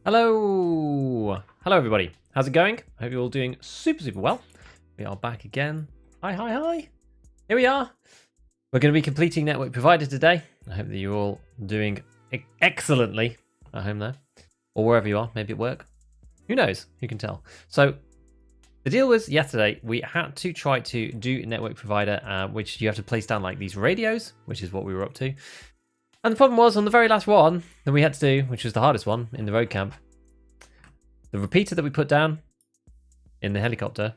Hello! Hello everybody. How's it going? I hope you're all doing super well. We are back again. Hi. Here we are. We're going to be completing Network Provider today. I hope that you're all doing excellently at home there. Or wherever you are, maybe at work. Who knows? Who can tell? So, the deal was yesterday, we had to try to do Network Provider, which you have to place down like these radios, which is what we were up to. And the problem was, on the very last one that we had to do, which was the hardest one in the road camp, the repeater that we put down in the helicopter,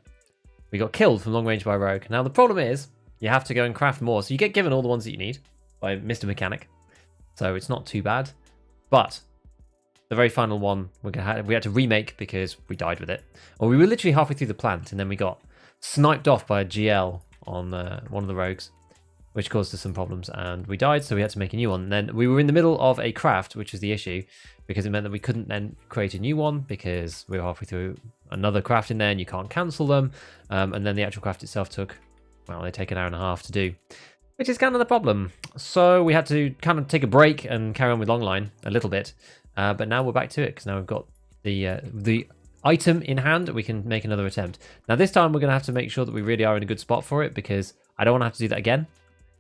we got killed from long range by a rogue. Now, the problem is, you have to go and craft more. So you get given all the ones that you need by Mr. Mechanic. So it's not too bad. But the very final one, we had to remake because we died with it. Or we were literally halfway through the plant, and then we got sniped off by a GL on one of the rogues, which caused us some problems, and we died, so we had to make a new one. And then we were in the middle of a craft, which was the issue, because it meant that we couldn't then create a new one because we were halfway through another craft in there, and you can't cancel them. And then the actual craft itself took, well, they take an hour and a half to do, which is kind of the problem. So we had to kind of take a break and carry on with Longline a little bit. But now we're back to it, because now we've got the item in hand. We can make another attempt. Now this time we're going to have to make sure that we really are in a good spot for it, because I don't want to have to do that again.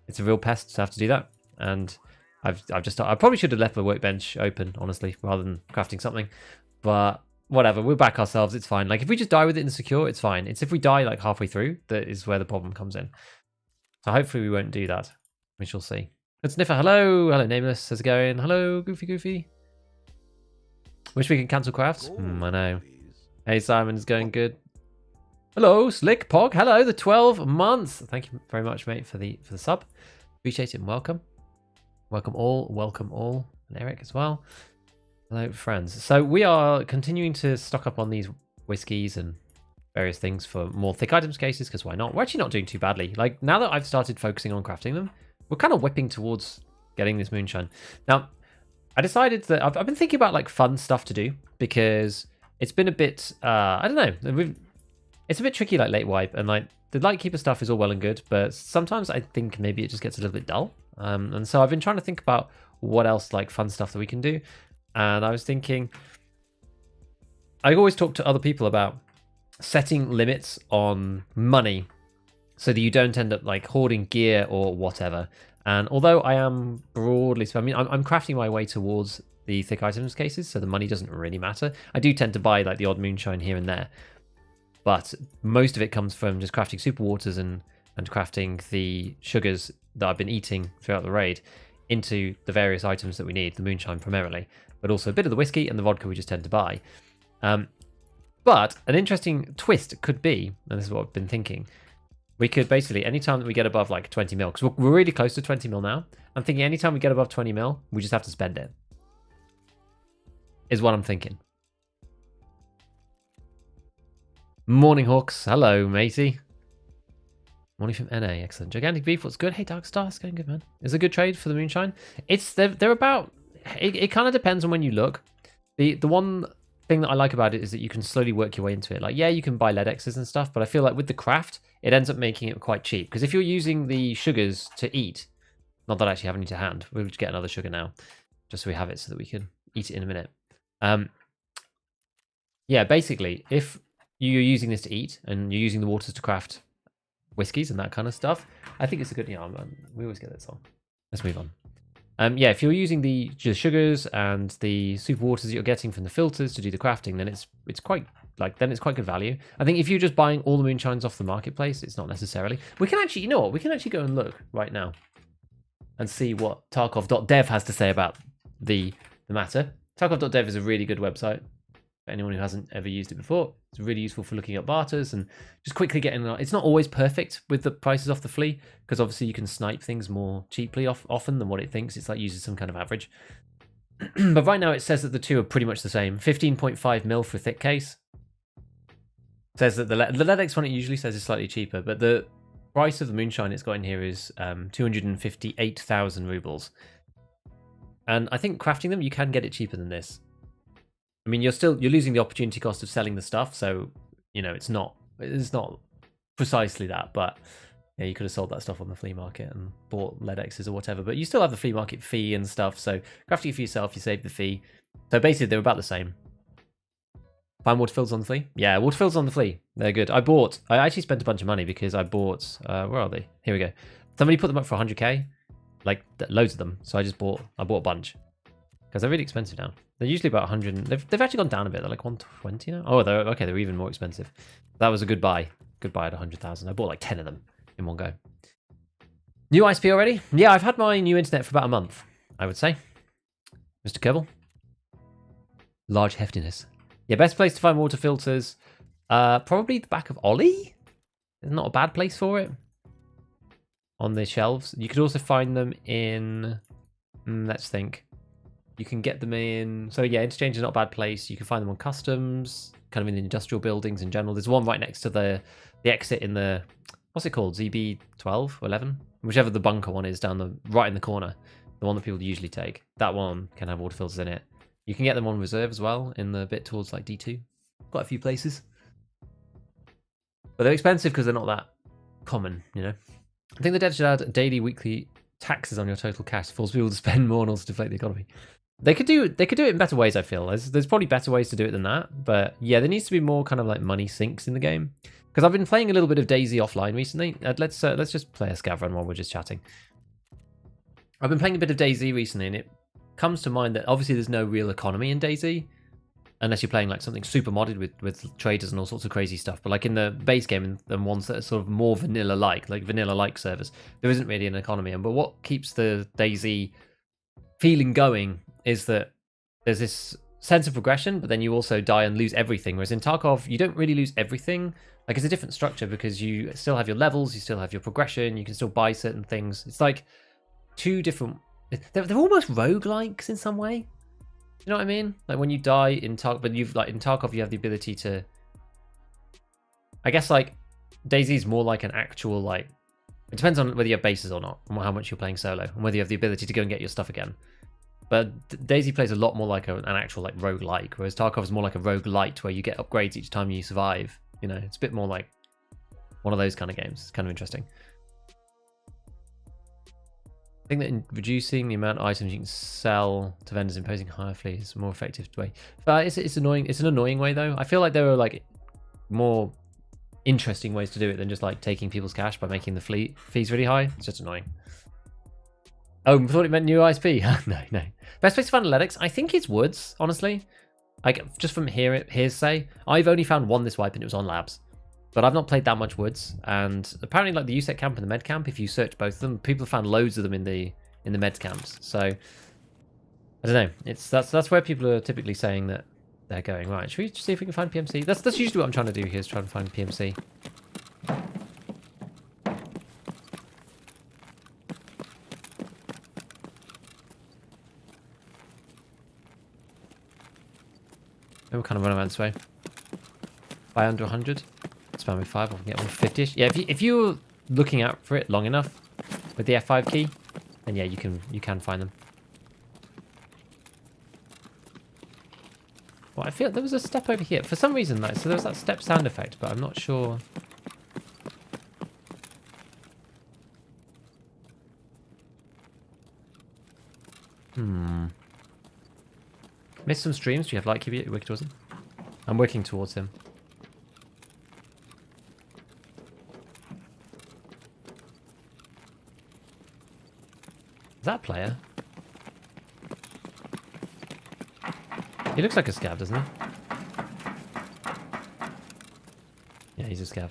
It's a real pest to have to do that, and I probably should have left my workbench open, honestly, rather than crafting something. But whatever, we'll back ourselves. It's fine. Like if we just die with it in secure, it's fine. It's if we die like halfway through that is where the problem comes in. So hopefully we won't do that. We shall see. Good Sniffer, hello, Nameless. How's it going? Hello, Goofy. Wish we could cancel crafts. I know. Hey Simon, it's going good. Hello, Slick Pog. Hello, the 12 months. Thank you very much, mate, for the sub. Appreciate it and welcome. Welcome all. And Eric as well. Hello, friends. So we are continuing to stock up on these whiskies and various things for more thick items cases, because why not? We're actually not doing too badly. Like, now that I've started focusing on crafting them, we're kind of whipping towards getting this moonshine. Now, I decided that I've been thinking about like fun stuff to do, because it's been a bit, I don't know, it's a bit tricky, like late wipe, and like the Lightkeeper stuff is all well and good, but sometimes I think maybe it just gets a little bit dull. And so I've been trying to think about what else like fun stuff that we can do. And I was thinking, I always talk to other people about setting limits on money so that you don't end up like hoarding gear or whatever. And although I am broadly, so I mean, I'm crafting my way towards the thick items cases, so the money doesn't really matter. I do tend to buy like the odd moonshine here and there, but most of it comes from just crafting super waters and crafting the sugars that I've been eating throughout the raid into the various items that we need, the moonshine primarily, but also a bit of the whiskey and the vodka we just tend to buy. But an interesting twist could be, and this is what I've been thinking, we could basically, anytime that we get above like 20 mil, because we're really close to 20 mil now, I'm thinking anytime we get above 20 mil, we just have to spend it, is what I'm thinking. Morning Hawks, hello matey. Morning from NA, excellent. Gigantic Beef, what's good? Hey Dark Star, it's going good, man. Is it a good trade for the moonshine? They're about, it kind of depends on when you look. The one thing that I like about it is that you can slowly work your way into it. Like, yeah, you can buy lead X's and stuff, but I feel like with the craft, it ends up making it quite cheap. Because if you're using the sugars to eat, not that I actually have any to hand, we'll just get another sugar now, just so we have it so that we can eat it in a minute. Yeah, basically, if you're using this to eat and you're using the waters to craft whiskies and that kind of stuff, I think it's a good, we always get this on. Let's move on. Yeah, if you're using the sugars and the super waters that you're getting from the filters to do the crafting, then it's quite good value. I think if you're just buying all the moonshines off the marketplace, it's not necessarily. We can actually, you know what, we can actually go and look right now and see what Tarkov.dev has to say about the matter. Tarkov.dev is a really good website for anyone who hasn't ever used it before. It's really useful for looking at barters and just quickly getting. It's not always perfect with the prices off the flea, because obviously you can snipe things more cheaply often than what it thinks. It's like using some kind of average. But right now it says that the two are pretty much the same. 15.5 mil for a thick case. It says that the LEDX one it usually says is slightly cheaper, but the price of the moonshine it's got in here is 258,000 rubles. And I think crafting them, you can get it cheaper than this. I mean, you're losing the opportunity cost of selling the stuff, so it's not precisely that, but yeah, you could have sold that stuff on the flea market and bought lead X's or whatever, but you still have the flea market fee and stuff, so crafting it for yourself, you save the fee. So basically, they're about the same. Find water filters on the flea? Yeah, water filters on the flea. They're good. I actually spent a bunch of money because I bought, where are they? Here we go. Somebody put them up for 100k, like loads of them. So I bought a bunch because they're really expensive now. They're usually about 100. They've actually gone down a bit. They're like 120 now. Oh, they're even more expensive. That was a good buy. Good buy at 100,000. I bought like 10 of them in one go. New ISP already? Yeah, I've had my new internet for about a month, I would say. Mr. Kerbal. Large heftiness. Yeah, best place to find water filters. Probably the back of Ollie. It's not a bad place for it. On the shelves. You could also find them in... let's think. You can get them in... So yeah, Interchange is not a bad place. You can find them on customs. Kind of in the industrial buildings in general. There's one right next to the exit in the... What's it called? ZB 12 or 11? Whichever the bunker one is down right in the corner. The one that people usually take. That one can have water filters in it. You can get them on reserve as well in the bit towards like D2. Quite a few places. But they're expensive because they're not that common, you know. I think the debt should add daily, weekly taxes on your total cash to force people to spend more and also deflate the economy. They could do it in better ways, I feel. There's probably better ways to do it than that. But yeah, there needs to be more kind of like money sinks in the game. Because I've been playing a little bit of DayZ offline recently. Let's just play a scav run while we're just chatting. I've been playing a bit of DayZ recently, and it comes to mind that obviously there's no real economy in DayZ, unless you're playing like something super modded with traders and all sorts of crazy stuff. But like in the base game and ones that are sort of more vanilla-like, like vanilla-like servers, there isn't really an economy. But what keeps the DayZ feeling going is that there's this sense of progression, but then you also die and lose everything. Whereas in Tarkov, you don't really lose everything. Like it's a different structure because you still have your levels, you still have your progression, you can still buy certain things. It's like two different... They're almost roguelikes in some way. You know what I mean? Like when you die in Tarkov, but in Tarkov you have the ability to... I guess like DayZ is more like an actual like... It depends on whether you have bases or not, and how much you're playing solo, and whether you have the ability to go and get your stuff again. But DayZ plays a lot more like an actual like roguelike, whereas Tarkov is more like a roguelite where you get upgrades each time you survive. You know, it's a bit more like one of those kind of games. It's kind of interesting. I think that in reducing the amount of items you can sell to vendors, imposing higher fleet is a more effective way. But it's annoying. It's an annoying way though. I feel like there are like more interesting ways to do it than just like taking people's cash by making the fleet fees really high. It's just annoying. Oh, I thought it meant new ISP. No. Best place to find analytics? I think it's woods, honestly. Like just from hearsay, I've only found one this wipe and it was on labs. But I've not played that much woods, and apparently like the USEC camp and the med camp, if you search both of them, people have found loads of them in the med camps. So I don't know. That's where people are typically saying that they're going. Right, should we see if we can find PMC? That's usually what I'm trying to do here, is try and find PMC. We'll kind of run around this way. Buy under 100. Spam with 5, I can get 150-ish. Yeah, if you're looking out for it long enough with the F5 key, then yeah, you can find them. Well, I feel there was a step over here. For some reason, so there was that step sound effect, but I'm not sure. Missed some streams. Do you have Lightkeeper? Working towards him? I'm working towards him. Is that a player? He looks like a scav, doesn't he? Yeah, he's a scav.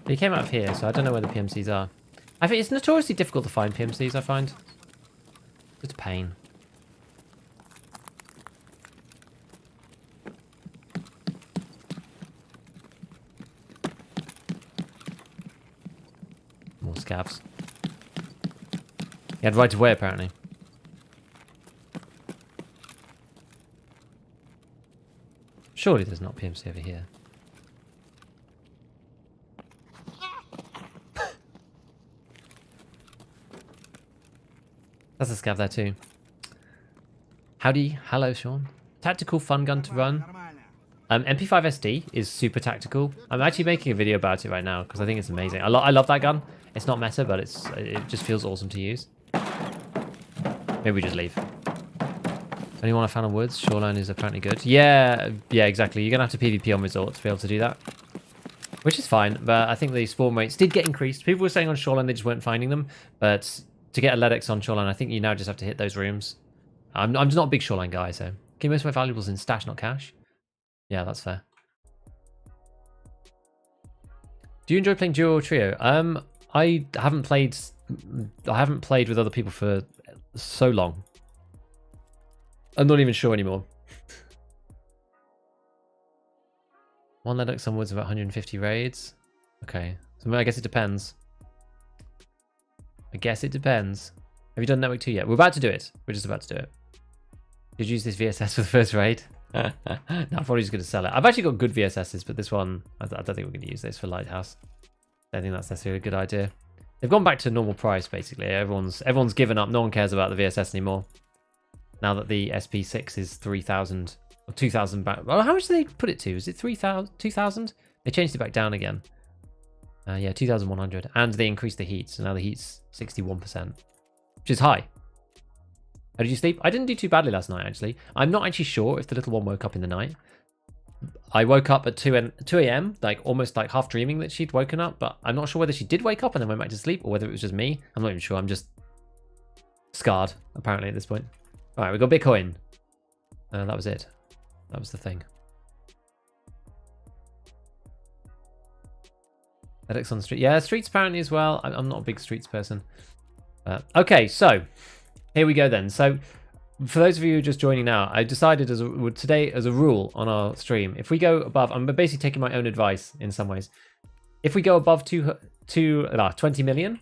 He came out of here, so I don't know where the PMCs are. I think it's notoriously difficult to find PMCs, I find. It's a pain. More scavs. He had right of way, apparently. Surely there's not PMC over here. That's a scav there too. Howdy, hello Sean. Tactical fun gun to run. MP5 SD is super tactical. I'm actually making a video about it right now because I think it's amazing. I love that gun. It's not meta, but it just feels awesome to use. Maybe we just leave. Anyone I found on woods? Shoreline is apparently good. Yeah, exactly. You're going to have to PvP on resort to be able to do that. Which is fine, but I think the spawn rates did get increased. People were saying on Shoreline they just weren't finding them, but to get a Ledex on Shoreline, I think you now just have to hit those rooms. I'm just not a big Shoreline guy, so... Keep most of my valuables in stash, not cash. Yeah, that's fair. Do you enjoy playing duo or trio? I haven't played with other people for so long. I'm not even sure anymore. One Ledex on woods about 150 raids. Okay, so I guess it depends. Have you done Network 2 yet? We're about to do it. We're just about to do it. Did you use this VSS for the first raid? No, I'm probably just going to sell it. I've actually got good VSSs, but this one, I don't think we're going to use this for Lighthouse. I don't think that's necessarily a good idea. They've gone back to normal price, basically. Everyone's given up. No one cares about the VSS anymore. Now that the SP6 is 3,000 or 2,000 back. Well, how much did they put it to? Is it 3,000? 2,000? They changed it back down again. Yeah, 2,100. And they increased the heat, so now the heat's 61%, which is high. How did you sleep? I didn't do too badly last night, actually. I'm not actually sure if the little one woke up in the night. I woke up at 2 a.m., like almost like half dreaming that she'd woken up, but I'm not sure whether she did wake up and then went back to sleep or whether it was just me. I'm not even sure. I'm just scarred, apparently, at this point. All right, we got Bitcoin. That was it. That was the thing. Ledex on street. Yeah, streets apparently as well. I'm not a big streets person. Okay, so here we go then. So for those of you who are just joining now, I decided today as a rule on our stream, if we go above, I'm basically taking my own advice in some ways. If we go above 20 million,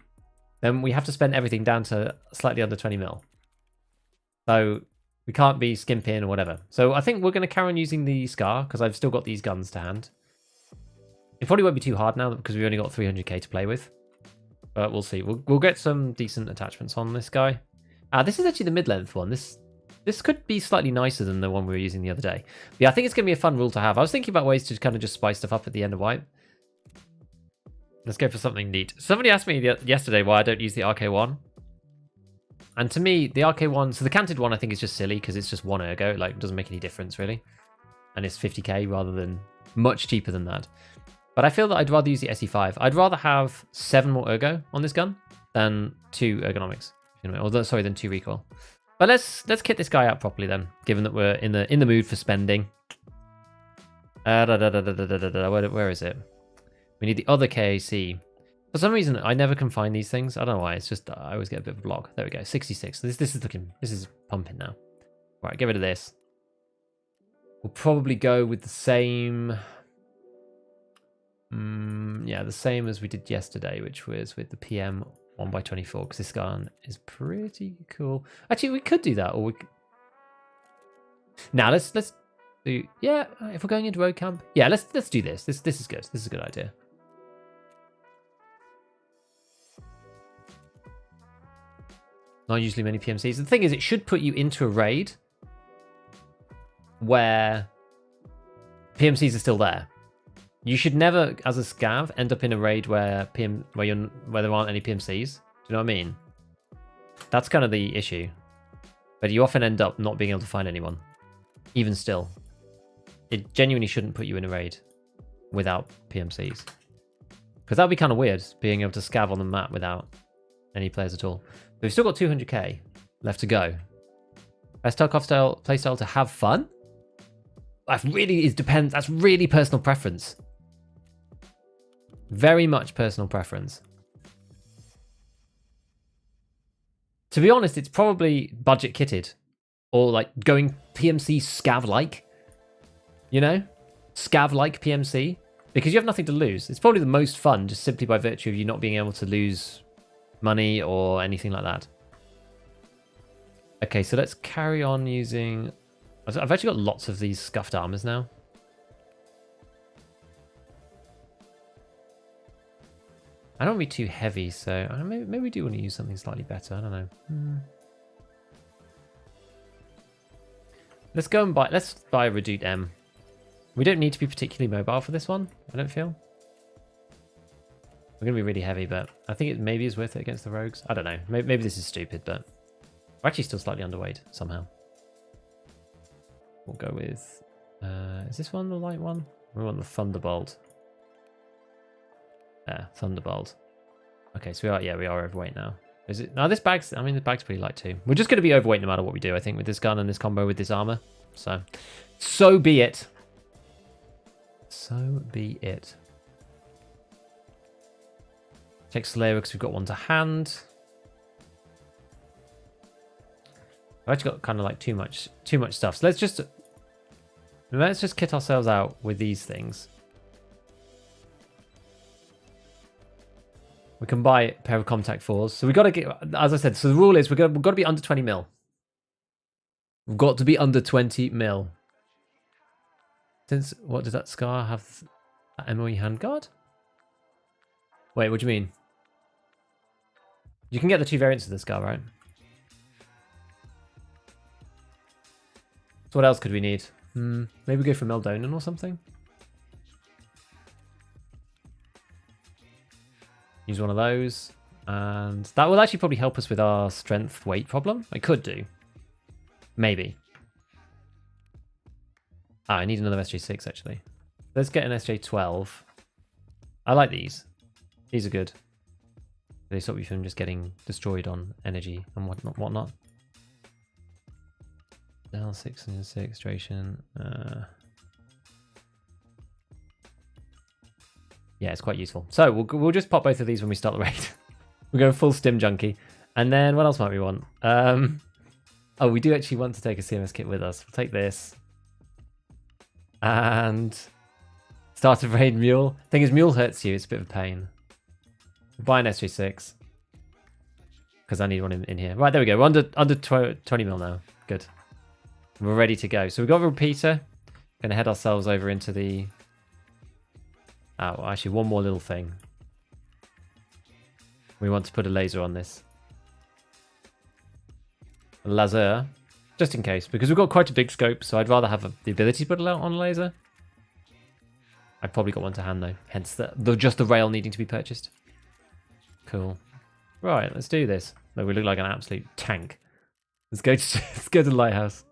then we have to spend everything down to slightly under 20 mil. So we can't be skimping or whatever. So I think we're going to carry on using the Scar because I've still got these guns to hand. It probably won't be too hard now because we've only got 300k to play with. But we'll see. We'll get some decent attachments on this guy. This is actually the mid-length one. This could be slightly nicer than the one we were using the other day. But yeah, I think it's going to be a fun rule to have. I was thinking about ways to kind of just spice stuff up at the end of wipe. Let's go for something neat. Somebody asked me yesterday why I don't use the RK1. And to me, the RK1, so the canted one I think is just silly because it's just one ergo. Like, it doesn't make any difference really. And it's 50k rather than much cheaper than that. But I feel that I'd rather use the SE5. I'd rather have 7 more ergo on this gun than 2 ergonomics. Or sorry, than 2 recoil. But let's kit this guy out properly then, given that we're in the mood for spending. Where is it? We need the other KAC. For some reason, I never can find these things. I don't know why. It's just I always get a bit of a block. There we go. 66. This is pumping now. Right, get rid of this. We'll probably go with the same. Yeah, the same as we did yesterday, which was with the PM 1x24, because this gun is pretty cool. Actually, we could do that, or we could... Now let's do. Yeah, if we're going into road camp, yeah, let's do this. This is good. This is a good idea. Not usually many PMCs. The thing is, it should put you into a raid where PMCs are still there. You should never, as a scav, end up in a raid where there aren't any PMCs. Do you know what I mean? That's kind of the issue. But you often end up not being able to find anyone. Even still. It genuinely shouldn't put you in a raid without PMCs. Because that would be kind of weird, being able to scav on the map without any players at all. But we've still got 200k left to go. Best Tarkov playstyle to have fun? That really depends. That's really personal preference. Very much personal preference. To be honest, it's probably budget kitted. Or like going PMC scav-like. You know? Scav-like PMC. Because you have nothing to lose. It's probably the most fun just simply by virtue of you not being able to lose money or anything like that. Okay, so let's carry on using... I've actually got lots of these scuffed armors now. I don't want to be too heavy, so maybe we do want to use something slightly better. I don't know. Let's go and buy. Let's buy a Reduce M. We don't need to be particularly mobile for this one, I don't feel. We're going to be really heavy, but I think it maybe is worth it against the rogues. I don't know. Maybe this is stupid, but we're actually still slightly underweight somehow. We'll go with... is this one the light one? We want the Thunderbolt. Yeah, Thunderbolt. Okay, so we are overweight now. Is it? No, this bag's... I mean, the bag's pretty light too. We're just going to be overweight no matter what we do, I think, with this gun and this combo with this armor. So be it. So be it. Take Slayer because we've got one to hand. I've actually got kind of like too much stuff. So let's just kit ourselves out with these things. We can buy a pair of contact 4s. So we got to get, as I said, so the rule is we've got to be under 20 mil. We've got to be under 20 mil. Since, what does that Scar have? That MOE handguard? Wait, what do you mean? You can get the 2 variants of the Scar, right? So what else could we need? Maybe go for Meldonin or something? Use one of those. And that will actually probably help us with our strength weight problem. It could do. Maybe. I need another SJ6 actually. Let's get an SJ12. I like these. These are good. They stop you from just getting destroyed on energy and whatnot. Down 6 and 6 duration. Yeah, it's quite useful. So we'll just pop both of these when we start the raid. We'll go full stim junkie. And then what else might we want? Oh, we do actually want to take a CMS kit with us. We'll take this. And start a raid Mule. Thing is, Mule hurts you. It's a bit of a pain. We'll buy an SJ6. Because I need one in here. Right, there we go. We're under 20 mil now. Good. We're ready to go. So we've got a repeater. Going to head ourselves over into the... Oh, actually, one more little thing. We want to put a laser on this. A laser. Just in case. Because we've got quite a big scope, so I'd rather have the ability to put it on a laser. I've probably got one to hand, though. Hence, just the rail needing to be purchased. Cool. Right, let's do this. No, we look like an absolute tank. Let's go to the Lighthouse.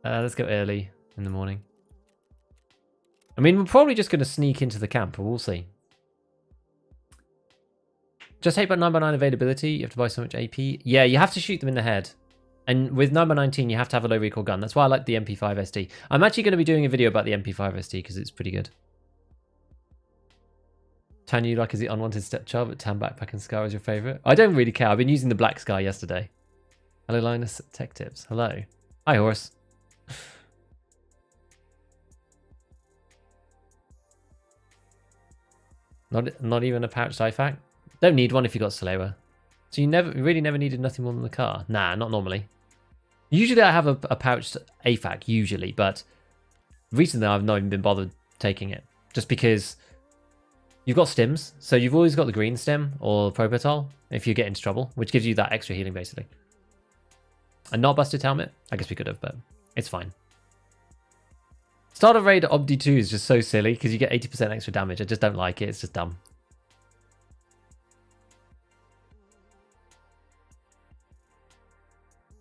Let's go early in the morning. I mean, we're probably just going to sneak into the camp, but we'll see. Just hate about 9x9 availability. You have to buy so much AP. Yeah, you have to shoot them in the head. And with 9x19, you have to have a low recoil gun. That's why I like the MP5 SD. I'm actually going to be doing a video about the MP5 SD because it's pretty good. Tan you like is the unwanted stepchild, but Tan backpack and Scar is your favourite. I don't really care. I've been using the black Scar yesterday. Hello, Linus. Tech tips. Hello. Hi, horse. Not even a pouched IFAK? Don't need one if you got slower. So you really never needed nothing more than the car? Nah, not normally. Usually I have a pouched AFAK, usually, but recently I've not even been bothered taking it. Just because you've got stims, so you've always got the green stim or Propertol if you get into trouble, which gives you that extra healing basically. And not busted helmet? I guess we could have, but it's fine. Start of raid Obdi 2 is just so silly because you get 80% extra damage. I just don't like it. It's just dumb.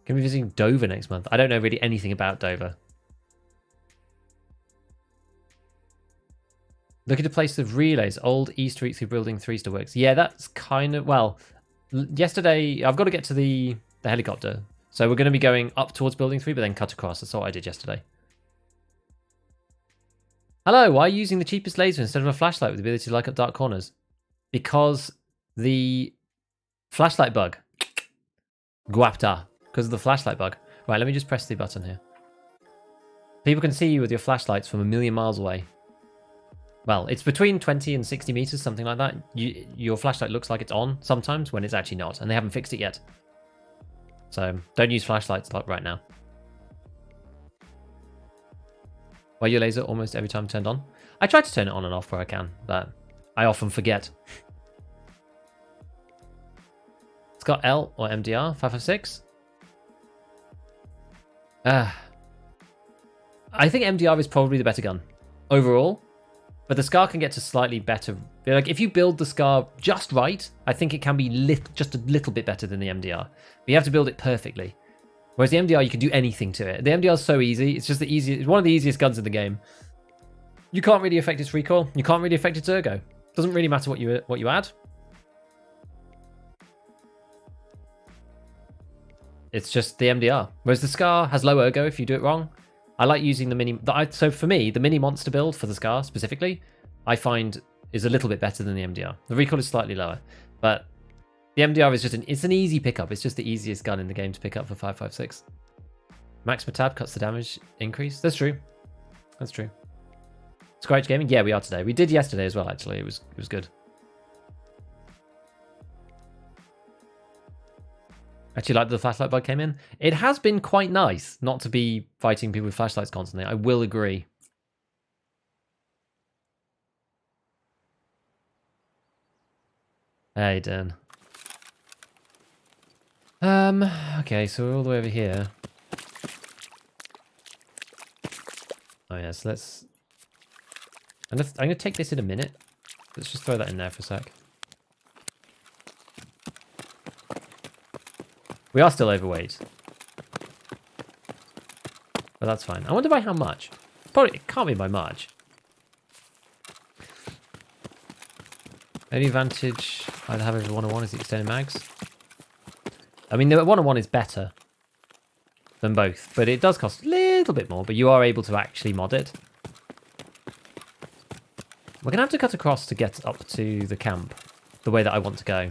Can we be visiting Dover next month? I don't know really anything about Dover. Looking to place the relays. Old E Street through Building 3 still works. Yeah, that's kind of... Well, yesterday... I've got to get to the helicopter. So we're going to be going up towards Building 3, but then cut across. That's what I did yesterday. Hello, why are you using the cheapest laser instead of a flashlight with the ability to light up dark corners? Because the flashlight bug. Guapta. Because of the flashlight bug. Right, let me just press the button here. People can see you with your flashlights from a million miles away. Well, it's between 20 and 60 meters, something like that. Your flashlight looks like it's on sometimes when it's actually not, and they haven't fixed it yet. So don't use flashlights right now. Why your laser almost every time turned on? I try to turn it on and off where I can, but I often forget. It's got L or MDR 556. I think MDR is probably the better gun overall, but the SCAR can get to slightly better. Like if you build the SCAR just right, I think it can be just a little bit better than the MDR. But you have to build it perfectly. Whereas the MDR, you can do anything to it. The MDR is so easy. It's just it's one of the easiest guns in the game. You can't really affect its recoil. You can't really affect its ergo. Doesn't really matter what you add. It's just the MDR. Whereas the SCAR has low ergo if you do it wrong. I like using the mini... So for me, the mini monster build for the SCAR specifically, I find is a little bit better than the MDR. The recoil is slightly lower, but the MDR is just it's an easy pickup. It's just the easiest gun in the game to pick up for 5.56. Max Matab cuts the damage increase. That's true. That's true. Scratch Gaming? Yeah, we are today. We did yesterday as well, actually. It was good. Actually, like the flashlight bug came in. It has been quite nice not to be fighting people with flashlights constantly. I will agree. Hey, Dan. Okay, so we're all the way over here. Oh yeah, so let's... I'm gonna take this in a minute. Let's just throw that in there for a sec. We are still overweight. But that's fine. I wonder by how much. Probably, it can't be by much. Only advantage I'd have over 101 is the extended mags. I mean, the 101 is better than both, but it does cost a little bit more, but you are able to actually mod it. We're going to have to cut across to get up to the camp the way that I want to go.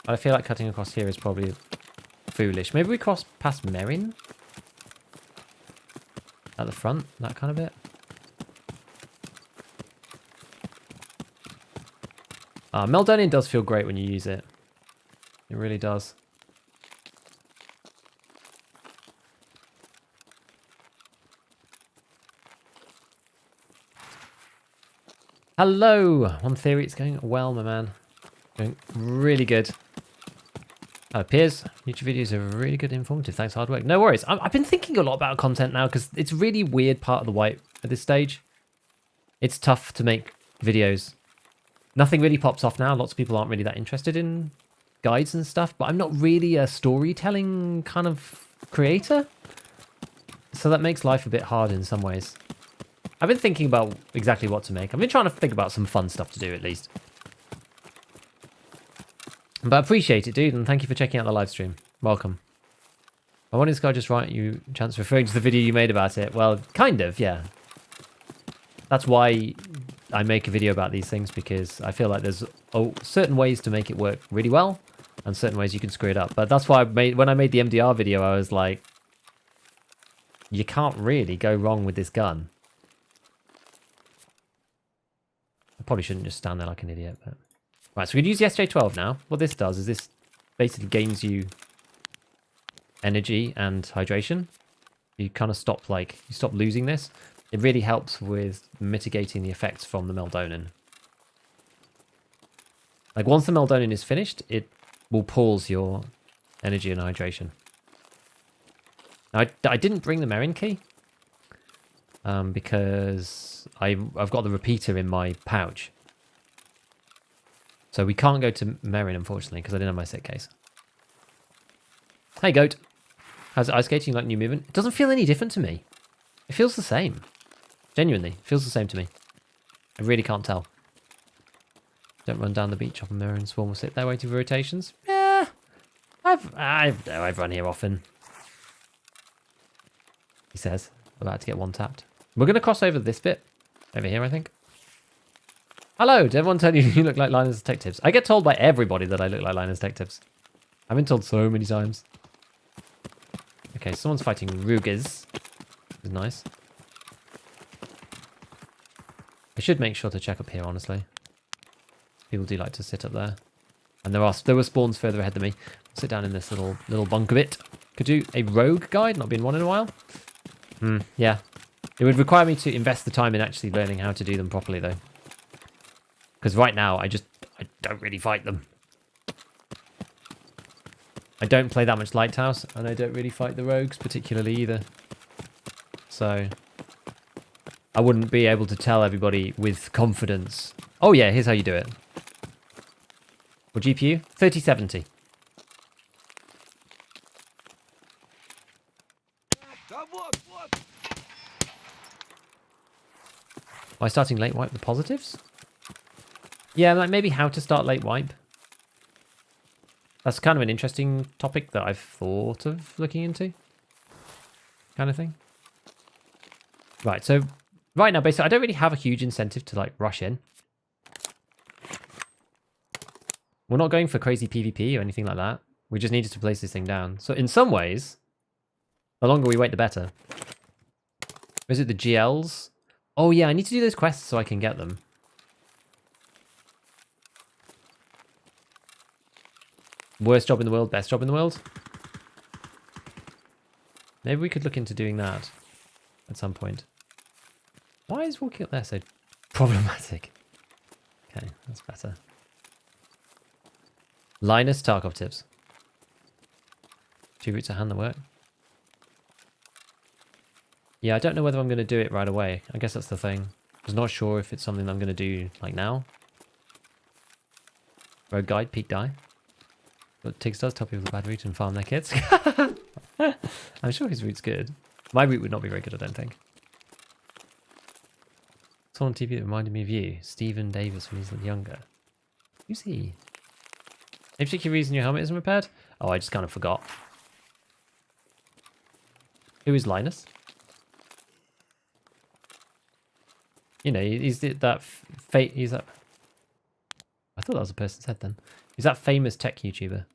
I feel like cutting across here is probably foolish. Maybe we cross past Merin? At the front, that kind of bit. Meldonian does feel great when you use it. It really does. Hello! One theory, it's going well, my man. Going really good. Piers, YouTube videos are really good and informative. Thanks, hard work. No worries. I've been thinking a lot about content now because it's a really weird part of the wipe at this stage. It's tough to make videos. Nothing really pops off now. Lots of people aren't really that interested in guides and stuff, but I'm not really a storytelling kind of creator. So that makes life a bit hard in some ways. I've been thinking about exactly what to make. I've been trying to think about some fun stuff to do at least. But I appreciate it, dude, and thank you for checking out the live stream. Welcome. I wanted this guy just write you a chance referring to the video you made about it. Well, kind of, yeah. That's why I make a video about these things, because I feel like there's certain ways to make it work really well, and certain ways you can screw it up. But that's why when I made the MDR video, I was like, you can't really go wrong with this gun. I probably shouldn't just stand there like an idiot, but... Right, so we can use the SJ12 now. What this does is this basically gains you energy and hydration. You kind of stop losing this. It really helps with mitigating the effects from the Meldonian. Like once the Meldonian is finished, it will pause your energy and hydration. Now, I didn't bring the Merin key because I've got the repeater in my pouch. So we can't go to Merin, unfortunately, because I didn't have my set case. Hey, Goat. How's ice skating like new movement? It doesn't feel any different to me. It feels the same. Genuinely, it feels the same to me. I really can't tell. Don't run down the beach off a Merin. Swarm will sit there waiting for rotations. Yeah, I've run here often. He says, about to get one tapped. We're going to cross over this bit. Over here, I think. Hello, did everyone tell you you look like Linus Detectives? I get told by everybody that I look like Linus Detectives. I've been told so many times. Okay, someone's fighting Rugiz. It's nice. I should make sure to check up here, honestly. People do like to sit up there. And there were spawns further ahead than me. I'll sit down in this little bunker bit. Could do a rogue guide, not been one in a while. Yeah. It would require me to invest the time in actually learning how to do them properly, though. Because right now, I don't really fight them. I don't play that much Lighthouse, and I don't really fight the rogues particularly either. So I wouldn't be able to tell everybody with confidence. Oh yeah, here's how you do it. What GPU? 3070. Am I starting late wipe the positives? Yeah, like maybe how to start late wipe. That's kind of an interesting topic that I've thought of looking into. Kind of thing. Right, so right now, basically, I don't really have a huge incentive to like rush in. We're not going for crazy PvP or anything like that. We just needed to place this thing down. So in some ways, the longer we wait, the better. Is it the GLs? Oh yeah, I need to do those quests so I can get them. Worst job in the world, best job in the world? Maybe we could look into doing that at some point. Why is walking up there so problematic? Okay, that's better. Linus Tarkov tips. 2 routes of hand that work. Yeah, I don't know whether I'm going to do it right away. I guess that's the thing. I was not sure if it's something I'm going to do like now. Road guide, peak die. But Tiggs does tell people the bad route and farm their kids. I'm sure his route's good. My route would not be very good, I don't think. Someone on TV that reminded me of you. Stephen Davis when he's younger. Who's he? Any particular reason your helmet isn't repaired? Oh, I just kind of forgot. Who is Linus? You know, he's that he's that. I thought that was a person's head then. He's that famous tech YouTuber.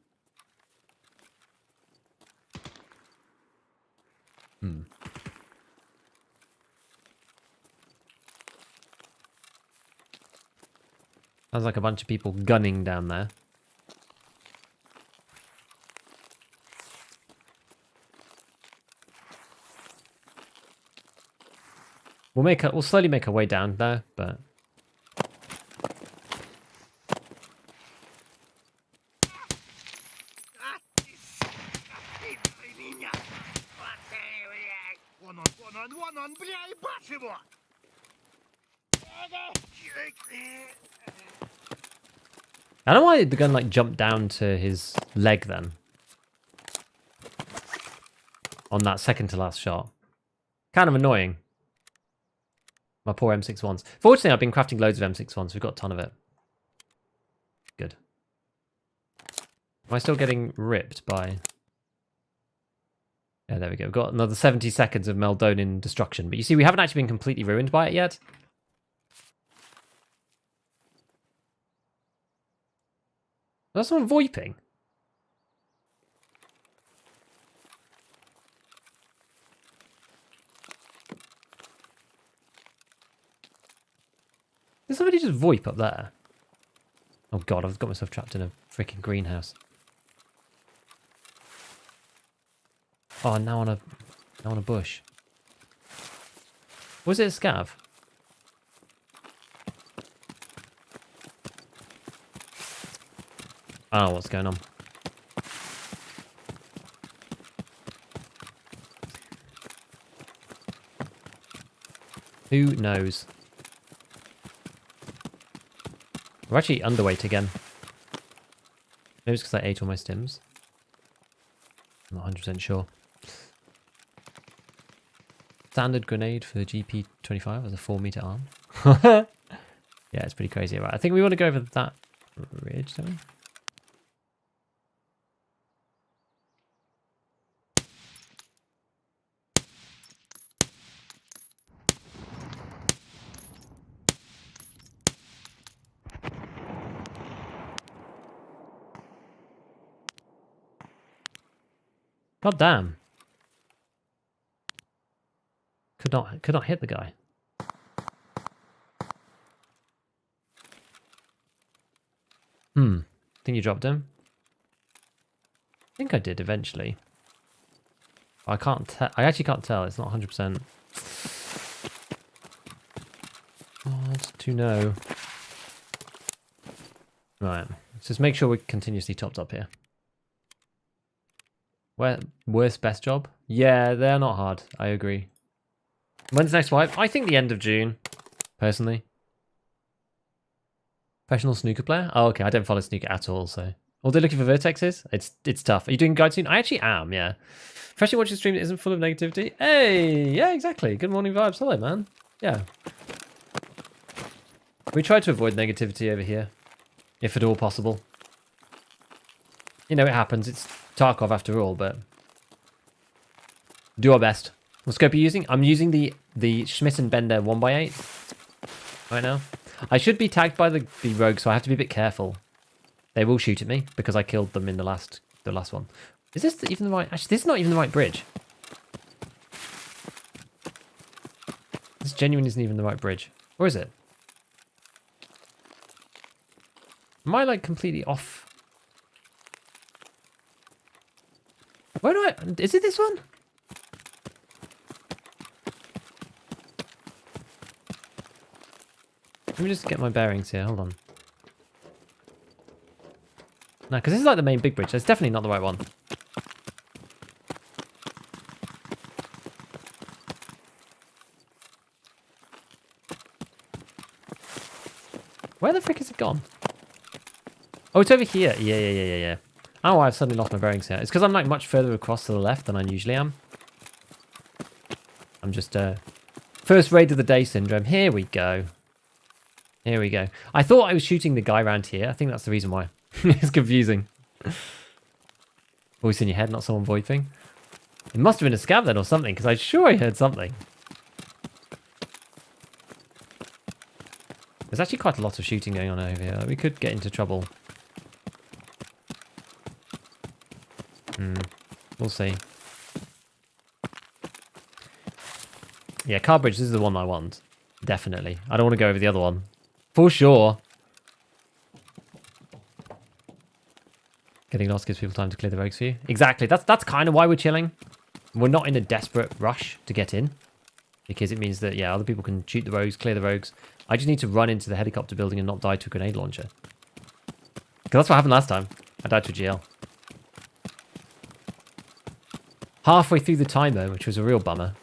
Sounds like a bunch of people gunning down there. We'll slowly make our way down there, but I don't know why the gun like jumped down to his leg then. On that second to last shot. Kind of annoying. My poor M61s. Fortunately, I've been crafting loads of M61s. We've got a ton of it. Good. Am I still getting ripped by... Yeah, there we go. We've got another 70 seconds of Meldonin destruction. But you see, we haven't actually been completely ruined by it yet. That's someone VoIPing. Did somebody just VoIP up there? Oh god, I've got myself trapped in a freaking greenhouse. Oh, now on a bush. Was it a scav? I don't know what's going on. Who knows? We're actually underweight again. Maybe it's because I ate all my stims. I'm not 100% sure. Standard grenade for the GP25 as a 4-meter arm. Yeah, it's pretty crazy. Right, I think we want to go over that ridge, don't we? God damn. Could not hit the guy. Think you dropped him? I think I did eventually. I can't tell. I actually can't tell. It's not 100%. Hard to know. Right. Let's just make sure we're continuously topped up here. Worst best job? Yeah, they're not hard. I agree. When's next wipe? I think the end of June, personally. Professional snooker player? Oh, okay. I don't follow snooker at all, so. Although looking for vertexes, it's tough. Are you doing guide soon? I actually am, yeah. Freshly watching a stream that isn't full of negativity. Hey, yeah, exactly. Good morning vibes. Hello, man. Yeah. We try to avoid negativity over here, if at all possible. You know, it happens. It's Tarkov after all, but do our best. What scope are you using? I'm using the Schmidt and Bender 1x8 right now. I should be tagged by the rogue, so I have to be a bit careful. They will shoot at me because I killed them in the last one. Is this even the right? Actually, this is not even the right bridge. This genuinely isn't even the right bridge, or is it? Am I like completely off? Where do I? Is it this one? Let me just get my bearings here. Hold on. No, because this is like the main big bridge. It's definitely not the right one. Where the frick is it gone? Oh, it's over here. Yeah. I don't know why I've suddenly lost my bearings here. It's because I'm like much further across to the left than I usually am. I'm just first raid of the day syndrome. Here we go. Here we go. I thought I was shooting the guy around here. I think that's the reason why. It's confusing. Voice in your head, not someone void thing. It must have been a scav then or something, because I'm sure I heard something. There's actually quite a lot of shooting going on over here. We could get into trouble. We'll see. Yeah, car bridge, this is the one I want. Definitely. I don't want to go over the other one. For sure. Getting lost gives people time to clear the rogues for you. Exactly. That's kind of why we're chilling. We're not in a desperate rush to get in. Because it means that, yeah, other people can shoot the rogues, clear the rogues. I just need to run into the helicopter building and not die to a grenade launcher. Because that's what happened last time. I died to a GL. Halfway through the timer, which was a real bummer.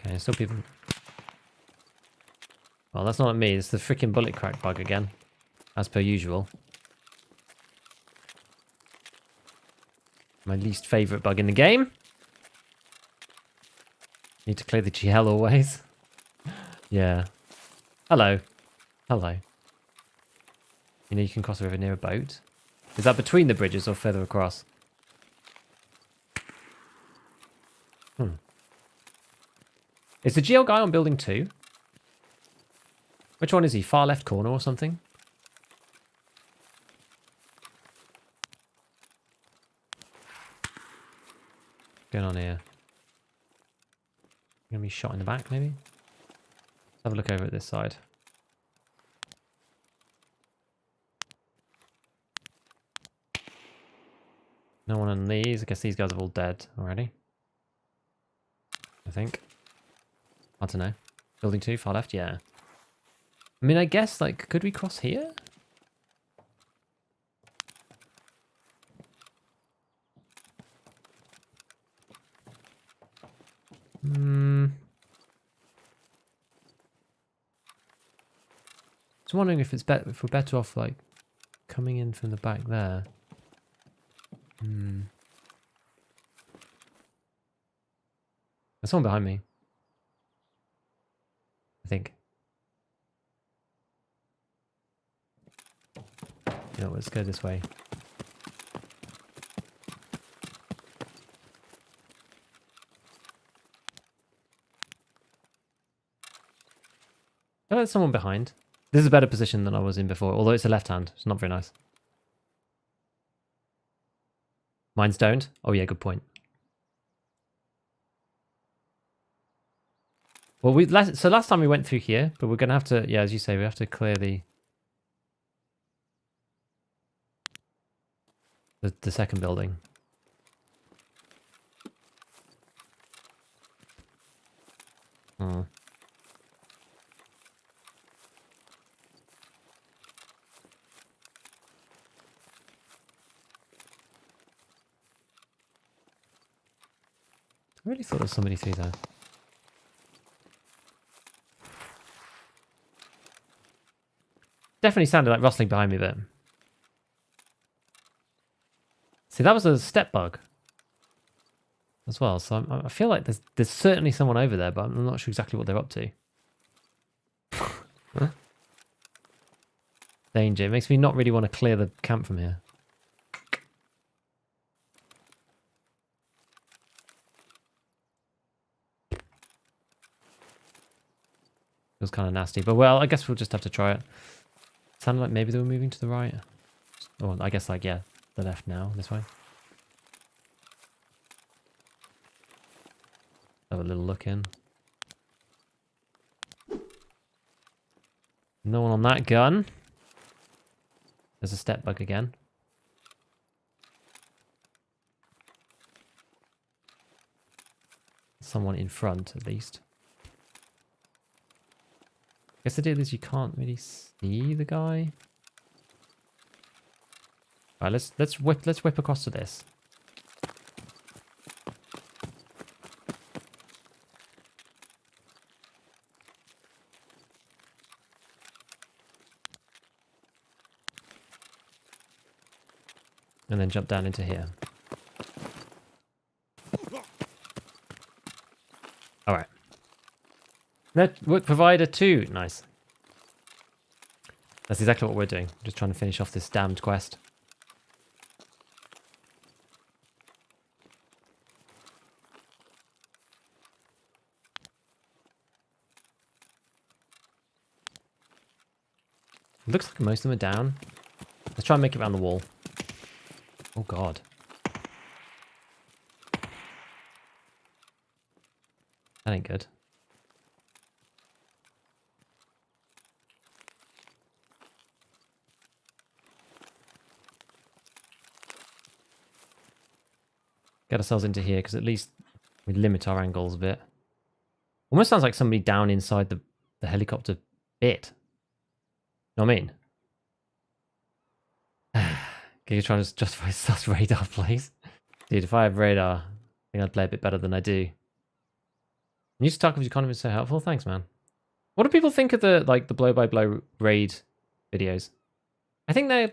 Okay, still people... Well, that's not me. It's the freaking bullet crack bug again. As per usual. My least favourite bug in the game. Need to clear the GL always. Yeah. Hello. Hello. You know you can cross a river near a boat. Is that between the bridges or further across? Is the GL guy on building 2? Which one is he? Far left corner or something? What's going on here? Gonna be shot in the back, maybe? Let's have a look over at this side. No one on these. I guess these guys are all dead already. I think. I don't know. Building 2, far left, yeah. I mean, I guess, like, could we cross here? Just wondering if it's better, if we're better off, like, coming in from the back there. There's someone behind me. I think. You know, let's go this way. Oh, there's someone behind. This is a better position than I was in before, although it's a left hand. It's not very nice. Mine's downed. Oh yeah, good point. Well, so last time we went through here, but we're going to have to, yeah, as you say, we have to clear the second building. I really thought there was somebody through there. Definitely sounded like rustling behind me there. See, that was a step bug as well. So I feel like there's certainly someone over there, but I'm not sure exactly what they're up to. Huh? Danger. It makes me not really want to clear the camp from here. Feels kind of nasty, but well, I guess we'll just have to try it. Sounded like maybe they were moving to the right. Oh, I guess like, yeah, the left now, this way. Have a little look in. No one on that gun. There's a step bug again. Someone in front, at least. I guess the deal is you can't really see the guy. All right, let's whip across to this. And then jump down into here. Alright. Network provider 2. Nice. That's exactly what we're doing. Just trying to finish off this damned quest. It looks like most of them are down. Let's try and make it around the wall. Oh god. That ain't good. Get ourselves into here, because at least we limit our angles a bit. Almost sounds like somebody down inside the helicopter bit. Know what I mean? You're trying to justify sus radar plays? Dude, if I have radar, I think I'd play a bit better than I do. New Tarkov's economy is so helpful. Thanks, man. What do people think of the blow-by-blow raid videos? I think they're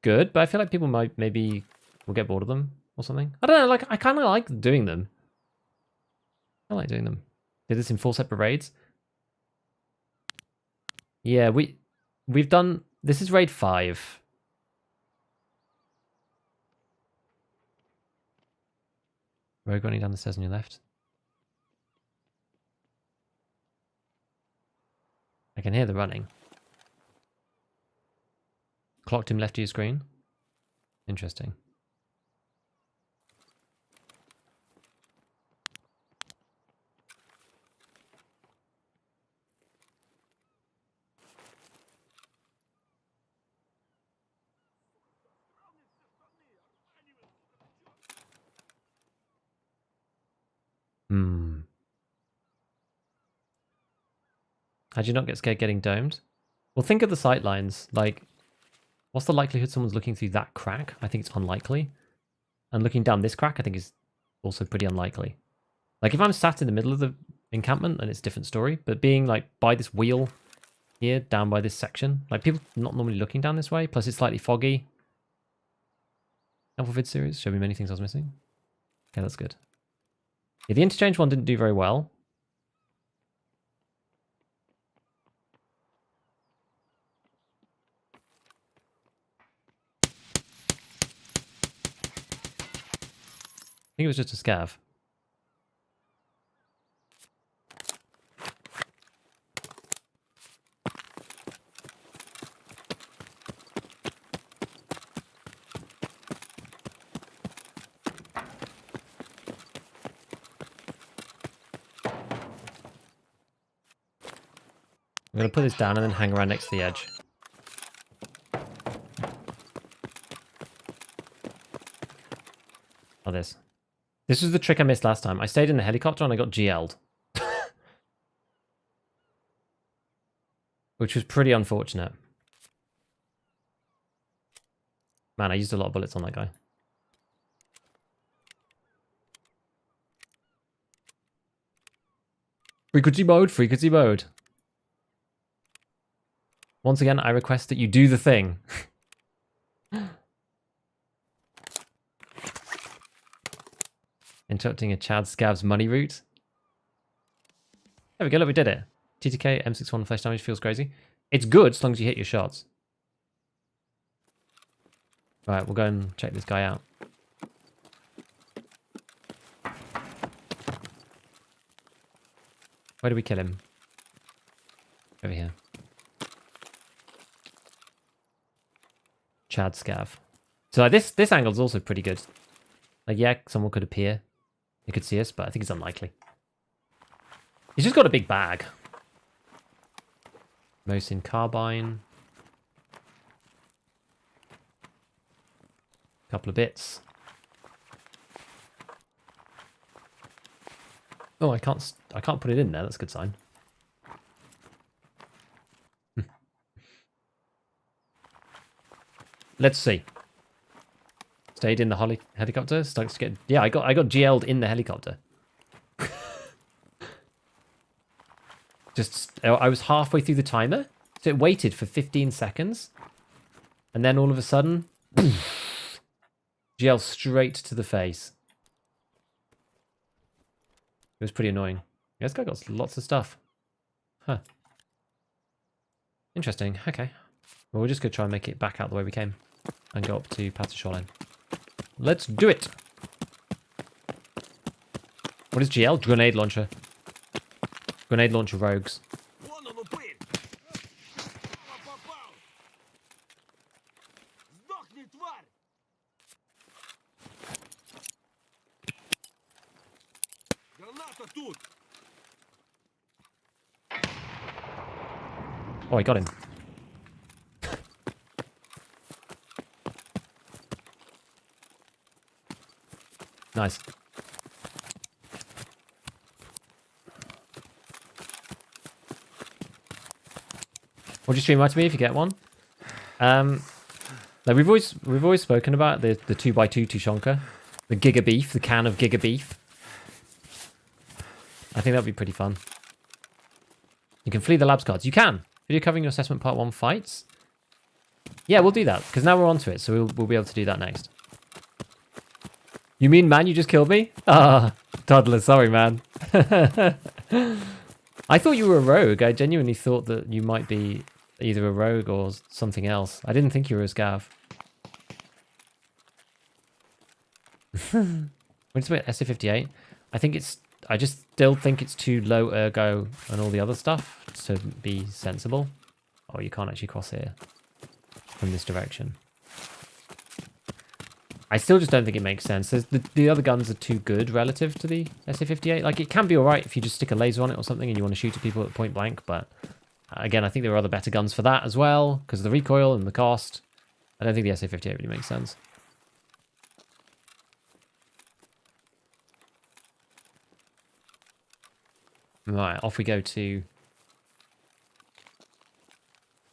good, but I feel like people might maybe will get bored of them or something. I don't know, like I kind of like doing them. I like doing them. Did this in 4 separate raids. Yeah, we've done, this is raid 5. Rogue running down the stairs on your left. I can hear the running. Clocked him left of your screen. Interesting. How'd you not get scared getting domed? Well, think of the sight lines. Like, what's the likelihood someone's looking through that crack? I think it's unlikely. And looking down this crack, I think is also pretty unlikely. Like, if I'm sat in the middle of the encampment, then it's a different story. But being, like, by this wheel here, down by this section, like, people not normally looking down this way, plus it's slightly foggy. Helpful vid series, showed me many things I was missing. Okay, that's good. Yeah, the interchange one didn't do very well. I think it was just a scav. I'm going to put this down and then hang around next to the edge. Oh, this. This was the trick I missed last time. I stayed in the helicopter and I got GL'd. Which was pretty unfortunate. Man, I used a lot of bullets on that guy. Frequency mode, frequency mode. Once again, I request that you do the thing. Interrupting a Chad Scav's money route. There we go, look, we did it. TTK, M61 flash damage feels crazy. It's good as long as you hit your shots. Right, we'll go and check this guy out. Where do we kill him? Over here. Chad Scav. So like, this angle's also pretty good. Like, yeah, someone could appear. They could see us, but I think it's unlikely. He's just got a big bag. Mosin carbine. Couple of bits. Oh, I can't put it in there. That's a good sign. Let's see. Stayed in the helicopter. Starts to get. Yeah, I got GL'd in the helicopter. Just, I was halfway through the timer, so it waited for 15 seconds, and then all of a sudden, GL straight to the face. It was pretty annoying. Yeah, this guy got lots of stuff. Huh. Interesting. Okay. Well, we're just going to try and make it back out the way we came and go up to Path to Shoreline. Let's do it! What is GL? Grenade launcher. Grenade launcher rogues. Oh, I got him. Nice. Or just stream right to me if you get one. Like we've always spoken about the 2x2 Tushonka, the Giga Beef, the can of Giga Beef. I think that'd be pretty fun. You can flee the labs cards. You can. Video covering your assessment part 1 fights. Yeah, we'll do that because now we're onto it, so we'll be able to do that next. You mean, man, you just killed me? Ah, toddler, sorry, man. I thought you were a rogue. I genuinely thought that you might be either a rogue or something else. I didn't think you were a scav. When it's about SA58, I just still think it's too low ergo and all the other stuff to be sensible. Oh, you can't actually cross here from this direction. I still just don't think it makes sense. The other guns are too good relative to the SA58. Like, it can be alright if you just stick a laser on it or something and you want to shoot at people at point blank, but again, I think there are other better guns for that as well, because of the recoil and the cost. I don't think the SA58 really makes sense. Right, off we go to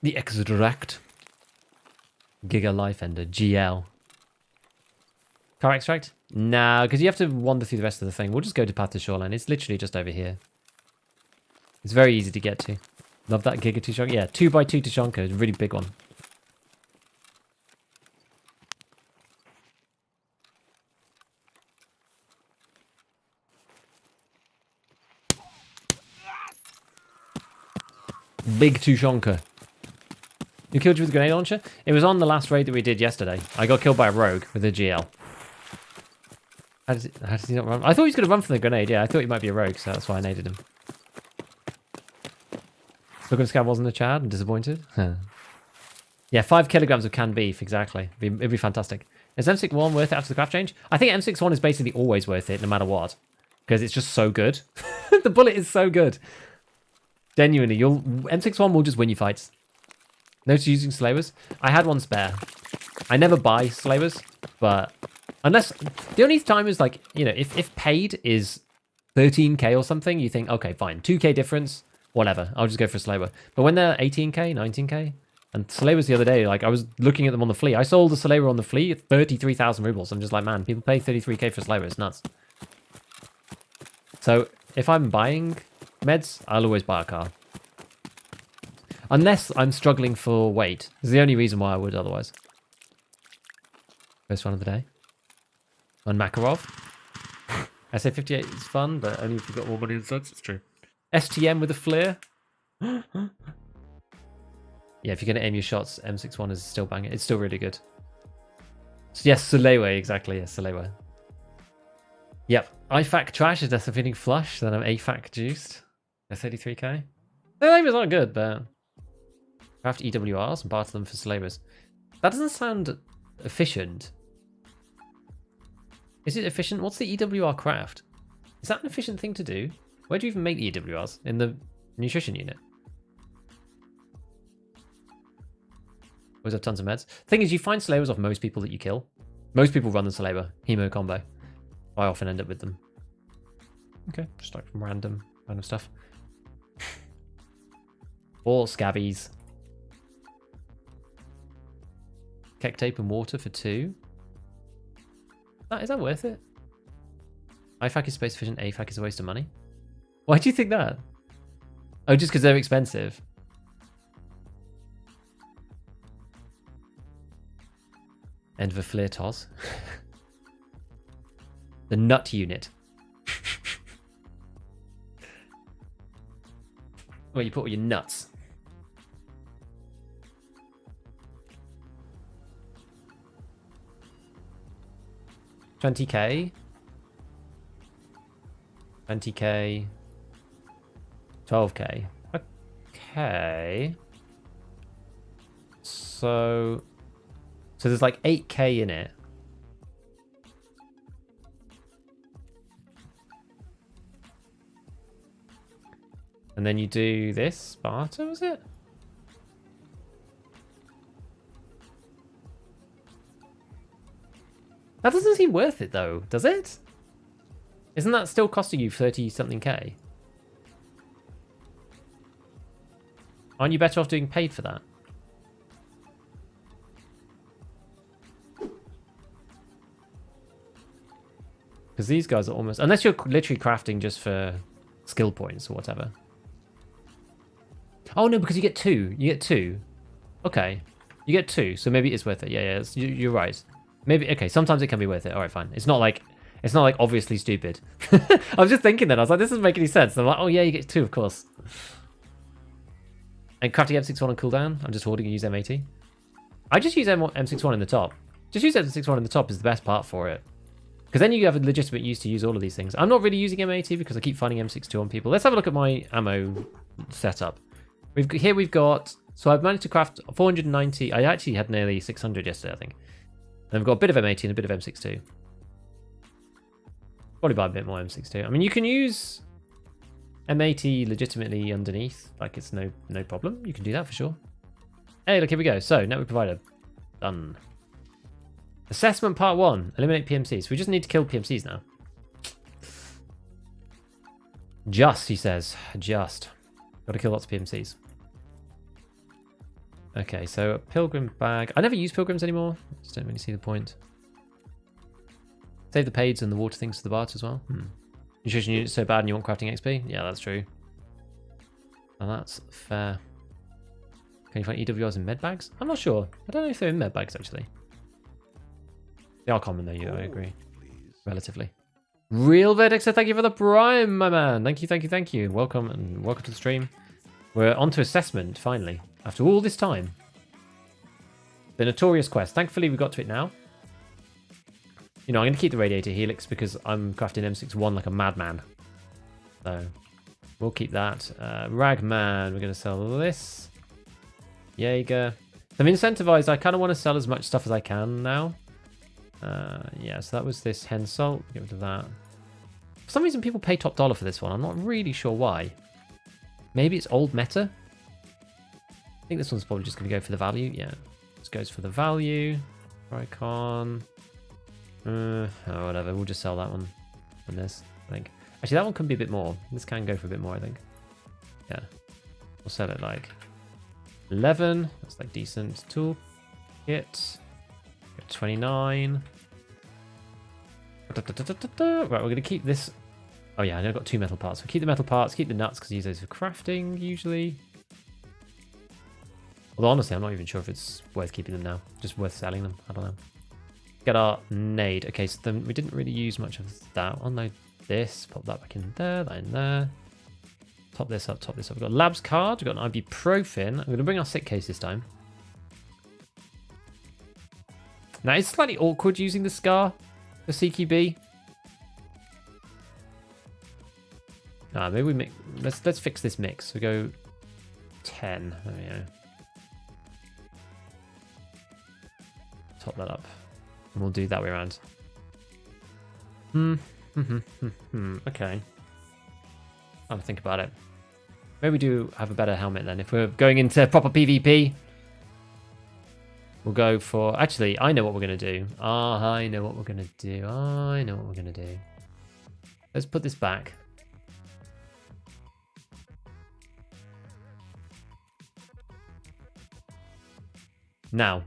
the Extract. Giga Life Ender, GL. Car extract? Nah, because you have to wander through the rest of the thing. We'll just go to Path to Shoreline. It's literally just over here. It's very easy to get to. Love that Giga Tushonka. Yeah, 2x2 Tushonka is a really big one. Big Tushonka. You killed you with a grenade launcher? It was on the last raid that we did yesterday. I got killed by a rogue with a GL. How does he not run? I thought he was going to run from the grenade. Yeah, I thought he might be a rogue, so that's why I naded him. Looking Scav wasn't a Chad. I'm disappointed. Yeah, 5 kilograms of canned beef, exactly. It'd be fantastic. Is M61 worth it after the craft change? I think M61 is basically always worth it, no matter what. Because it's just so good. The bullet is so good. Genuinely, M61 will just win you fights. No to using slavers. I had one spare. I never buy slavers, but unless the only time is like, you know, if paid is 13k or something, you think, okay, fine, 2k difference, whatever. I'll just go for a slaver. But when they're 18k, 19k, and slavers the other day, like I was looking at them on the flea. I sold a slaver on the flea at 33,000 rubles. I'm just like, man, people pay 33k for a slaver. It's nuts. So if I'm buying Meds, I'll always buy a car. Unless I'm struggling for weight. It's the only reason why I would otherwise. First one of the day. On Makarov. SA58 is fun, but only if you've got more money than such. It's true. STM with a flare. Yeah, if you're going to aim your shots, M61 is still banging. It's still really good. Yes, Solewe, exactly. Yes, Solewe. Yep. IFAC trash is less feeling flush than I'm AFAC juiced. That's 83k. Solewe's not good, but craft EWRs and barter them for Solebas. That doesn't sound efficient. Is it efficient? What's the EWR craft? Is that an efficient thing to do? Where do you even make the EWRs? In the nutrition unit? Always have tons of meds. Thing is, you find Solebas off most people that you kill. Most people run the Soleba Hemo combo. I often end up with them. Okay, just like from random stuff. Or scabbies. Keck tape and water for 2. Is that worth it? IFAC is space efficient, AFAC is a waste of money. Why do you think that? Oh, just because they're expensive. End of a flare toss. The nut unit. Where you put all your nuts. $20k. 20k. 12k. Okay. So there's like 8k in it. And then you do this Sparta, was it? That doesn't seem worth it though, does it? Isn't that still costing you 30 something k? Aren't you better off doing paid for that? Because these guys are almost... Unless you're literally crafting just for skill points or whatever. Oh no, because you get 2. You get 2. Okay. You get 2, so maybe it's worth it. Yeah, you're right. Maybe, okay, sometimes it can be worth it. Alright, fine. It's not like obviously stupid. I was just thinking that. I was like, this doesn't make any sense. And I'm like, oh yeah, you get 2, of course. And crafting M61 on cooldown. I'm just hoarding and use M80. I just use M61 in the top. Just use M61 in the top is the best part for it. Because then you have a legitimate use to use all of these things. I'm not really using M80 because I keep finding M62 on people. Let's have a look at my ammo setup. Here we've got... So I've managed to craft 490. I actually had nearly 600 yesterday, I think. And I've got a bit of M80 and a bit of M62. Probably buy a bit more M62. I mean, you can use M80 legitimately underneath. Like, it's no problem. You can do that for sure. Hey, look, here we go. So, network provider. Done. Assessment part 1. Eliminate PMCs. We just need to kill PMCs now. Just, he says. Just. Got to kill lots of PMCs. Okay, so a pilgrim bag. I never use pilgrims anymore. Just don't really see the point. Save the paids and the water things for the bart as well. Nutrition unit's so bad and you want crafting XP? Yeah, that's true. And that's fair. Can you find EWRs in med bags? I'm not sure. I don't know if they're in med bags actually. They are common though, I agree. Relatively. Real Verdict, so thank you for the prime, my man. Thank you. Welcome to the stream. We're on to assessment, finally. After all this time. The notorious quest. Thankfully, we got to it now. You know, I'm going to keep the radiator helix because I'm crafting M61 like a madman. So, we'll keep that. Ragman, we're going to sell this. Jaeger. I'm incentivized. I kind of want to sell as much stuff as I can now. Yeah, so that was this hen salt. Get rid of that. For some reason, people pay top dollar for this one. I'm not really sure why. Maybe it's old meta. I think this one's probably just going to go for the value. Yeah, this goes for the value. Tricon. Oh, whatever. We'll just sell that one and this, I think. Actually, that one can be a bit more. This can go for a bit more, I think. Yeah. We'll sell it like 11. That's like decent. Tool kit. 29. Right, we're going to keep this Oh yeah, I've got 2 metal parts. So keep the metal parts, keep the nuts, because I use those for crafting, usually. Although honestly, I'm not even sure if it's worth keeping them now. Just worth selling them. I don't know. Get our nade. Okay, so then we didn't really use much of that. Unload this. Pop that back in there. That in there. Top this up. Top this up. We've got a labs card. We've got an ibuprofen. I'm going to bring our sick case this time. Now, it's slightly awkward using the scar for CQB. Maybe we mix. Let's fix this mix. We go 10. There we go. Top that up. And we'll do that way around. Okay. I'll think about it. Maybe we do have a better helmet then. If we're going into proper PvP, we'll go for... Actually, I know what we're going to do. I know what we're going to do. I know what we're going to do. Let's put this back. Now,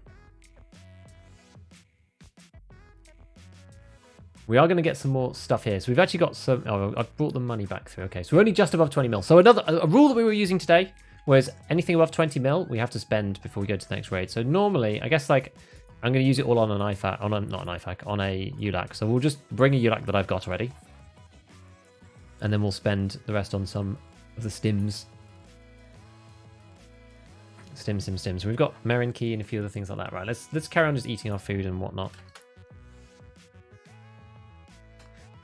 we are going to get some more stuff here. So we've actually got some... Oh, I've brought the money back through. Okay, so we're only just above 20 mil. So a rule that we were using today was anything above 20 mil, we have to spend before we go to the next raid. So normally, I guess like, I'm going to use it all on an IFAK, not an IFAK, on a ULAC. So we'll just bring a ULAC that I've got already. And then we'll spend the rest on some of the stims. Stims. We've got Merin Key and a few other things like that, right? Let's carry on just eating our food and whatnot.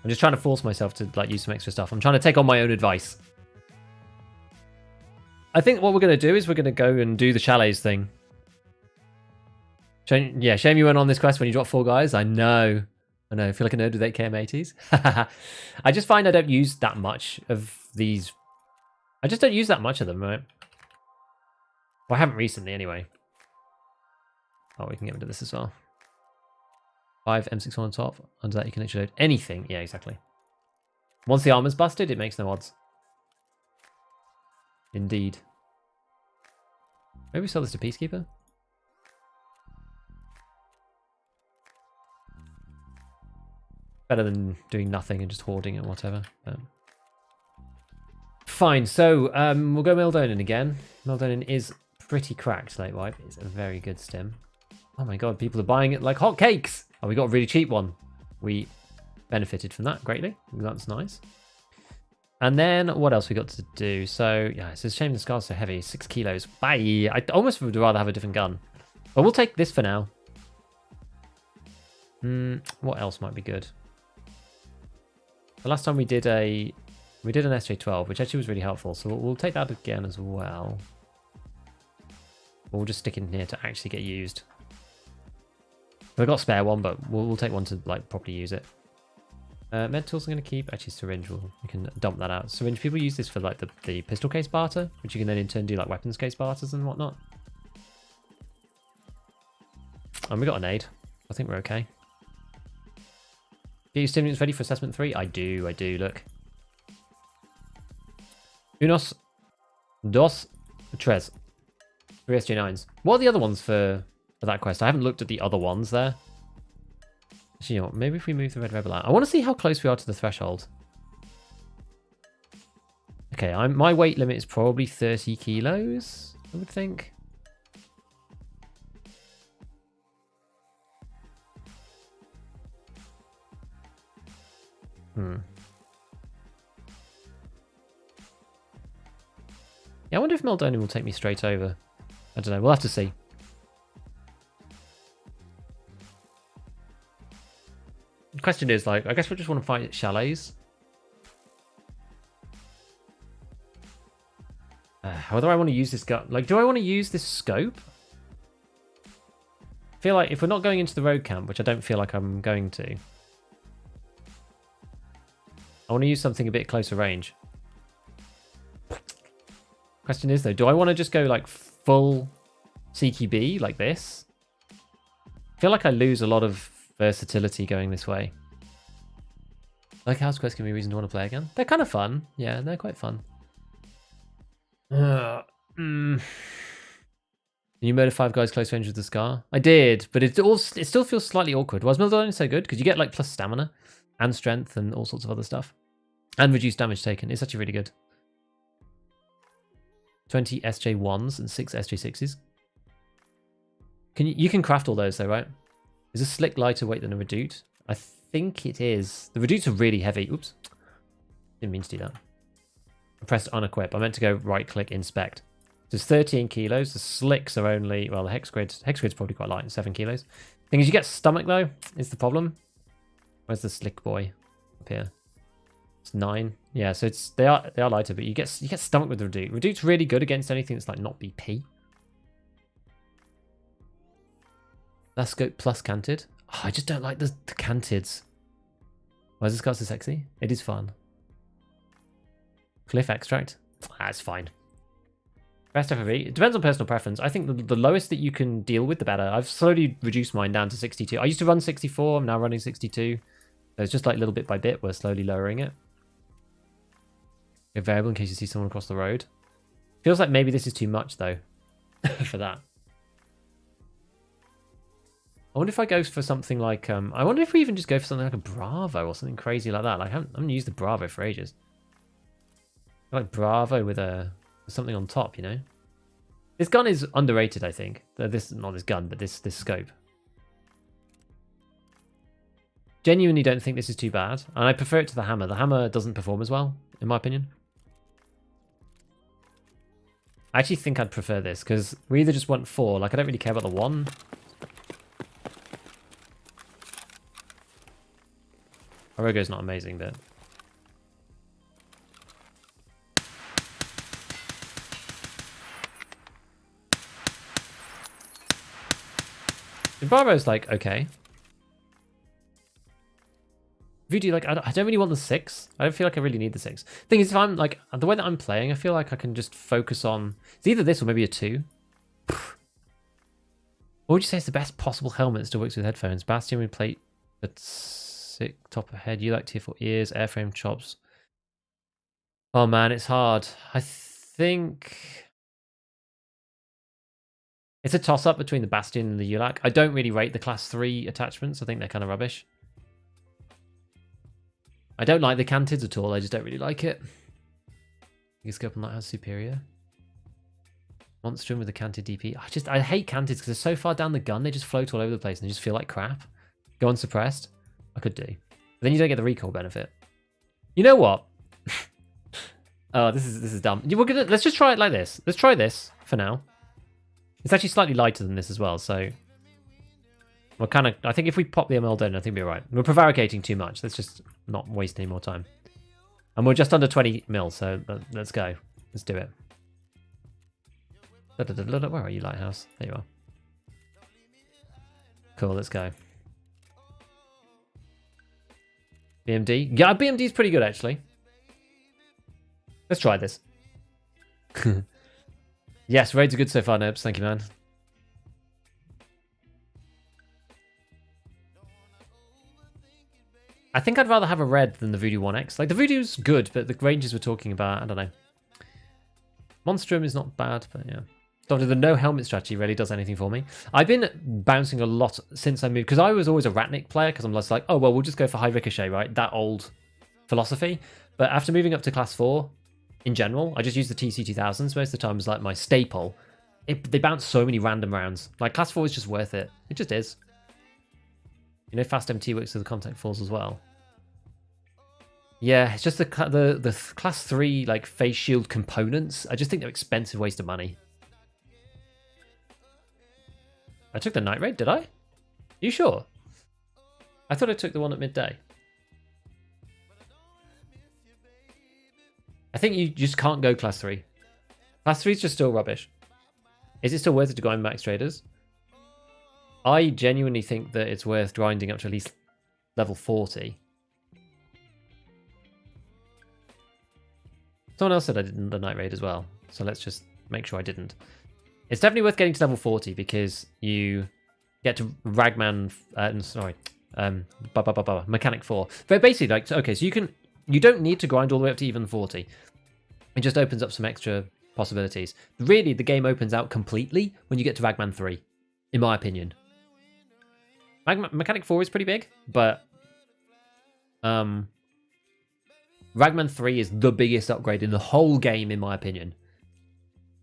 I'm just trying to force myself to like use some extra stuff. I'm trying to take on my own advice. I think what we're going to do is we're going to go and do the chalets thing. Shame you went on this quest when you dropped 4 guys. I know. I feel like a nerd with 8 KM80s. I just find I don't use that much of these. I just don't use that much of them, right? Well, I haven't recently anyway. Oh, we can get rid of this as well. 5 M61 on top. Under that, you can literally load anything. Yeah, exactly. Once the armor's busted, it makes no odds. Indeed. Maybe sell this to Peacekeeper? Better than doing nothing and just hoarding and whatever. But... Fine, so we'll go Mildonin again. Mildonin is pretty cracked, Late Wipe. It's a very good stim. Oh my god, people are buying it like hotcakes! Oh, we got a really cheap one. We benefited from that greatly. That's nice. And then what else we got to do? So yeah, it's a shame the scar's so heavy. 6 kilos. Bye. I almost would rather have a different gun. But we'll take this for now. What else might be good? The last time we did an SJ12, which actually was really helpful. So we'll take that again as well. We'll just stick in here to actually get used. I've got a spare one, but we'll take one to like properly use it. Med tools I'm going to keep. Actually, syringe, we can dump that out. Syringe, people use this for like the pistol case barter, which you can then in turn do like weapons case barters and whatnot. And we got a nade. I think we're okay. Get your stimulants ready for assessment 3? I do, look. Unos, dos, tres. 3 SJ9s. What are the other ones for that quest? I haven't looked at the other ones there. Actually, you know what? Maybe if we move the Red Rebel out. I want to see how close we are to the threshold. Okay, my weight limit is probably 30 kilos, I would think. Yeah, I wonder if Mildonin will take me straight over. I don't know. We'll have to see. The question is, like, I guess we just want to fight chalets. Whether I want to use this gun... Like, do I want to use this scope? I feel like if we're not going into the road camp, which I don't feel like I'm going to, I want to use something a bit closer range. Question is, though, do I want to just go, like, full CQB like this? I feel like I lose a lot of versatility going this way. Like, house quests can be a reason to want to play again. They're kind of fun. Yeah, they're quite fun. You murdered 5 guys close range with the scar? I did, but it still feels slightly awkward. Was Mildonin so good? Because you get, like, plus stamina and strength and all sorts of other stuff. And reduced damage taken. It's actually really good. 20 SJ1s and 6 SJ6s. You can craft all those though, right? Is a slick lighter weight than a reduce? I think it is. The reduce are really heavy. Oops. Didn't mean to do that. I pressed unequip. I meant to go right click inspect. So it's 13 kilos. The slicks are only, well, the hex grid's probably quite light, 7 kilos. Thing is, you get stomach though, is the problem. Where's the slick boy? Up here. It's 9. Yeah, so they are lighter, but you get stomach with the reduce. Reduce really good against anything that's like not BP. That's scope plus canted. Oh, I just don't like the cantids. Why is this card so sexy? It is fun. Cliff extract. It's fine. Best FOV. It depends on personal preference. I think the lowest that you can deal with, the better. I've slowly reduced mine down to 62. I used to run 64. I'm now running 62. So it's just like little bit by bit. We're slowly lowering it. A variable in case you see someone across the road. Feels like maybe this is too much though for that. I wonder if I go for something like I wonder if we even just go for something like a Bravo or something crazy like that. Like I haven't used the Bravo for ages. I like Bravo with something on top, you know. This gun is underrated, I think. Not this gun, but this scope. Genuinely don't think this is too bad, and I prefer it to the hammer. The hammer doesn't perform as well, in my opinion. I actually think I'd prefer this because we either just want 4. Like I don't really care about the 1. Orogo's not amazing, but the Bravo's like okay. Voodoo, like I don't really want the 6. I don't feel like I really need the 6. Thing is, if I'm like the way that I'm playing, I feel like I can just focus on it's either this or maybe a 2. What would you say is the best possible helmet that still works with headphones? Bastion with plate, but sick top of head. You like tier 4 ears, airframe chops. Oh man, it's hard. I think it's a toss up between the Bastion and the ULAC. I don't really rate the class 3 attachments. I think they're kind of rubbish. I don't like the cantids at all. I just don't really like it. You scope on Lighthouse superior. Monstrum with a canted DP. I hate cantids because they're so far down the gun. They just float all over the place and they just feel like crap. Go unsuppressed. I could do. But then you don't get the recoil benefit. You know what? Oh, this is dumb. Let's just try it like this. Let's try this for now. It's actually slightly lighter than this as well, so we're kind of. I think if we pop the ML down, I think we're right. We're prevaricating too much. Let's just not waste any more time. And we're just under 20 mil, so let's go. Let's do it. Where are you, Lighthouse? There you are. Cool, let's go. BMD. Yeah, BMD's pretty good, actually. Let's try this. Yes, raids are good so far, Nebs. Thank you, man. I think I'd rather have a red than the Voodoo 1X. Like, the Voodoo's good, but the ranges we're talking about, I don't know. Monstrum is not bad, but yeah. The no helmet strategy really does anything for me. I've been bouncing a lot since I moved, because I was always a Ratnik player, because I'm just like, oh, well, we'll just go for high ricochet, right? That old philosophy. But after moving up to class 4, in general, I just use the TC2000s most of the time as like my staple. They bounce so many random rounds. Like, class 4 is just worth it. It just is. You know, fast MT works with the contact falls as well. Yeah, it's just the class 3 like face shield components. I just think they're expensive waste of money. I took the night raid, did I? You sure? I thought I took the one at midday. I think you just can't go class 3. Class 3 is just still rubbish. Is it still worth it to go on max traders? I genuinely think that it's worth grinding up to at least level 40. Someone else said I didn't the night raid as well, so let's just make sure I didn't. It's definitely worth getting to level 40 because you get to Ragman, Mechanic 4. But basically, like, okay, so you don't need to grind all the way up to even 40. It just opens up some extra possibilities. Really, the game opens out completely when you get to Ragman 3, in my opinion. Mechanic 4 is pretty big, but Ragman 3 is the biggest upgrade in the whole game, in my opinion.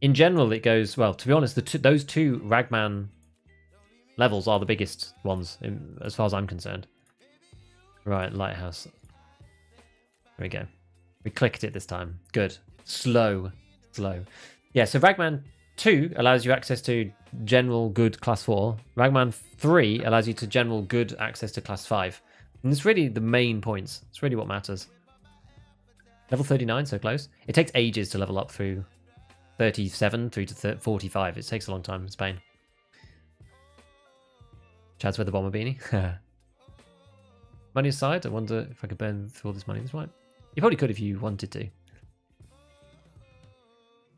In general, it goes, well, to be honest, those two Ragman levels are the biggest ones, as far as I'm concerned. Right, Lighthouse. There we go. We clicked it this time. Good. Slow. Yeah, so Ragman 2 allows you access to general good class 4. Ragman 3 allows you to general good access to class 5. And it's really the main points. It's really what matters. Level 39, so close. It takes ages to level up through 37 through to 45. It takes a long time in Spain. Chad's with the bomber beanie. Money aside, I wonder if I could burn through all this money. That's right. You probably could if you wanted to.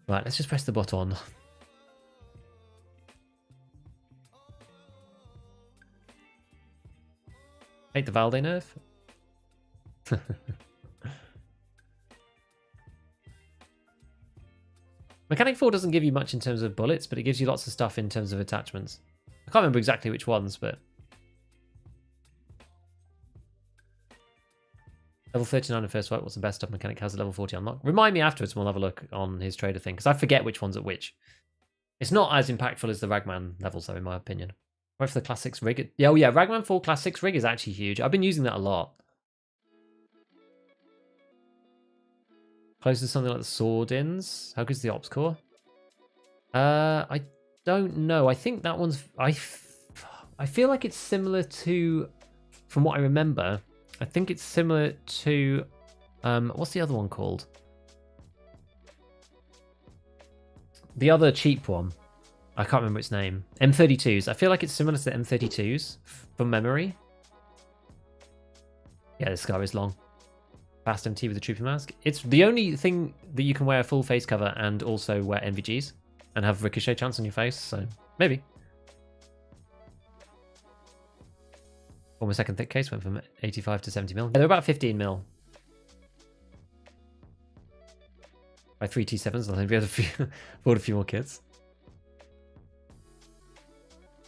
Right, let's just press the button. Hate the Valde nerf. Mechanic 4 doesn't give you much in terms of bullets, but it gives you lots of stuff in terms of attachments. I can't remember exactly which ones, but... Level 39 in first fight, what's the best stuff mechanic has a level 40 unlock? Remind me afterwards and we'll have a look on his trader thing, because I forget which one's at which. It's not as impactful as the Ragman levels, though, in my opinion. Wait for the Class 6 rig. Oh yeah, Ragman 4 Class 6 rig is actually huge. I've been using that a lot. Close to something like the Sword-ins. How good's the Ops Core? I don't know. I think that one's... I feel like it's similar to... From what I remember... I think it's similar to, what's the other one called? The other cheap one. I can't remember its name. M32s. I feel like it's similar to the M32s from memory. Yeah, this scar is long. Fast MT with a trooper mask. It's the only thing that you can wear a full face cover and also wear NVGs and have ricochet chance on your face, so maybe. My second thick case went from 85 to 70 mil. Yeah, they're about 15 mil. By 3 T7s, I think we had bought a few more kits.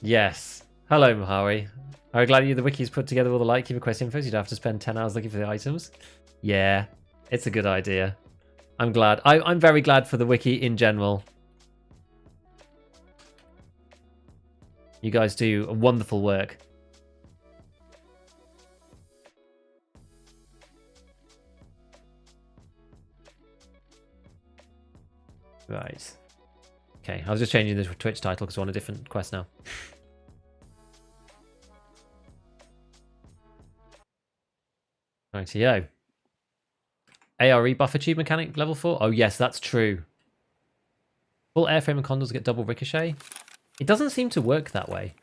Yes. Hello, Mojari. I'm glad the wiki's put together all the Lightkeeper quest info, so you don't have to spend 10 hours looking for the items. Yeah, it's a good idea. I'm glad. I'm very glad for the wiki in general. You guys do a wonderful work. Right. Okay, I was just changing the Twitch title because we're on a different quest now. Rightio. ARE buffer tube mechanic level 4? Oh yes, that's true. Full airframe and condoms get double ricochet? It doesn't seem to work that way.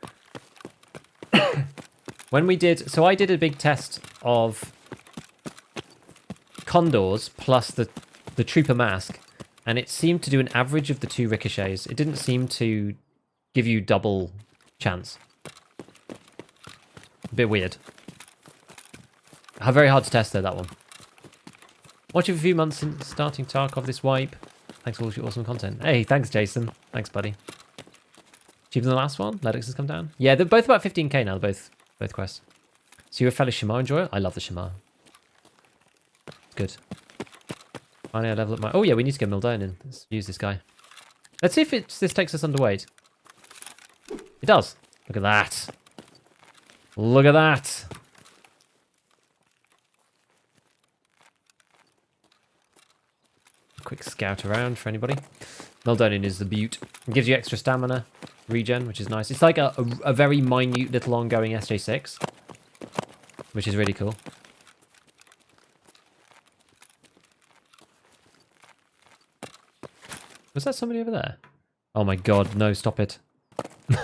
When we did... So I did a big test of condors plus the trooper mask. And it seemed to do an average of the two ricochets. It didn't seem to give you double chance. A bit weird. Very hard to test though, that one. Watching for a few months since starting Tarkov this wipe. Thanks for all your awesome content. Hey, thanks Jason. Thanks buddy. Cheaper than the last one? Ledix has come down. Yeah, they're both about 15k now, both quests. So you're a fellow Shamar enjoyer? I love the Shamar. It's good. Finally, I level up my... Oh, yeah, we need to get Mildone in. Let's use this guy. Let's see if this takes us underweight. It does. Look at that. Look at that. Quick scout around for anybody. Mildone is the beaut. It gives you extra stamina, regen, which is nice. It's like a very minute little ongoing SJ6, which is really cool. Was that somebody over there? Oh my god, no, stop it. Can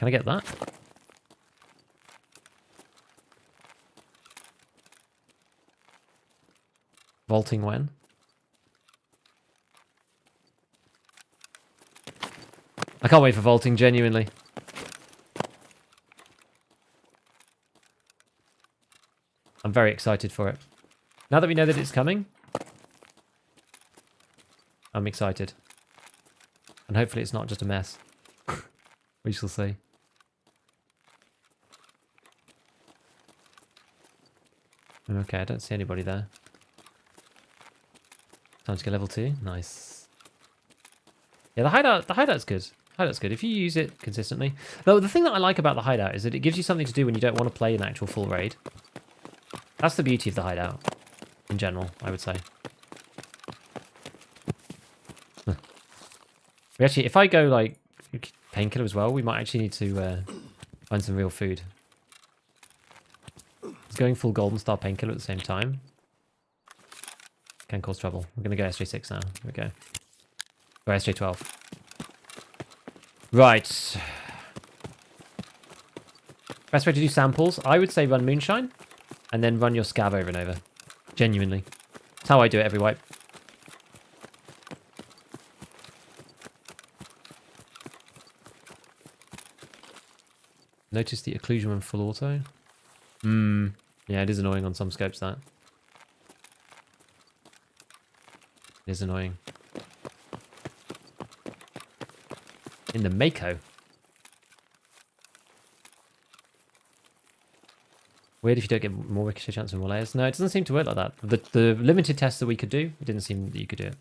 I get that? Vaulting when? I can't wait for vaulting, genuinely. I'm very excited for it. Now that we know that it's coming, I'm excited. And hopefully it's not just a mess. We shall see. Okay, I don't see anybody there. Time to get level 2. Nice. Yeah, the hideout's good. Hideout's good if you use it consistently. Though the thing that I like about the hideout is that it gives you something to do when you don't want to play an actual full raid. That's the beauty of the hideout, in general, I would say. We actually, if I go like painkiller as well, we might actually need to find some real food. It's going full golden star painkiller at the same time can cause trouble. We're gonna go SJ6 now. Here we go. Or SJ12. Right. Best way to do samples, I would say run Moonshine, and then run your scav over and over. Genuinely. That's how I do it every wipe. Notice the occlusion when full auto. Yeah, it is annoying on some scopes, that. It is annoying. In the Mako. Weird if you don't get more ricochet chance and more layers. No, it doesn't seem to work like that. The limited tests that we could do, it didn't seem that you could do it.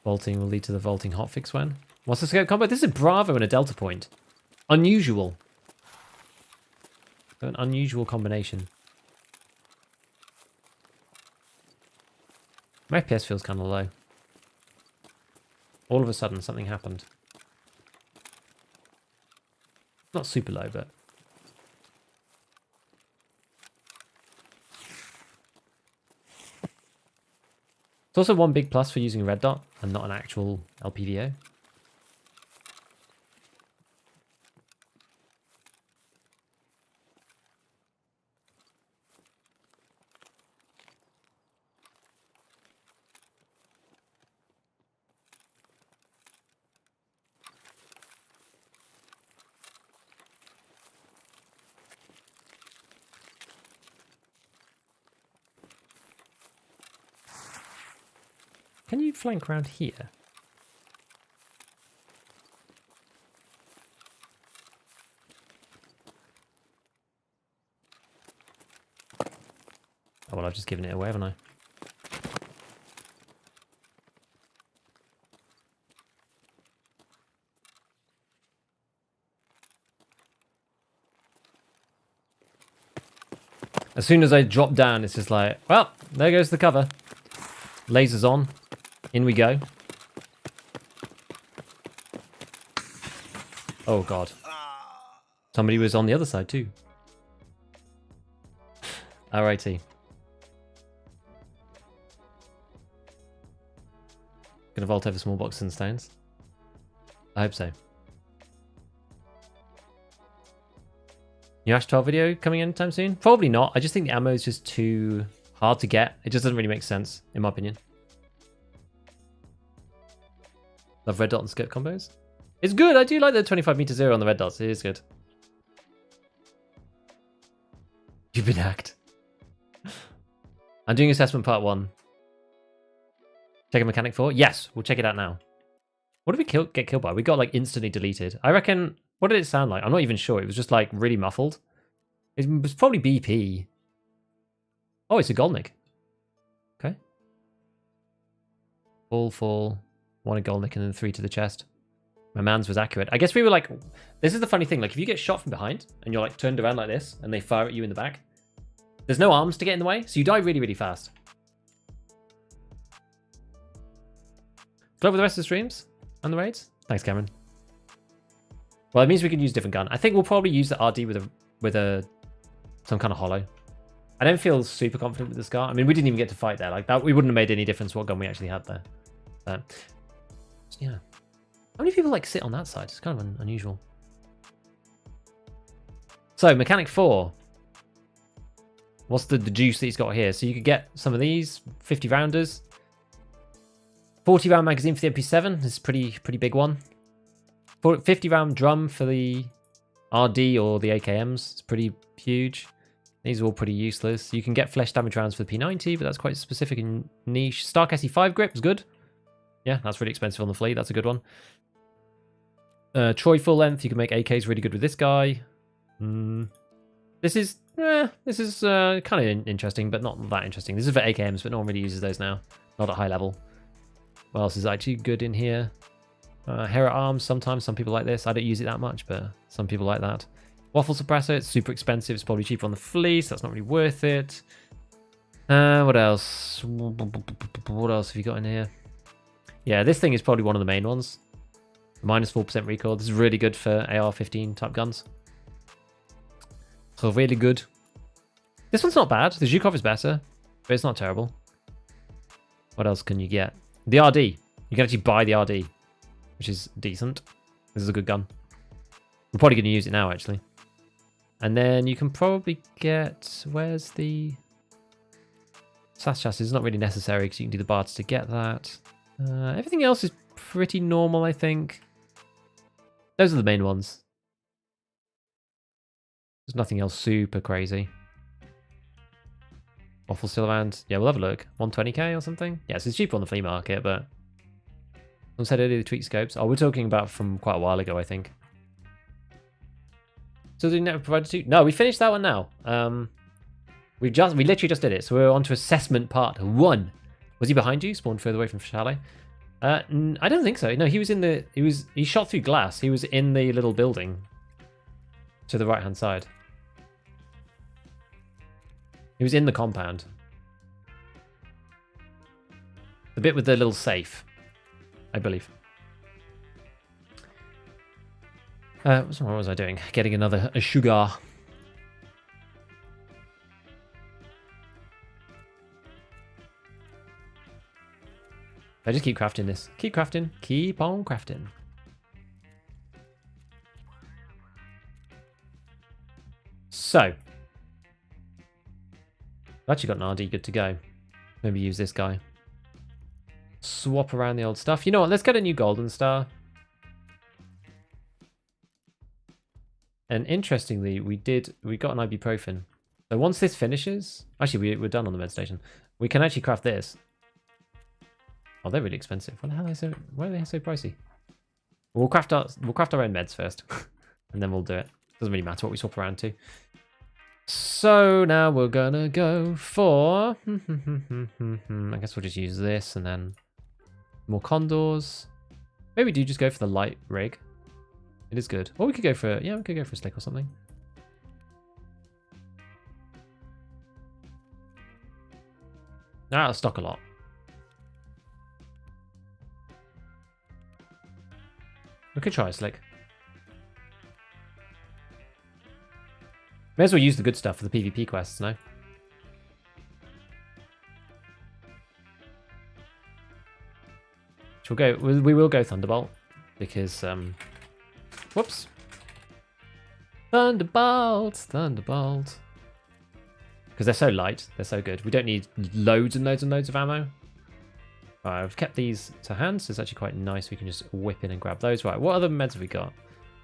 Vaulting will lead to the vaulting hotfix when? What's the scope combo? This is a Bravo and a Delta point. Unusual. An unusual combination. My FPS feels kind of low. All of a sudden, something happened. Not super low, but... It's also one big plus for using red dot and not an actual LPVO. Can you flank around here? Oh, well, I've just given it away, haven't I? As soon as I drop down, it's just like, well, there goes the cover. Lasers on. In we go. Oh, God. Somebody was on the other side, too. Alrighty. Gonna vault over small boxes and stones. I hope so. New Ash 12 video coming anytime soon? Probably not. I just think the ammo is just too hard to get. It just doesn't really make sense, in my opinion. Love red dot and skirt combos. It's good. I do like the 25 meter zero on the red dots. It is good. You've been hacked. I'm doing assessment part 1. Check a mechanic 4. Yes, we'll check it out now. What did we get killed by? We got like instantly deleted. I reckon. What did it sound like? I'm not even sure. It was just like really muffled. It was probably BP. Oh, it's a Golnik. Okay. Fall. 1 a Golnik and then 3 to the chest. My man's was accurate. I guess we were like... This is the funny thing. Like, if you get shot from behind and you're like turned around like this and they fire at you in the back, there's no arms to get in the way, so you die really, really fast. Good luck with the rest of the streams and the raids. Thanks, Cameron. Well, it means we can use a different gun. I think we'll probably use the RD with some kind of hollow. I don't feel super confident with the SCAR. I mean, we didn't even get to fight there. Like that, we wouldn't have made any difference what gun we actually had there. Yeah. How many people like sit on that side? It's kind of unusual. So, mechanic 4. What's the juice that he's got here? So you could get some of these 50 rounders. 40 round magazine for the MP7. This is pretty big one. 50 round drum for the RD or the AKMs. It's pretty huge. These are all pretty useless. You can get flesh damage rounds for the P90, but that's quite specific and niche. Stark SE5 grip is good. Yeah, that's really expensive on the fleet. That's a good one. Troy full length. You can make AKs really good with this guy. This is kind of interesting, but not that interesting. This is for AKMs, but no one really uses those now. Not at high level. What else is actually good in here? Hair at arms, sometimes. Some people like this. I don't use it that much, but some people like that. Waffle suppressor, it's super expensive. It's probably cheaper on the fleece. That's not really worth it. What else? What else have you got in here? Yeah, this thing is probably one of the main ones. Minus 4% recoil. This is really good for AR-15 type guns. So really good. This one's not bad. The Zhukov is better, but it's not terrible. What else can you get? The RD. You can actually buy the RD, which is decent. This is a good gun. We're probably going to use it now, actually. And then you can probably get... Where's the... SAS chassis is not really necessary because you can do the barter to get that. Everything else is pretty normal, I think. Those are the main ones. There's nothing else super crazy. Waffle still around. Yeah, we'll have a look. 120k or something? Yeah, so it's cheaper on the flea market, but... Someone said earlier the tweak scopes. Oh, we're talking about from quite a while ago, I think. So the network provider 2? No, we finished that one now. We literally just did it. So we're on to assessment part 1. Was he behind you? Spawned further away from Chalet? I don't think so. No, he was in the... He shot through glass. He was in the little building. To the right-hand side. He was in the compound. The bit with the little safe. I believe. What was I doing? Getting another sugar. I just keep crafting this. Keep crafting. Keep on crafting. So. I've actually got an RD good to go. Maybe use this guy. Swap around the old stuff. You know what? Let's get a new golden star. And interestingly, we got an ibuprofen. So once this finishes, actually we're done on the med station. We can actually craft this. Oh, they're really expensive. Why are they so pricey? We'll craft our own meds first, and then we'll do it. Doesn't really matter what we swap around to. So now we're gonna go for. I guess we'll just use this and then more condors. Maybe we do just go for the light rig. It is good. Or we could go for we could go for a slick or something. I'll stock a lot. We could try a slick. May as well use the good stuff for the PvP quests, no? We will go Thunderbolt because whoops. Thunderbolt. Because they're so light, they're so good. We don't need loads and loads and loads of ammo. Right, I've kept these to hand, so it's actually quite nice. We can just whip in and grab those. Right, what other meds have we got?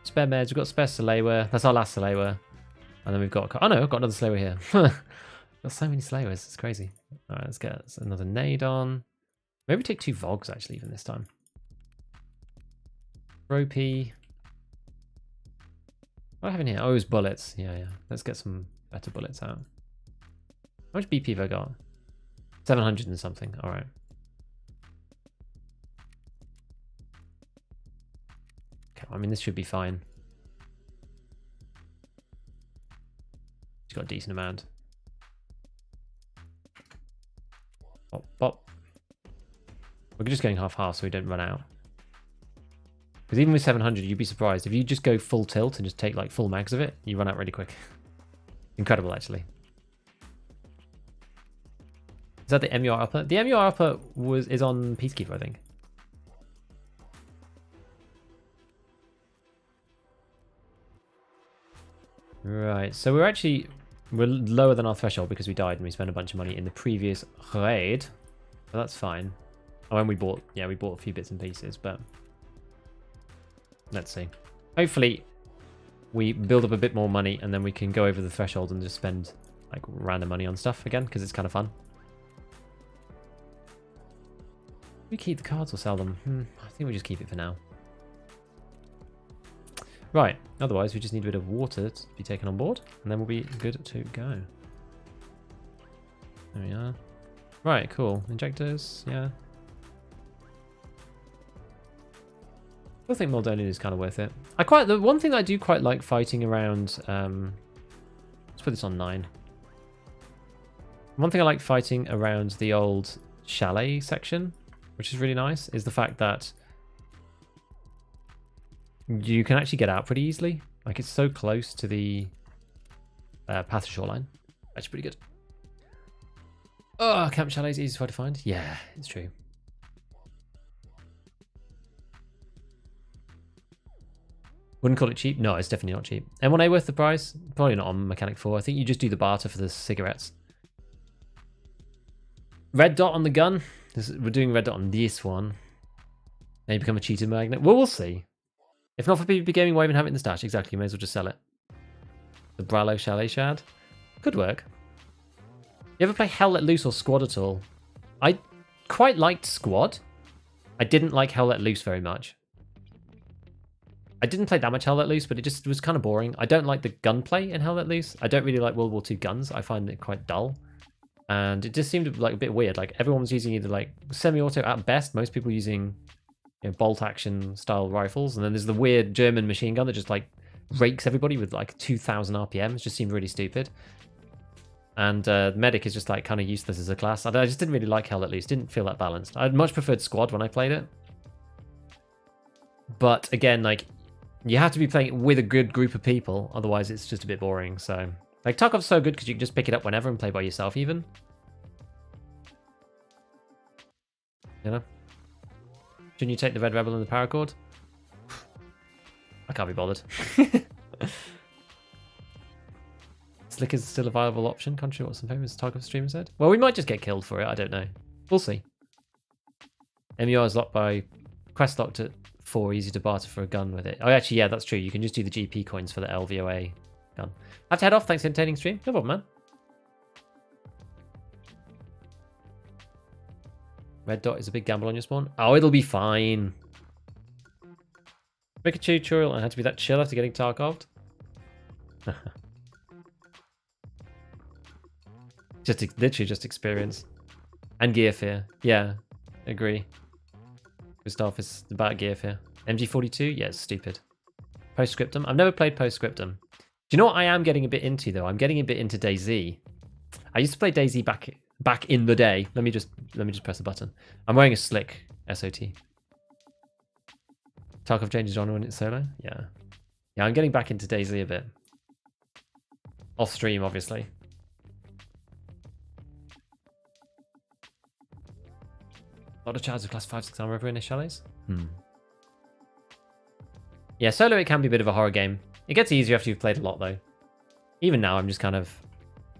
Spare meds. We've got spare Slayware. That's our last Slayware. And then we've got... Oh no, I've got another Slayware here. Got so many Slaywares. It's crazy. Alright, let's get another nade on. Maybe take 2 Vogs, actually, even this time. Ropey. What do I have in here? Oh, it was bullets. Yeah. Let's get some better bullets out. How much BP have I got? 700 and something. Alright. Okay, I mean, this should be fine. She's got a decent amount. Pop. We're just going half-half so we don't run out. Because even with 700, you'd be surprised. If you just go full tilt and just take like full mags of it, you run out really quick. Incredible, actually. Is that the MUR upper? The MUR upper is on Peacekeeper, I think. Right, so we're lower than our threshold because we died and we spent a bunch of money in the previous raid. So that's fine. Oh, and we bought a few bits and pieces, but let's see. Hopefully we build up a bit more money and then we can go over the threshold and just spend like random money on stuff again because it's kind of fun. We keep the cards or sell them? I think we just keep it for now. Right, Otherwise, we just need a bit of water to be taken on board, and then we'll be good to go. There we are. Right, cool. Injectors, yeah. I think Moldonian is kind of worth it. The one thing I do quite like fighting around. Let's put this on 9. One thing I like fighting around the old chalet section, which is really nice, is the fact that you can actually get out pretty easily. Like, it's so close to the path to shoreline. Actually pretty good. Oh, camp chalet is easy to find. Yeah, it's true. Wouldn't call it cheap. No, it's definitely not cheap. M1A worth the price? Probably not on Mechanic 4. I think you just do the barter for the cigarettes. Red dot on the gun. We're doing red dot on this one. Then you become a cheater magnet. Well, we'll see. If not for PvP Gaming, why even have it in the stash? Exactly, you may as well just sell it. The Brallo Chalet Shad. Could work. You ever play Hell Let Loose or Squad at all? I quite liked Squad. I didn't like Hell Let Loose very much. I didn't play that much Hell Let Loose, but it just was kind of boring. I don't like the gunplay in Hell Let Loose. I don't really like World War II guns. I find it quite dull. And it just seemed like a bit weird. Like, everyone was using either like semi-auto at best. Most people using, you know, bolt action style rifles. And then there's the weird German machine gun that just like rakes everybody with like 2,000 RPM. It just seemed really stupid. And Medic is just like kind of useless as a class. I just didn't really like Hell Let Loose. Didn't feel that balanced. I much preferred Squad when I played it. But again, like, you have to be playing it with a good group of people, otherwise it's just a bit boring. So, like, Tarkov's so good because you can just pick it up whenever and play by yourself even. You know? Shouldn't you take the Red Rebel and the Paracord? I can't be bothered. Slick is still a viable option. Can't sure what some famous Tarkov streamer said. Well, we might just get killed for it. I don't know. We'll see. MUR is locked by quest locked at 4, easy to barter for a gun with it. Oh, actually, yeah, that's true. You can just do the GP coins for the LVOA gun. I have to head off. Thanks for entertaining stream. No problem, man. Red dot is a big gamble on your spawn. Oh, it'll be fine. Make a tutorial on how to be that chill after getting Tarkoved. Literally just experience. And gear fear. Yeah, agree. Gustav is about gear fear. MG42? Yeah, it's stupid. Postscriptum? I've never played Postscriptum. Do you know what I am getting a bit into, though? I'm getting a bit into DayZ. I used to play DayZ back in the day. Let me just press the button. I'm wearing a slick SOT. Tarkov changes genre when it's solo? Yeah. Yeah, I'm getting back into DayZ a bit. Off stream, obviously. A lot of chads of class 5-6 armor over in his chalets. Yeah, solo it can be a bit of a horror game. It gets easier after you've played a lot, though. Even now, I'm just kind of...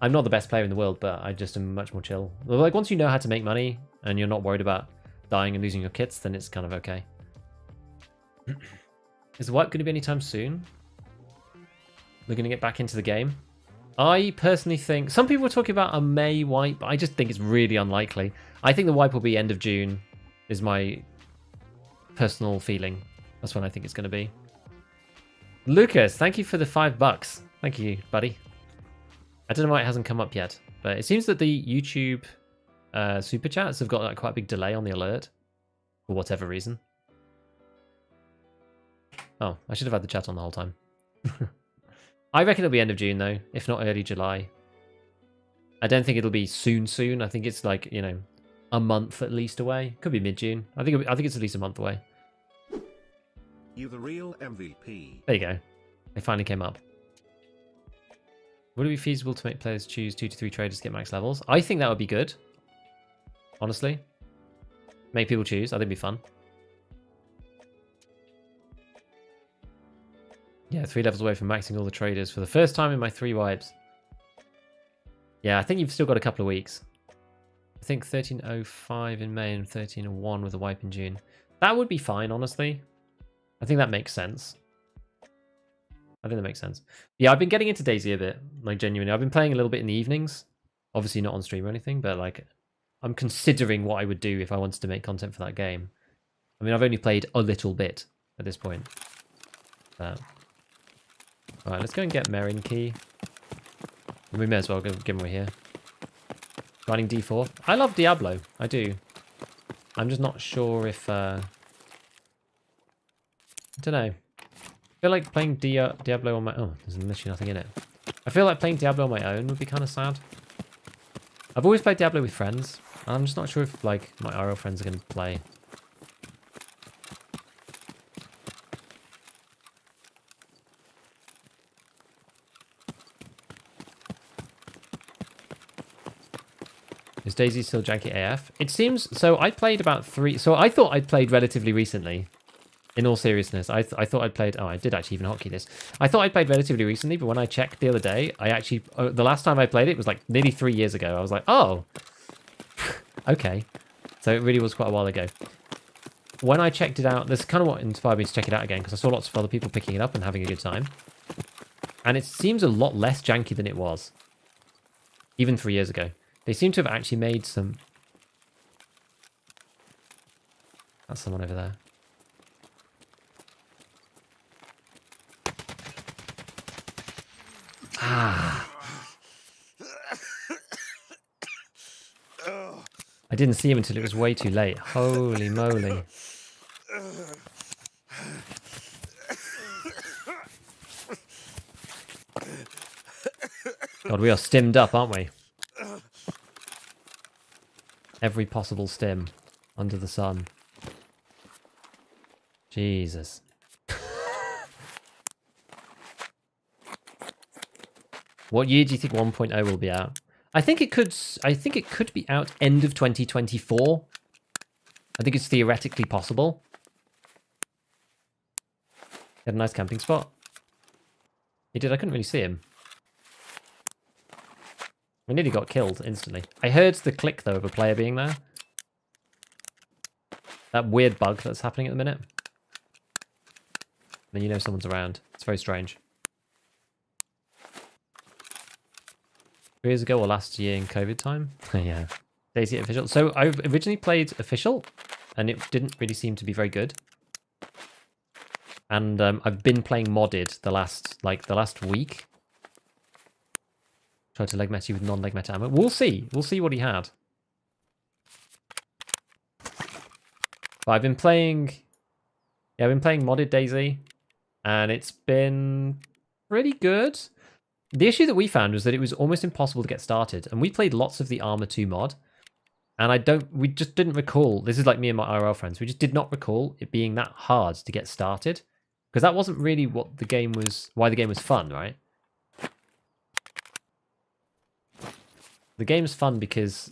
I'm not the best player in the world, but I just am much more chill. Like, once you know how to make money, and you're not worried about dying and losing your kits, then it's kind of okay. Is the wipe going to be anytime soon? We're going to get back into the game. I personally think... Some people are talking about a May wipe, but I just think it's really unlikely. I think the wipe will be end of June, is my personal feeling. That's when I think it's going to be. Lucas, thank you for the $5. Thank you, buddy. I don't know why it hasn't come up yet, but it seems that the YouTube super chats have got like quite a big delay on the alert for whatever reason. Oh, I should have had the chat on the whole time. I reckon it'll be end of June though, if not early July. I don't think it'll be soon. I think it's like, you know, a month at least away. Could be mid-June. I think it's at least a month away. You the real MVP. There you go. They finally came up. Would it be feasible to make players choose 2 to 3 traders to get max levels? I think that would be good. Honestly. Make people choose. I think it'd be fun. Yeah, 3 levels away from maxing all the traders for the first time in my 3 wipes. Yeah, I think you've still got a couple of weeks. I think 13.05 in May and 13.01 with a wipe in June. That would be fine, honestly. I think that makes sense. I think that makes sense. Yeah, I've been getting into DayZ a bit, like genuinely. I've been playing a little bit in the evenings. Obviously not on stream or anything, but like I'm considering what I would do if I wanted to make content for that game. I mean, I've only played a little bit at this point. Alright, let's go and get Merin Key. We may as well go give him here. Running D4. I love Diablo. I do. I'm just not sure if... I don't know. I feel like playing Diablo on my... Oh, there's literally nothing in it. I feel like playing Diablo on my own would be kind of sad. I've always played Diablo with friends. I'm just not sure if, like, my IRL friends are going to play. Is DayZ still janky AF? It seems... So I played about 3... So I thought I'd played relatively recently. In all seriousness, I thought I'd played... Oh, I did actually even hotkey this. I thought I'd played relatively recently, but when I checked the other day, I actually... the last time I played it was like nearly 3 years ago. I was like, oh, okay. So it really was quite a while ago. When I checked it out, this is kind of what inspired me to check it out again, because I saw lots of other people picking it up and having a good time. And it seems a lot less janky than it was. Even 3 years ago. They seem to have actually made some... That's someone over there. Ah. I didn't see him until it was way too late. Holy moly. God, we are stimmed up, aren't we? Every possible stim under the sun. Jesus. What year do you think 1.0 will be out? I think it could be out end of 2024. I think it's theoretically possible. Had a nice camping spot. He did, I couldn't really see him. We nearly got killed instantly. I heard the click, though, of a player being there. That weird bug that's happening at the minute. Then you know someone's around. It's very strange. 3 years ago or last year in COVID time? Yeah. DayZ Official. So I originally played Official, and it didn't really seem to be very good. And I've been playing modded the last week. Tried to leg meta you with non-leg meta ammo. We'll see. We'll see what he had. But I've been playing... Yeah, I've been playing modded DayZ. And it's been pretty good. The issue that we found was that it was almost impossible to get started. And we played lots of the Arma 2 mod. And we just didn't recall... This is like me and my IRL friends. We just did not recall it being that hard to get started. Because that wasn't really what the game was... Why the game was fun, right? The game's fun because,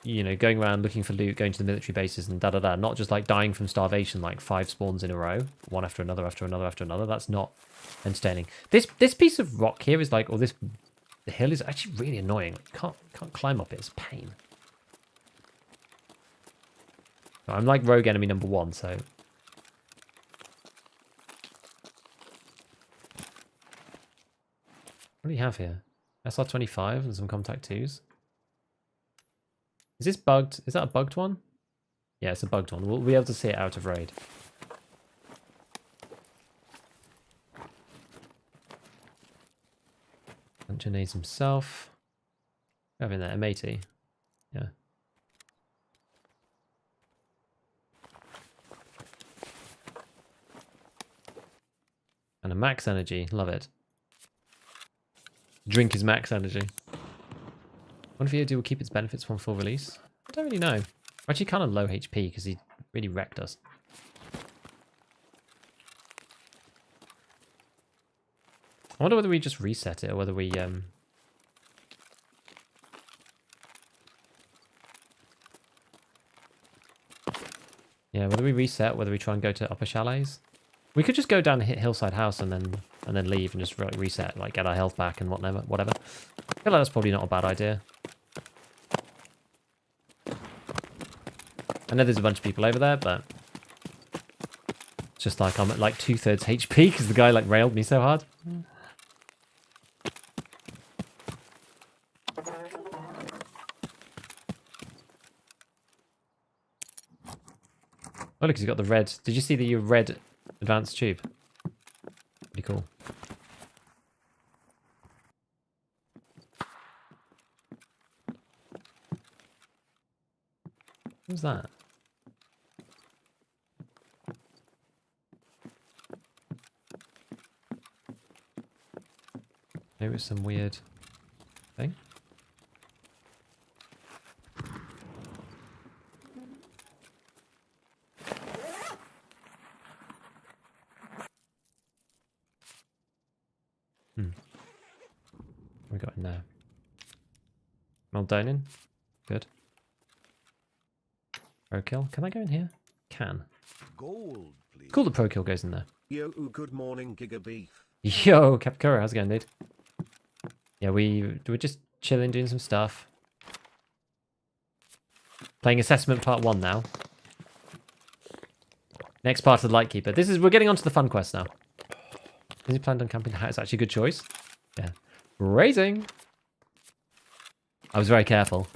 you know, going around looking for loot, going to the military bases and da-da-da, not just like dying from starvation like 5 spawns in a row, one after another, after another, after another. That's not entertaining. This piece of rock here is like, or this hill is actually really annoying. Can't climb up it, it's a pain. I'm like rogue enemy number 1, so... What do you have here? SR25 and some contact 2s. Is this bugged? Is that a bugged one? Yeah, it's a bugged one. We'll be able to see it out of raid. Bunch himself. Having that M80. Yeah. And a max energy. Love it. Drink is max energy. What if VOD will keep its benefits from full release? I don't really know. We're actually kind of low HP because he really wrecked us. I wonder whether we just reset it or whether we... Yeah, whether we reset, whether we try and go to upper chalets. We could just go down and hit Hillside House and then leave and just reset, like get our health back and whatever. I feel like that's probably not a bad idea. I know there's a bunch of people over there, but it's just like I'm at like 2/3 HP because the guy like railed me so hard. Oh look, he's got the red. Did you see the red advanced tube? Pretty cool. What's that? Maybe it's some weird thing. What we got in there? Meldonin. Good. Pro kill. Can I go in here? Can. Gold, please. Cool, the pro kill goes in there. Yo, good morning, Giga Beef. Yo, Capcura, how's it going, dude? Yeah, we're just chilling, doing some stuff. Playing Assessment Part 1 now. Next part of the Lightkeeper. We're getting onto the fun quest now. Is he planned on camping? It's actually a good choice. Yeah. Raising. I was very careful.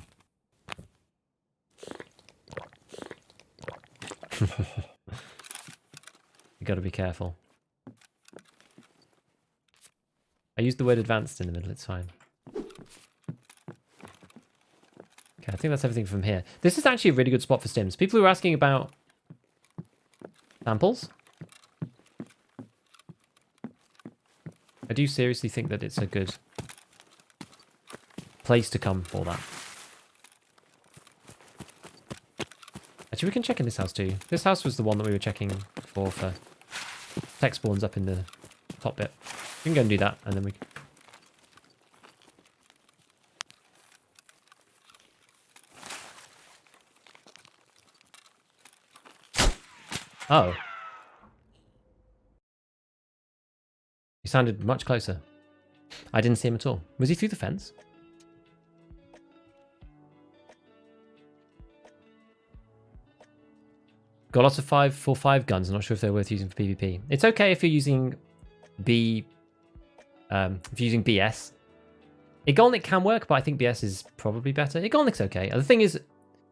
You gotta be careful. I used the word advanced in the middle, it's fine. Okay, I think that's everything from here. This is actually a really good spot for stims. People who are asking about samples. I do seriously think that it's a good place to come for that. Actually, we can check in this house too. This house was the one that we were checking for tech spawns up in the top bit. We can go and do that, and then we... Oh. He sounded much closer. I didn't see him at all. Was he through the fence? Got lots of 5.45 guns. I'm not sure if they're worth using for PvP. It's okay if you're using if you're using BS. Igolnik can work, but I think BS is probably better. Igolnik's okay. The thing is,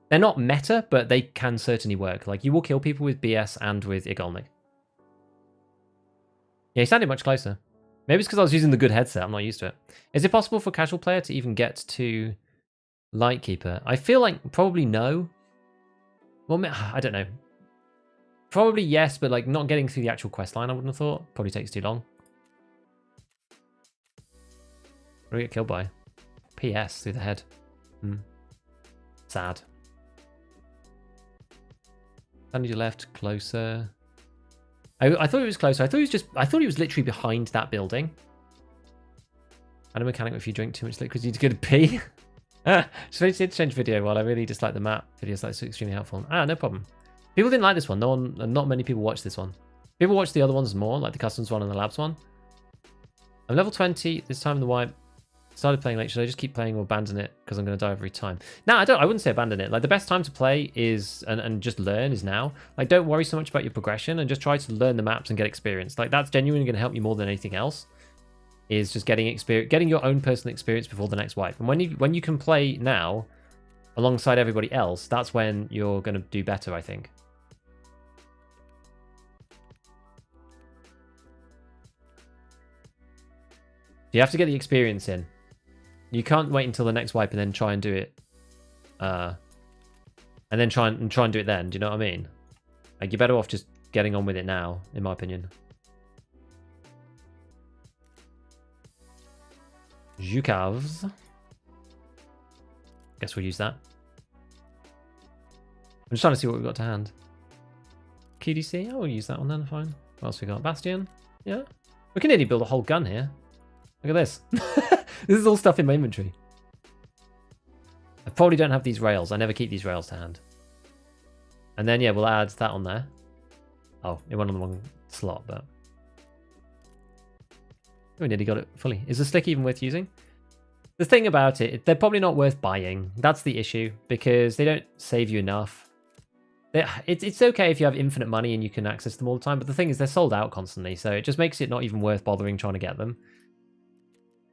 they're not meta, but they can certainly work. Like, you will kill people with BS and with Igolnik. Yeah, he sounded much closer. Maybe it's because I was using the good headset. I'm not used to it. Is it possible for a casual player to even get to Lightkeeper? I feel like probably no. Well, I don't know. Probably yes, but like not getting through the actual quest line, I wouldn't have thought. Probably takes too long. What do we get killed by? PS through the head. Sad. Stand to your left, closer. I thought it was closer. I thought he was literally behind that building. And a mechanic, if you drink too much liquid, you'd go to pee. Just very interchange video while I really dislike the map. Videos like so extremely helpful. No problem. People didn't like this one. Not many people watched this one. People watched the other ones more, like the customs one and the labs one. I'm level 20 this time in the wipe. Started playing late. Should I just keep playing or abandon it because I'm going to die every time? No, I wouldn't say abandon it. Like, the best time to play is and just learn is now. Like, don't worry so much about your progression and just try to learn the maps and get experience. Like, that's genuinely going to help you more than anything else. Is just getting experience, getting your own personal experience before the next wipe. And when you can play now alongside everybody else, that's when you're going to do better, I think. You have to get the experience in. You can't wait until the next wipe and then try and do it. And then try and do it then. Do you know what I mean? Like, you're better off just getting on with it now, in my opinion. Zhukavs. Guess we'll use that. I'm just trying to see what we've got to hand. QDC? Oh, we'll use that one then, fine. What else we got? Bastion? Yeah. We can nearly build a whole gun here. Look at this. This is all stuff in my inventory. I probably don't have these rails. I never keep these rails to hand. And then, yeah, we'll add that on there. Oh, it went on the wrong slot, but... we nearly got it fully. Is the stick even worth using? The thing about it, they're probably not worth buying. That's the issue, because they don't save you enough. It's okay if you have infinite money and you can access them all the time, but the thing is, they're sold out constantly, so it just makes it not even worth bothering trying to get them.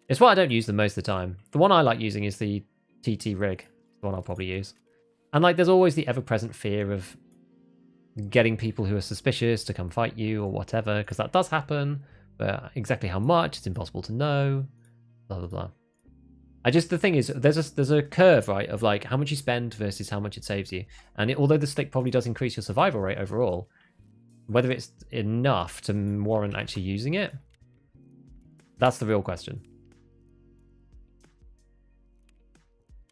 It's why I don't use them most of the time. The one I like using is the TT rig. The one I'll probably use. And like, there's always the ever-present fear of getting people who are suspicious to come fight you or whatever, because that does happen. But exactly how much, it's impossible to know. Blah, blah, blah. The thing is, there's a curve, right, of like how much you spend versus how much it saves you. And although the slick probably does increase your survival rate overall, whether it's enough to warrant actually using it, that's the real question.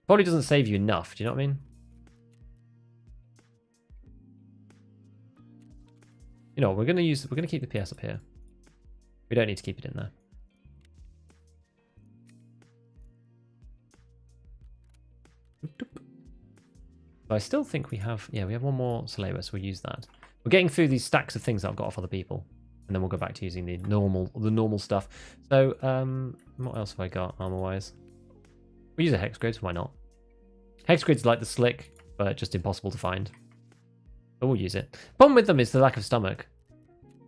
Probably doesn't save you enough. Do you know what I mean? You know, we're gonna keep the PS up here. We don't need to keep it in there. But I still think we have one more syllabus. We'll use that. We're getting through these stacks of things that I've got off other people, and then we'll go back to using the normal stuff. So what else have I got armor wise? We use a hex grid. Why not? Hex grid's like the slick, but just impossible to find. But we'll use it. Problem with them is the lack of stomach.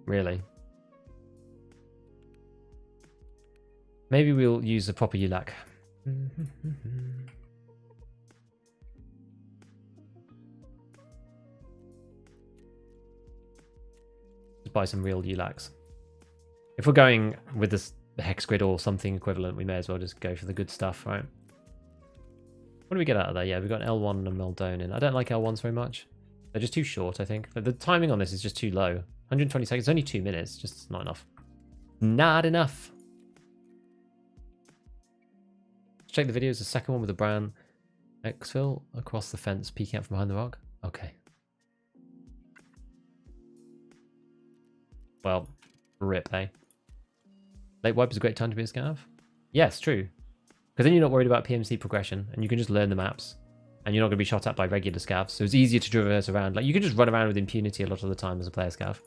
Really. Maybe we'll use a proper ULAC. Just buy some real ULACs. If we're going with the hex grid or something equivalent, we may as well just go for the good stuff, right? What do we get out of there? Yeah, we've got an L1 and a Meldonin. I don't like L1s very much. They're just too short, I think. But the timing on this is just too low. 120 seconds, only 2 minutes. Just not enough. Not enough. Let's check the videos. The second one with the brown exfil across the fence, peeking out from behind the rock. Okay. Well, rip, eh? Late wipe is a great time to be a scav. Yes, true. Because then you're not worried about PMC progression, and you can just learn the maps. And you're not going to be shot at by regular scavs, so it's easier to traverse around. Like, you can just run around with impunity a lot of the time as a player scav.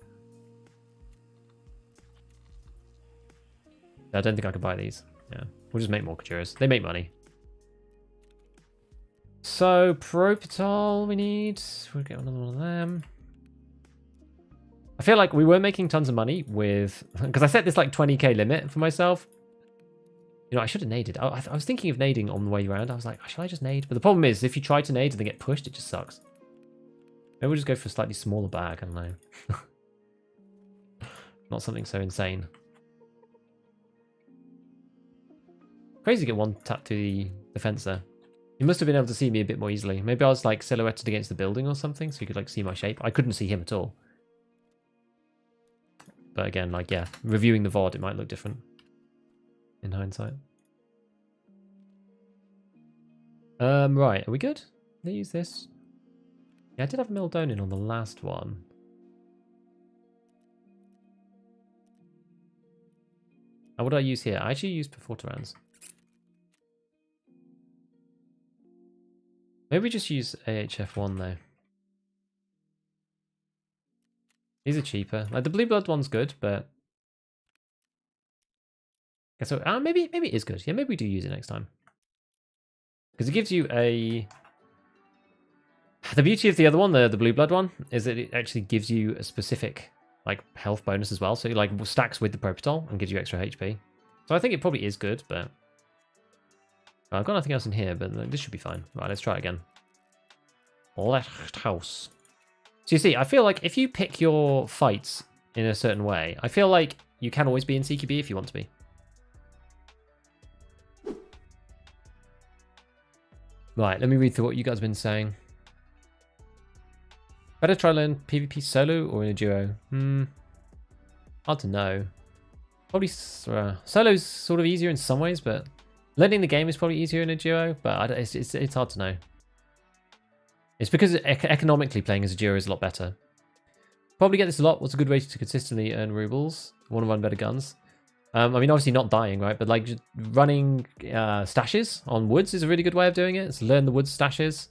I don't think I could buy these. Yeah, we'll just make more Kajuras. They make money. So, Propital we need. We'll get another one of them. I feel like we were making tons of money with... Because I set this like 20k limit for myself. You know, I should have naded. I was thinking of nading on the way around. I was like, should I just nade? But the problem is, if you try to nade and then get pushed, it just sucks. Maybe we'll just go for a slightly smaller bag. I don't know. Not something so insane. Crazy to get one tap to the fence there. You must have been able to see me a bit more easily. Maybe I was like silhouetted against the building or something, so you could like see my shape. I couldn't see him at all. But again, like, yeah, reviewing the VOD, it might look different in hindsight. Right, are we good? They use this. Yeah, I did have a Meldonin on the last one. And what do I use here? I actually use Perforterans. Maybe we just use AHF1 though. These are cheaper. Like the Blue Blood one's good, but okay, so maybe it is good. Yeah, maybe we do use it next time. Because it gives you a... The beauty of the other one, the Blue Blood one, is that it actually gives you a specific like health bonus as well. So it like stacks with the Propital and gives you extra HP. So I think it probably is good, but I've got nothing else in here, but this should be fine. Right, let's try it again. Lighthouse. So you see, I feel like if you pick your fights in a certain way, I feel like you can always be in CQB if you want to be. Right, let me read through what you guys have been saying. Better try learn PvP solo or in a duo? Hard to know. Probably solo's sort of easier in some ways, but learning the game is probably easier in a duo, but it's hard to know. It's because economically playing as a duo is a lot better. Probably get this a lot. What's a good way to consistently earn rubles? Want to run better guns? I mean, obviously not dying, right? But like just running stashes on woods is a really good way of doing it. So learn the woods stashes.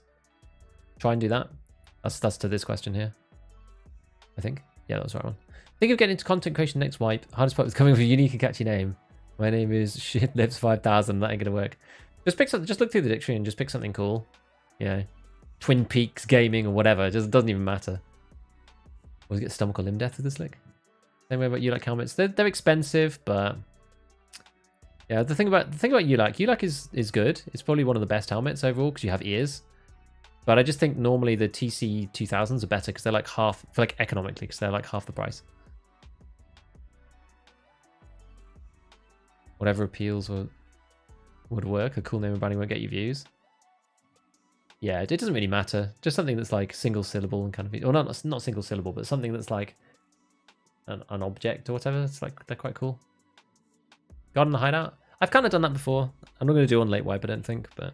Try and do that. That's to this question here. I think. Yeah, that was the right one. Think of getting into content creation next wipe. Hardest part was coming with a unique and catchy name. My name is shitlips5000. That ain't gonna work. Just pick something. Just look through the dictionary and just pick something cool. Yeah. Twin Peaks Gaming or whatever. It just doesn't even matter. Always get stomach or limb death with this lick. Same way about ULAC helmets. They're expensive, but yeah. The thing about ULAC is good. It's probably one of the best helmets overall because you have ears. But I just think normally the TC 2000s are better because they're like half, like economically, because they're like half the price. Whatever appeals or would work. A cool name and branding won't get you views. Yeah, it doesn't really matter. Just something that's like single syllable and kind of, or not single syllable, but something that's like an object or whatever. It's like they're quite cool. Garden the hideout. I've kind of done that before. I'm not going to do on late wipe, I don't think, but.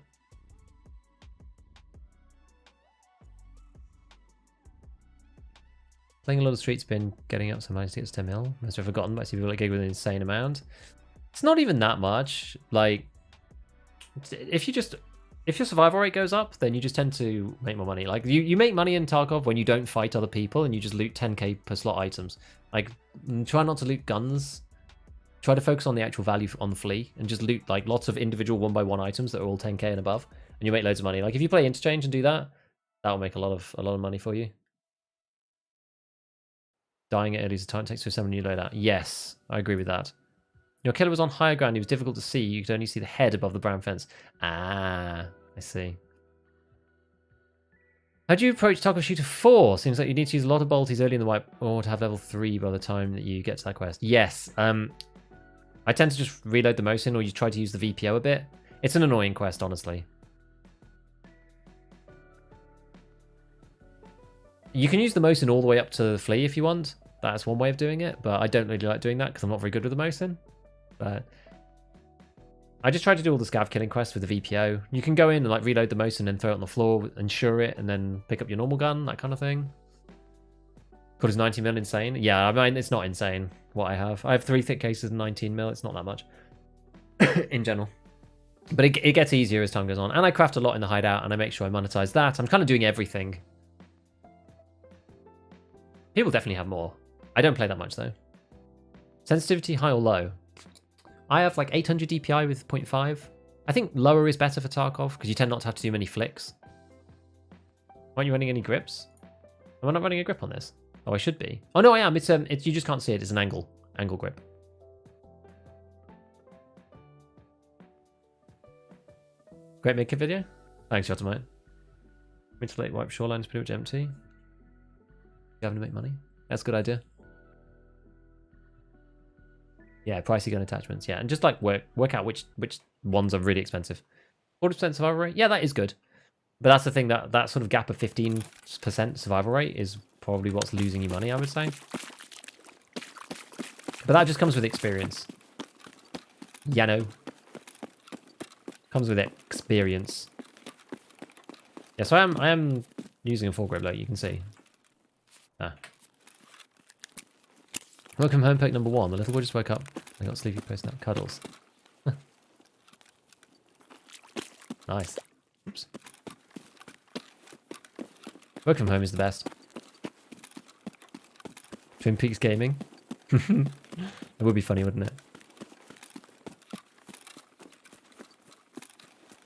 Playing a lot of street spin, getting up some money to get to 10 mil. Most have forgotten, but I see people like gig with an insane amount. It's not even that much. Like, if your survival rate goes up, then you just tend to make more money. Like, you make money in Tarkov when you don't fight other people and you just loot 10k per slot items. Like, try not to loot guns. Try to focus on the actual value on the flea and just loot like lots of individual 1x1 items that are all 10k and above, and you make loads of money. Like, if you play interchange and do that, that will make a lot of money for you. Dying at early is a time it takes to assemble a new loadout. Yes, I agree with that. Your killer was on higher ground. He was difficult to see. You could only see the head above the brown fence. Ah, I see. How do you approach Tarkov Shooter 4? Seems like you need to use a lot of bolties early in the wipe or to have level 3 by the time that you get to that quest. Yes. I tend to just reload the Mosin, or you try to use the VPO a bit. It's an annoying quest, honestly. You can use the Mosin all the way up to the flea if you want. That's one way of doing it, but I don't really like doing that because I'm not very good with the Mosin. But I just try to do all the scav killing quests with the VPO. You can go in and like reload the Mosin and throw it on the floor, insure it, and then pick up your normal gun, that kind of thing. Cause 19 mil insane? Yeah, I mean, it's not insane what I have. I have 3 thick cases and 19 mil. It's not that much in general. But it gets easier as time goes on. And I craft a lot in the hideout, and I make sure I monetize that. I'm kind of doing everything. People definitely have more. I don't play that much, though. Sensitivity, high or low? I have like 800 DPI with 0.5. I think lower is better for Tarkov, because you tend not to have to do many flicks. Aren't you running any grips? Am I not running a grip on this? Oh, I should be. Oh, no, I am. It's you just can't see it. It's an angle grip. Great make-up video. Thanks, Yotamite. Mid to late wipe shoreline is pretty much empty. You having to make money? That's a good idea. Yeah, pricey gun attachments. Yeah, and just like work out which ones are really expensive. 40% survival rate. Yeah, that is good. But that's the thing, that sort of gap of 15% survival rate is probably what's losing you money, I would say. But that just comes with experience. Yeah, no. Comes with experience. Yeah, so I am using a full grip, like you can see. Ah. Welcome home, perk number 1. The little boy just woke up. I got sleepy post nap cuddles. Nice. Oops. Welcome home is the best. Twin Peaks Gaming. It would be funny, wouldn't it?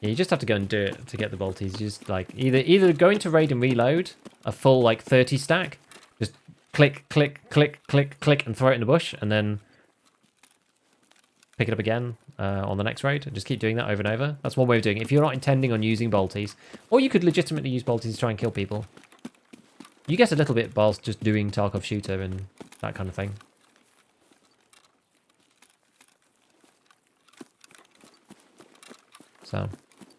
Yeah, you just have to go and do it to get the bolties. You just like either go into raid and reload a full like 30 stack. Just click, click, click, click, click, and throw it in the bush, and then pick it up again on the next raid. And just keep doing that over and over. That's one way of doing it. If you're not intending on using bolties, or you could legitimately use bolties to try and kill people. You get a little bit whilst just doing Tarkov Shooter and that kind of thing. So,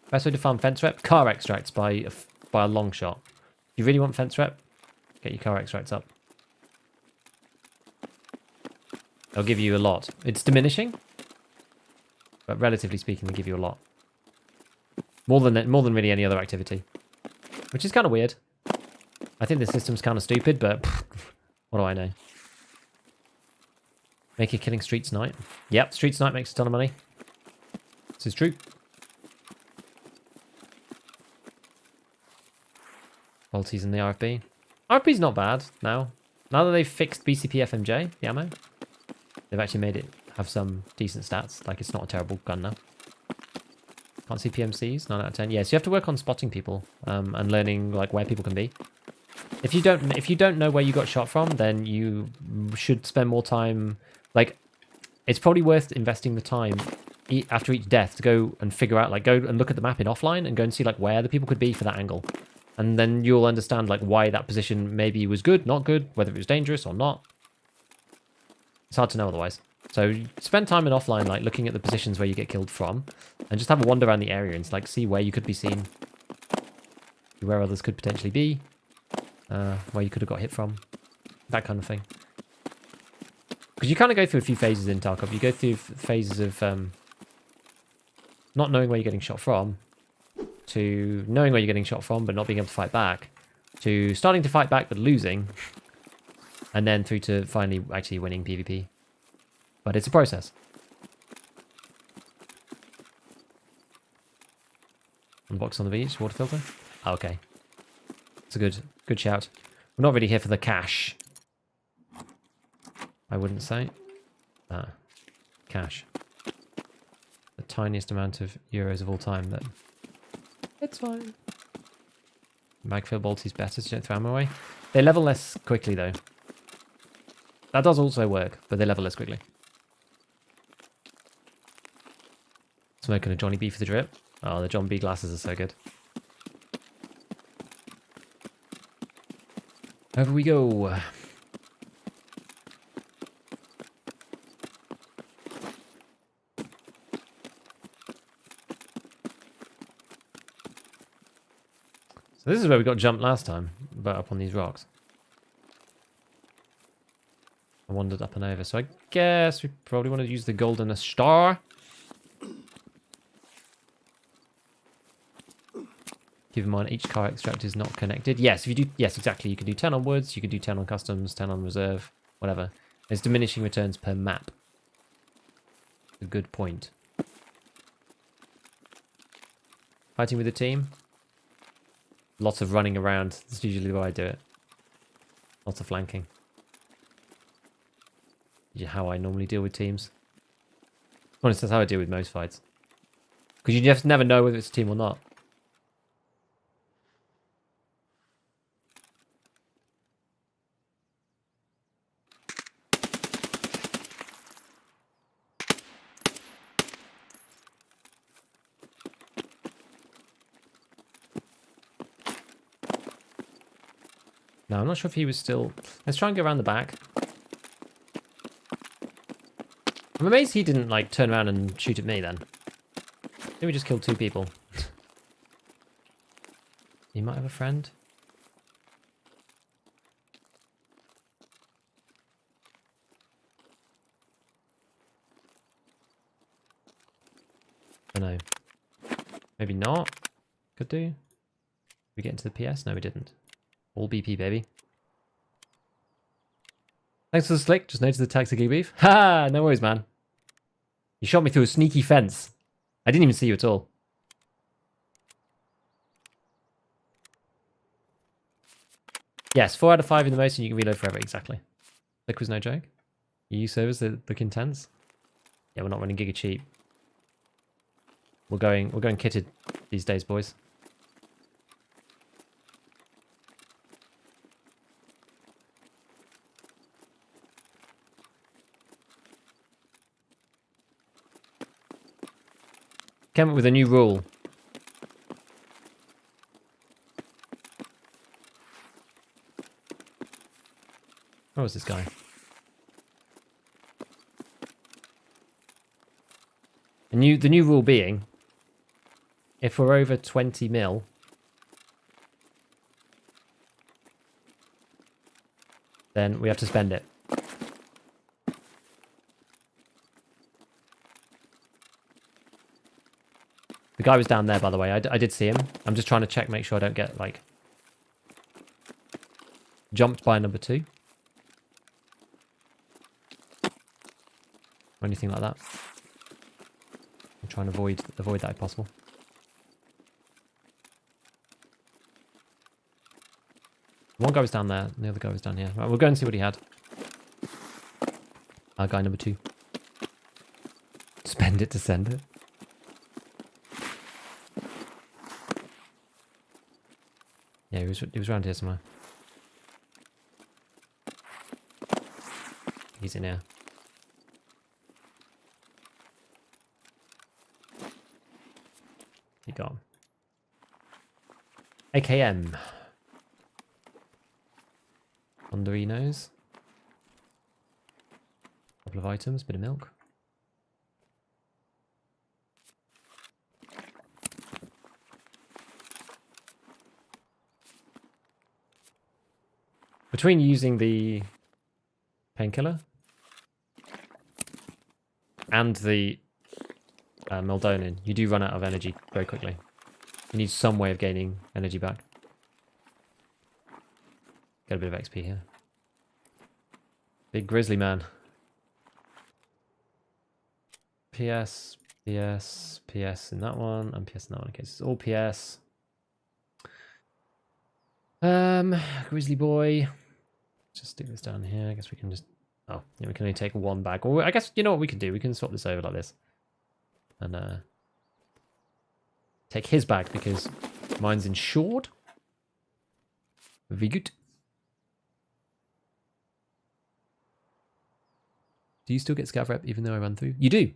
best way to farm fence rep? Car extracts by a long shot. If you really want fence rep, get your car extracts up. They'll give you a lot. It's diminishing, but relatively speaking, they give you a lot. More than really any other activity, which is kind of weird. I think the system's kind of stupid, but what do I know? Make a killing Street Snipe. Yep, Street Snipe makes a ton of money. This is true. Bolties in the RFB. RFB's not bad now. Now that they've fixed BCP FMJ, the ammo, they've actually made it have some decent stats. Like, it's not a terrible gun now. Can't see PMCs, 9 out of 10. Yeah, so you have to work on spotting people and learning like where people can be. If you don't know where you got shot from, then you should spend more time. Like, it's probably worth investing the time after each death to go and figure out, like, go and look at the map in offline and go and see like where the people could be for that angle, and then you'll understand like why that position maybe was good, not good, whether it was dangerous or not. It's hard to know otherwise. So spend time in offline, like looking at the positions where you get killed from, and just have a wander around the area and like see where you could be seen, where others could potentially be, where you could have got hit from, that kind of thing. Because you kind of go through a few phases in Tarkov. You go through phases of not knowing where you're getting shot from, to knowing where you're getting shot from but not being able to fight back, to starting to fight back but losing, and then through to finally actually winning PvP. But it's a process. Unbox on the beach, water filter. Oh, okay. It's a good shout. We're not really here for the cash. I wouldn't say. Cash. The tiniest amount of euros of all time, but it's fine. Magfield bolts is better, so you don't throw ammo away. They level less quickly though. That does also work, but they level less quickly. Smoking a Johnny B for the drip. Oh, the John B glasses are so good. Over we go. So this is where we got jumped last time, but up on these rocks. I wandered up and over, so I guess we probably want to use the golden star. Keep in mind each car extract is not connected. Yes, if you do, yes, exactly. You can do 10 on woods, you can do 10 on customs, 10 on reserve, whatever. There's diminishing returns per map. A good point. Fighting with a team. Lots of running around. That's usually the way I do it. Lots of flanking. How I normally deal with teams. Honestly, that's how I deal with most fights. Because you just never know whether it's a team or not. No, I'm not sure if he was still... Let's try and go around the back. I'm amazed he didn't, like, turn around and shoot at me then. I think we just killed 2 people. He might have a friend. I don't know. Maybe not. Could do. Did we get into the PS? No, we didn't. All BP, baby. Thanks for the slick. Just noticed the taxi beef. Ha! No worries, man. You shot me through a sneaky fence. I didn't even see you at all. Yes, 4 out of 5 in the most, and you can reload forever. Exactly. Slick was no joke. EU servers that look intense. Yeah, we're not running Giga cheap. We're going kitted these days, boys. Came up with a new rule. Where was this guy? The new rule being, if we're over 20 mil, then we have to spend it. The guy was down there, by the way. I did see him. I'm just trying to check, make sure I don't get, like, jumped by number 2. Or anything like that. I'm trying to avoid that if possible. One guy was down there, and the other guy was down here. Right, we'll go and see what he had. Guy number 2. Spend it to send it. Yeah, he was around here somewhere. He's in here. He gone. AKM. Ondorinos. couple of items, bit of milk. Between using the painkiller and the Meldonin, you do run out of energy very quickly. You need some way of gaining energy back. Get a bit of XP here. Big grizzly man. PS, PS, PS in that one, and PS in that one. Okay, so it's all PS. Grizzly boy. Just stick this down here. I guess we can just... Oh, yeah, we can only take one bag. Or I guess, you know what we can do? We can swap this over like this. And take his bag because mine's insured. Very good. Do you still get scav rep even though I run through? You do.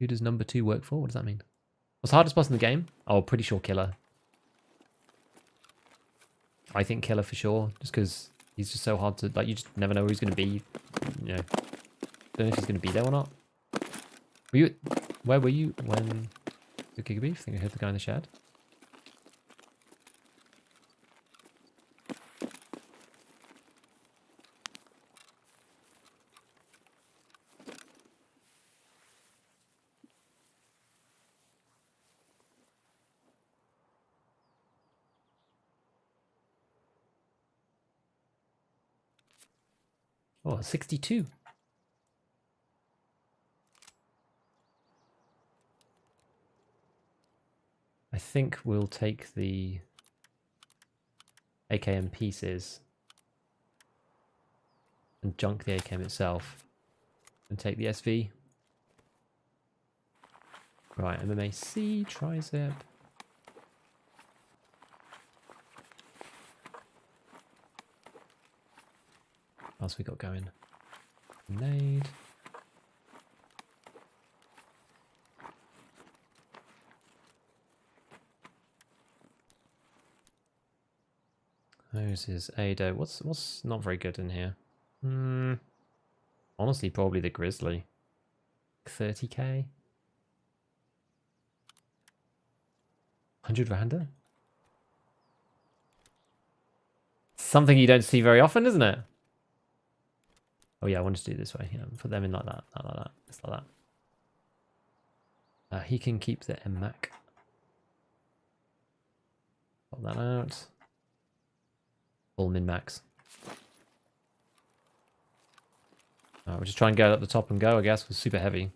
Who does number 2 work for? What does that mean? What's the hardest boss in the game? Oh, pretty sure Killer. I think Killer for sure, just because he's just so hard to, like, you just never know where he's going to be. You know, don't know if he's going to be there or not. Were you, where were you when the Giga Beef? I think I heard the guy in the shed. Oh, 62. I think we'll take the AKM pieces and junk the AKM itself and take the SV. Right, MMAC, tricep. What else we got going? Nade. Those is Ado. What's not very good in here? Honestly, probably the Grizzly. 30k. 100 Randa? Something you don't see very often, isn't it? Oh yeah, I wanted to do it this way. Yeah, put them in like that, not like that, just like that. He can keep the MMAC. Pop that out. Full min-max. We'll just try and go up the top and go, I guess. We're super heavy.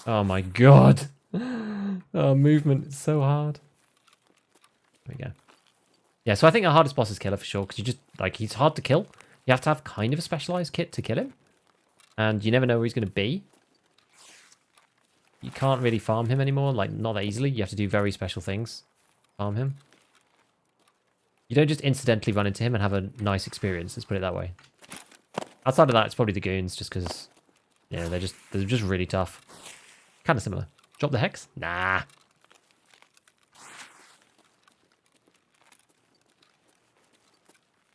Oh my god. Oh, movement is so hard. There we go. Yeah, so I think the hardest boss is Killer for sure, because you just, like, he's hard to kill. You have to have kind of a specialized kit to kill him. And you never know where he's going to be. You can't really farm him anymore, like, not that easily. You have to do very special things. Farm him. You don't just incidentally run into him and have a nice experience, let's put it that way. Outside of that, it's probably the goons, just because, yeah, they're just really tough. Kind of similar. Drop the Hex? Nah.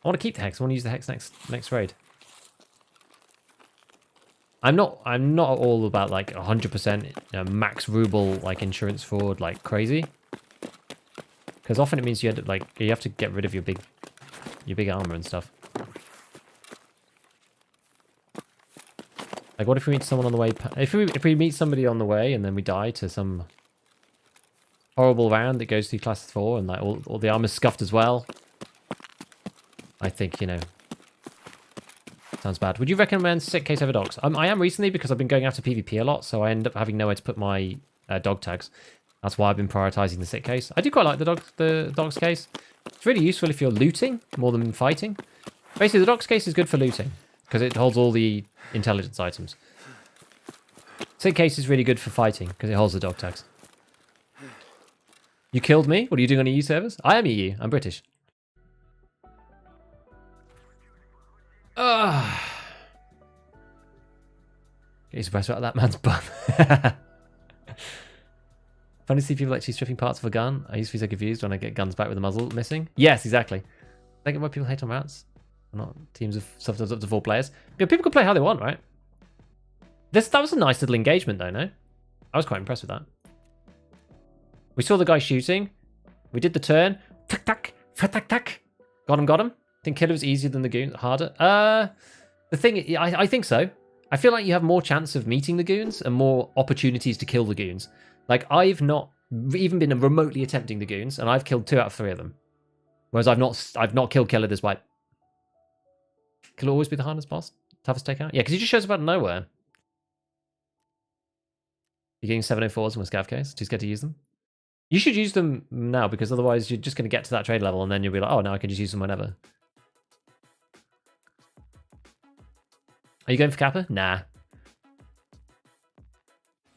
I want to keep the Hex. I want to use the Hex next raid. I'm not at all about like 100% max ruble like insurance fraud like crazy. Because often it means you end up like you have to get rid of your big armor and stuff. Like, what if we meet someone on the way? If we meet somebody on the way and then we die to some horrible round that goes through class 4 and like all the armor's scuffed as well, I think, you know, sounds bad. Would you recommend sick case over dogs? I am recently because I've been going after PvP a lot, so I end up having nowhere to put my dog tags. That's why I've been prioritizing the sick case. I do quite like the dog's case. It's really useful if you're looting more than fighting. Basically, the dog's case is good for looting because it holds all the intelligence items. Sick case is really good for fighting because it holds the dog tags. You killed me? What are you doing on EU servers? I am EU. I'm British. Get surprised about that man's bum. Funny to see people actually stripping parts of a gun. I used to be so confused when I get guns back with the muzzle missing. Yes, exactly. I get why people hate on routes. Not teams of sometimes up to 4 players. Yeah, people can play how they want, right? That was a nice little engagement, though, no? I was quite impressed with that. We saw the guy shooting. We did the turn. Tack, tack, tack, tack. Got him. Think killer was easier than the goons? Harder? The thing, I think so. I feel like you have more chance of meeting the goons and more opportunities to kill the goons. Like, I've not even been remotely attempting the goons, and I've killed 2 out of 3 of them. Whereas I've not killed Killer this wipe. Killer always be the hardest boss? Toughest takeout? Yeah, because he just shows up out of nowhere. You're getting 704s with scav case. Too scared to use them. You should use them now, because otherwise you're just going to get to that trade level, and then you'll be like, oh, now I can just use them whenever. Are you going for Kappa? Nah.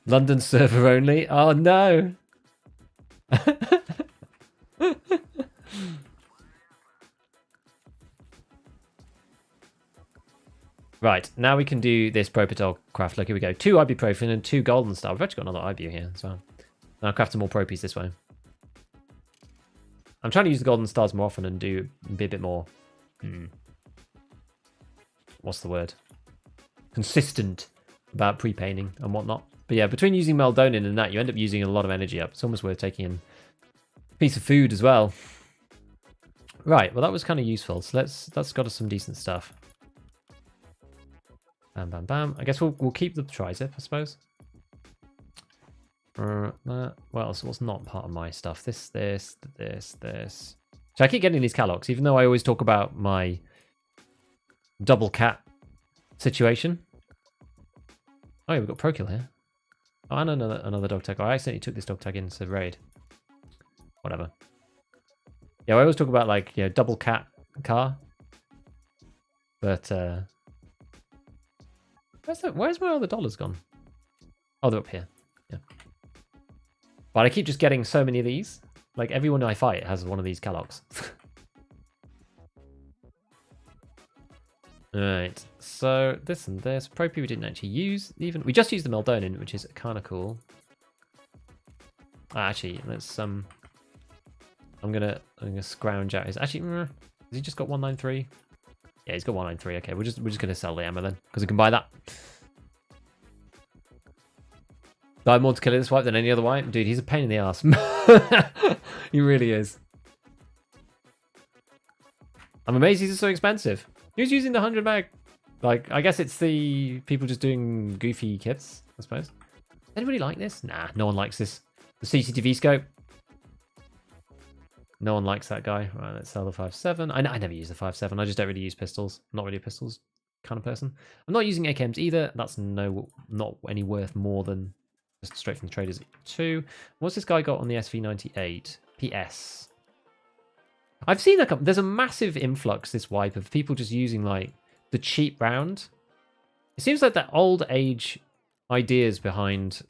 London server only? Oh, no. Right, now we can do this Propital craft. Look, here we go. 2 ibuprofen and 2 golden star. We've actually got another ibu here as well. I'll craft some more propies this way. I'm trying to use the golden stars more often and be a bit more... What's the word? Consistent about pre-painting and whatnot. But yeah, between using Meldonin and that, you end up using a lot of energy up. It's almost worth taking in a piece of food as well. Right, well that was kind of useful. So that's got us some decent stuff. Bam, bam, bam. I guess we'll keep the tri-zip, I suppose. What else? What's not part of my stuff? This. So I keep getting these catalogs, even though I always talk about my double cat situation. Oh yeah, we've got Procul here. Oh, and another dog tag. I accidentally took this dog tag into raid. Whatever. Yeah, I always talk about, like, you know, double cat car. But where's my other dollars gone? Oh, they're up here. Yeah. But I keep just getting so many of these. Like, everyone I fight has one of these catalogs. Alright, so this and this. Propy we didn't actually use even. We just used the Meldonin, which is kind of cool. Actually, let's I'm gonna scrounge out his. Actually, has he just got 193? Yeah, he's got 193. Okay, we're just gonna sell the ammo then, because we can buy that. Do I have more to kill this wipe than any other wipe? Dude, he's a pain in the ass. He really is. I'm amazed he's so expensive. Who's using the 100 mag? Like, I guess it's the people just doing goofy kits, I suppose. Anybody like this? Nah, no one likes this. The CCTV scope. No one likes that guy. Right, let's sell the 5.7. I never use the 5.7. I just don't really use pistols. I'm not really a pistols kind of person. I'm not using AKMs either. That's not any worth more than just straight from the traders. 2. What's this guy got on the SV98? PS. I've seen there's a massive influx this wipe of people just using, like, the cheap round. It seems like that old age ideas behind.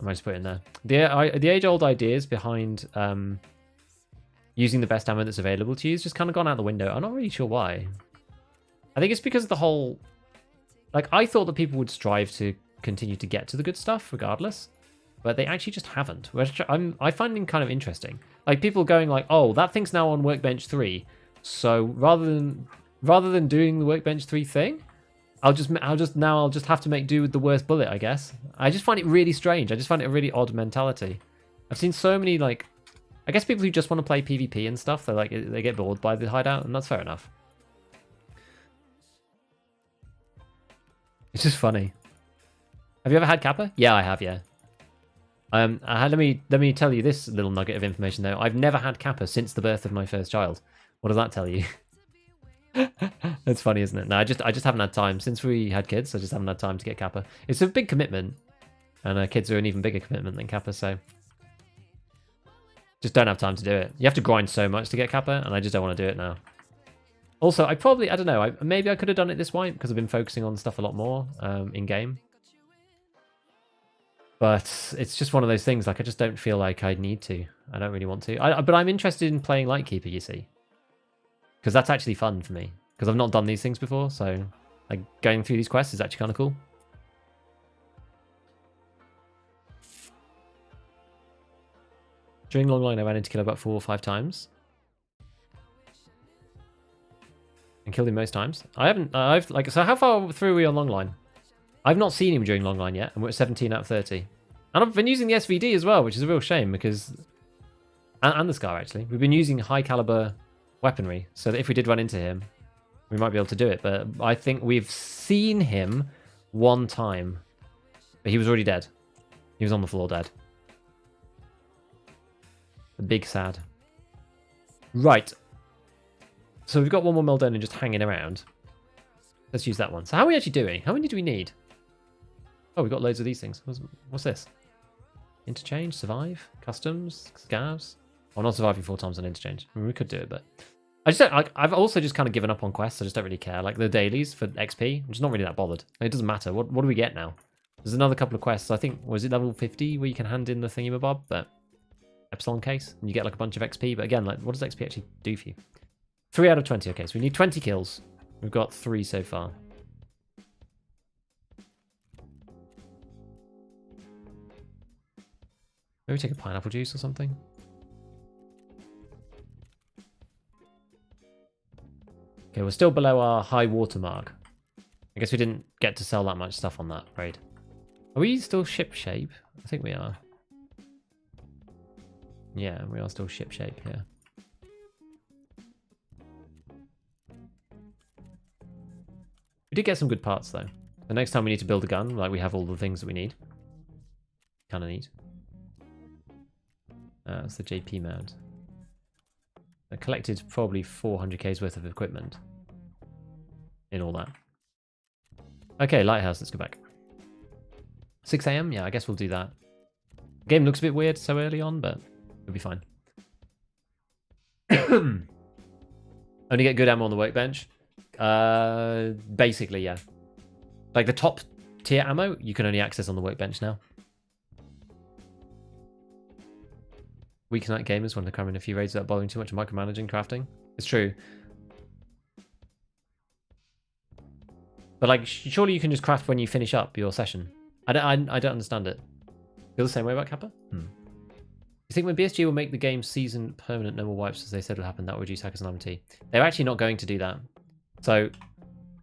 I might just put it in there. The age old ideas behind using the best ammo that's available to use just kind of gone out the window. I'm not really sure why. I think it's because of the whole. Like, I thought that people would strive to continue to get to the good stuff regardless. But they actually just haven't, which I find them kind of interesting. Like, people going like, oh, that thing's now on Workbench 3, so rather than doing the Workbench 3 thing, I'll just have to make do with the worst bullet, I guess. I just find it really strange. I just find it a really odd mentality. I've seen so many, like, I guess people who just want to play PvP and stuff, they get bored by the hideout, and that's fair enough. It's just funny. Have you ever had Kappa? Yeah, I have, yeah. Let me tell you this little nugget of information though. I've never had Kappa since the birth of my first child. What does that tell you? That's funny, isn't it? No, I just haven't had time since we had kids. I just haven't had time to get Kappa. It's a big commitment, and kids are an even bigger commitment than Kappa. So just don't have time to do it. You have to grind so much to get Kappa, and I just don't want to do it now. Also, I don't know. Maybe I could have done it this way because I've been focusing on stuff a lot more in game. But it's just one of those things, like, I just don't feel like I need to. I don't really want to. But I'm interested in playing Lightkeeper, you see. Because that's actually fun for me. Because I've not done these things before, so like going through these quests is actually kind of cool. During long line, I ran into killer about 4 or 5 times. And killed him most times. I haven't, so how far through are we on long line? I've not seen him during long line yet, and we're at 17 out of 30. And I've been using the SVD as well, which is a real shame because, and the Scar actually. We've been using high caliber weaponry, so that if we did run into him, we might be able to do it. But I think we've seen him 1 time, but he was already dead. He was on the floor dead. A big sad. Right. So we've got 1 more Meldonin just hanging around. Let's use that one. So how are we actually doing? How many do we need? Oh, we've got loads of these things. What's this? Interchange, survive, customs, scavs. Oh, not surviving 4 times on interchange. I mean, we could do it, but I just don't. I've also just kind of given up on quests. I just don't really care. Like the dailies for XP, I'm just not really that bothered. It doesn't matter. What do we get now? There's another couple of quests. I think was it level 50 where you can hand in the thingamabob, but Epsilon case, and you get like a bunch of XP. But again, like what does XP actually do for you? 3 out of 20. Okay, so we need 20 kills. We've got 3 so far. Maybe take a pineapple juice or something. Okay, we're still below our high water mark. I guess we didn't get to sell that much stuff on that raid. Are we still ship shape? I think we are. Yeah, we are still ship shape here. We did get some good parts though. The next time we need to build a gun, like we have all the things that we need. Kind of neat. That's the JP mount. I collected probably 400k's worth of equipment in all that. Okay, Lighthouse, let's go back. 6 AM? Yeah, I guess we'll do that. The game looks a bit weird so early on, but it'll be fine. Only get good ammo on the workbench? Basically, yeah. Like the top tier ammo, you can only access on the workbench now. Weeknight gamers when they're cramming a few raids without bothering too much and micromanaging crafting. It's true. But like, surely you can just craft when you finish up your session. I don't understand it. Feel the same way about Kappa? You think when BSG will make the game season permanent, no more wipes as they said would happen, that would reduce hackers and MT? They're actually not going to do that. So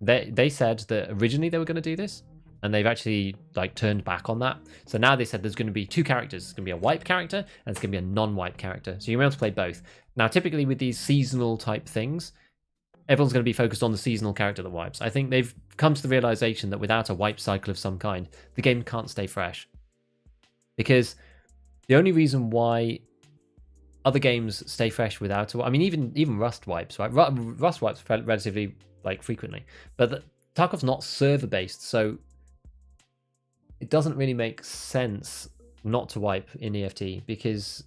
they said that originally they were going to do this, and they've actually like turned back on that. So now they said there's going to be 2 characters. It's going to be a wipe character and it's going to be a non-wipe character. So you're able to play both. Now, typically with these seasonal type things, everyone's going to be focused on the seasonal character that wipes. I think they've come to the realization that without a wipe cycle of some kind, the game can't stay fresh. Because the only reason why other games stay fresh without I mean, even Rust wipes, right? Rust wipes relatively like frequently, but Tarkov's not server based, so it doesn't really make sense not to wipe in EFT because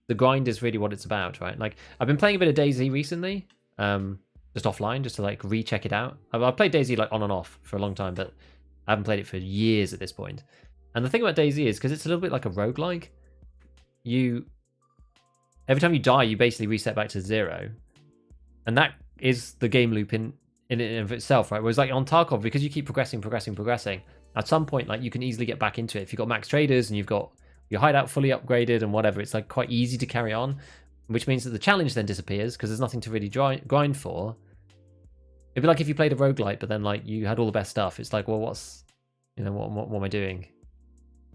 the grind is really what it's about, right? Like I've been playing a bit of DayZ recently, just offline, just to like recheck it out. I've played DayZ like on and off for a long time, but I haven't played it for years at this point. And the thing about DayZ is because it's a little bit like a roguelike, every time you die, you basically reset back to 0. And that is the game loop in and of itself, right? Whereas like on Tarkov, because you keep progressing, at some point, like you can easily get back into it. If you've got max traders and you've got your hideout fully upgraded and whatever, it's like quite easy to carry on, which means that the challenge then disappears because there's nothing to really grind for. It'd be like if you played a roguelite, but then like you had all the best stuff. It's like, well, what's, you know, what am I doing?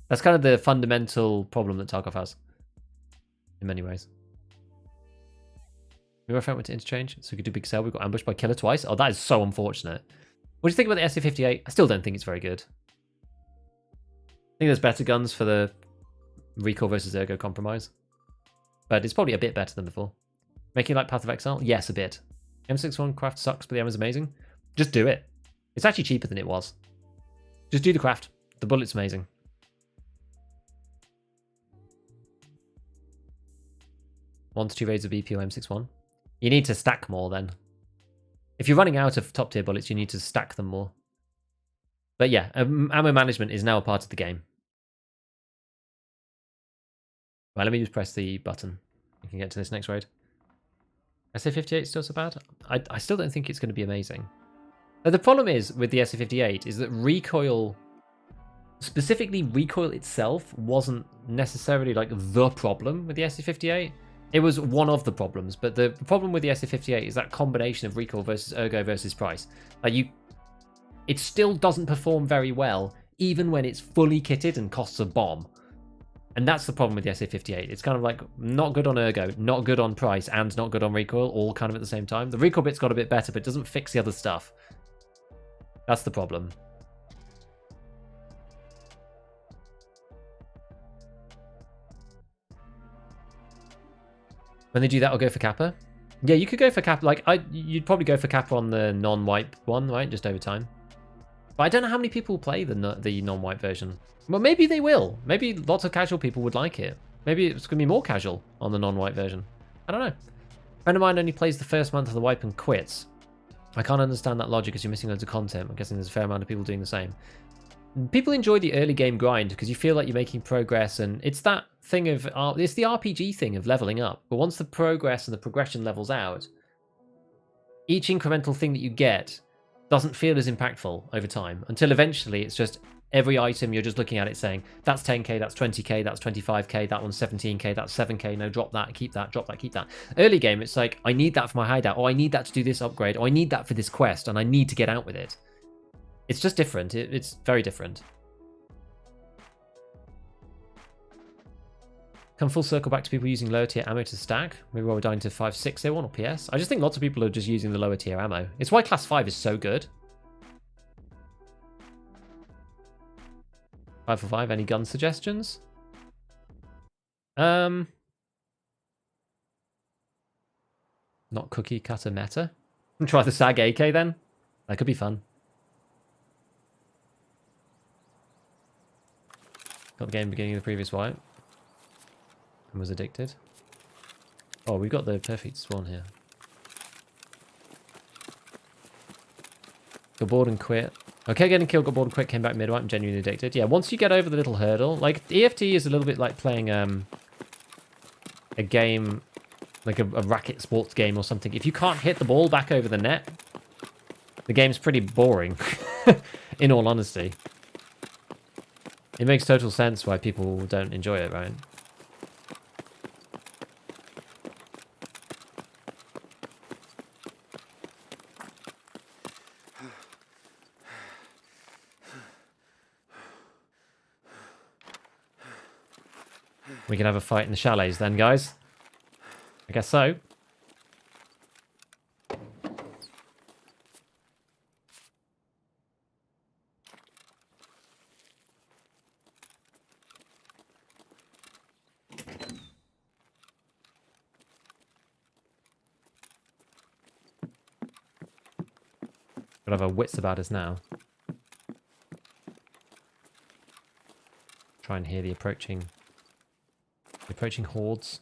That's kind of the fundamental problem that Tarkov has in many ways. We were went to interchange, so we could do big sale. We got ambushed by killer twice. Oh, that is so unfortunate. What do you think about the SC-58? I still don't think it's very good. I think there's better guns for the Recoil versus Ergo compromise. But it's probably a bit better than before. Making like Path of Exile? Yes, a bit. M61 craft sucks, but the ammo's amazing. Just do it. It's actually cheaper than it was. Just do the craft. The bullet's amazing. One to 2 raids of BP or M61. You need to stack more then. If you're running out of top tier bullets, you need to stack them more. But yeah, ammo management is now a part of the game. Right, let me just press the button. We can get to this next raid. SA58 is still so bad? I still don't think it's going to be amazing. The problem is with the SA58 is that recoil, specifically recoil itself, wasn't necessarily like the problem with the SA58. It was one of the problems, but the problem with the SA58 is that combination of recoil versus ergo versus price. Like it still doesn't perform very well, even when it's fully kitted and costs a bomb. And that's the problem with the SA58. It's kind of like not good on ergo, not good on price, and not good on recoil, all kind of at the same time. The recoil bit's got a bit better, but it doesn't fix the other stuff. That's the problem. When they do that, I'll go for Kappa. Yeah, you could go for Kappa. Like, you'd probably go for Kappa on the non-wipe one, right? Just over time. But I don't know how many people play the non-wipe version. Well, maybe they will. Maybe lots of casual people would like it. Maybe it's going to be more casual on the non-wipe version. I don't know. A friend of mine only plays the first month of the wipe and quits. I can't understand that logic because you're missing loads of content. I'm guessing there's a fair amount of people doing the same. People enjoy the early game grind because you feel like you're making progress, and it's that thing of it's the RPG thing of leveling up. But once the progress and the progression levels out, each incremental thing that you get doesn't feel as impactful over time until eventually it's just every item you're just looking at it saying that's 10k, that's 20k, that's 25k, that one's 17k, that's 7k, no, drop that, keep that, drop that, keep that. Early game, it's like I need that for my hideout, or I need that to do this upgrade, or I need that for this quest, and I need to get out with it. It's just different. It's very different. Come full circle back to people using lower tier ammo to stack. Maybe while we're dying to 5.6 they want, or PS. I just think lots of people are just using the lower tier ammo. It's why class 5 is so good. 5 for 5. Any gun suggestions? Not cookie cutter meta. Try the SAG AK then. That could be fun. Got the game beginning of the previous wipe. And was addicted. Oh, we've got the perfect spawn here. Got bored and quit. Okay, getting killed, got bored and quit, came back mid-wipe and genuinely addicted. Yeah, once you get over the little hurdle, like EFT is a little bit like playing a game, like a racket sports game or something. If you can't hit the ball back over the net, the game's pretty boring, in all honesty. It makes total sense why people don't enjoy it, right? We can have a fight in the chalets then, guys. I guess so. Gotta have our wits about us now. Try and hear the approaching hordes.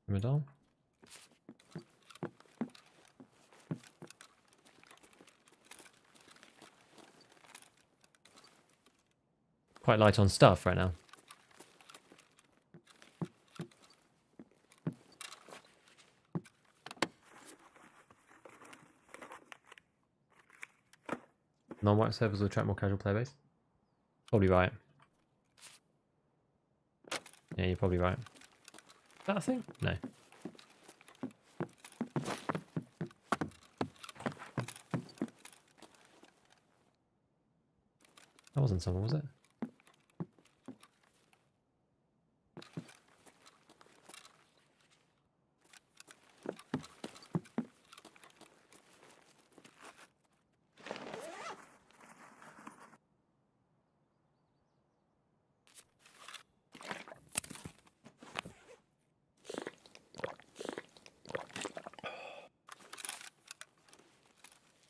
Middle. Quite light on stuff right now. Non-wipe servers will attract more casual player base. Probably right. Yeah, you're probably right. Is that a thing? No. That wasn't someone, was it?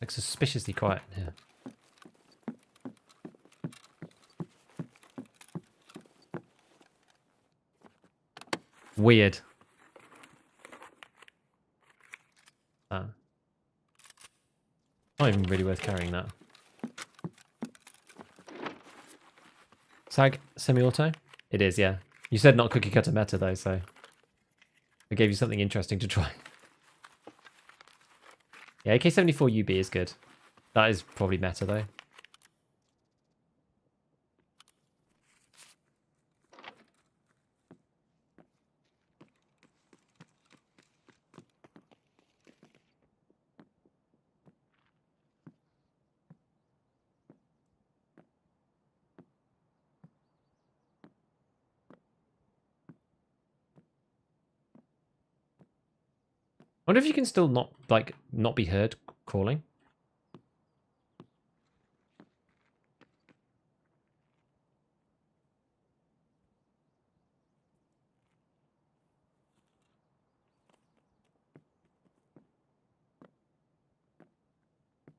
Like suspiciously quiet here. Weird. Not even really worth carrying that. Sag semi-auto? It is, yeah. You said not cookie cutter meta though, so I gave you something interesting to try. Yeah, AK-74 UB is good. That is probably meta though. I wonder if you can still not be heard crawling.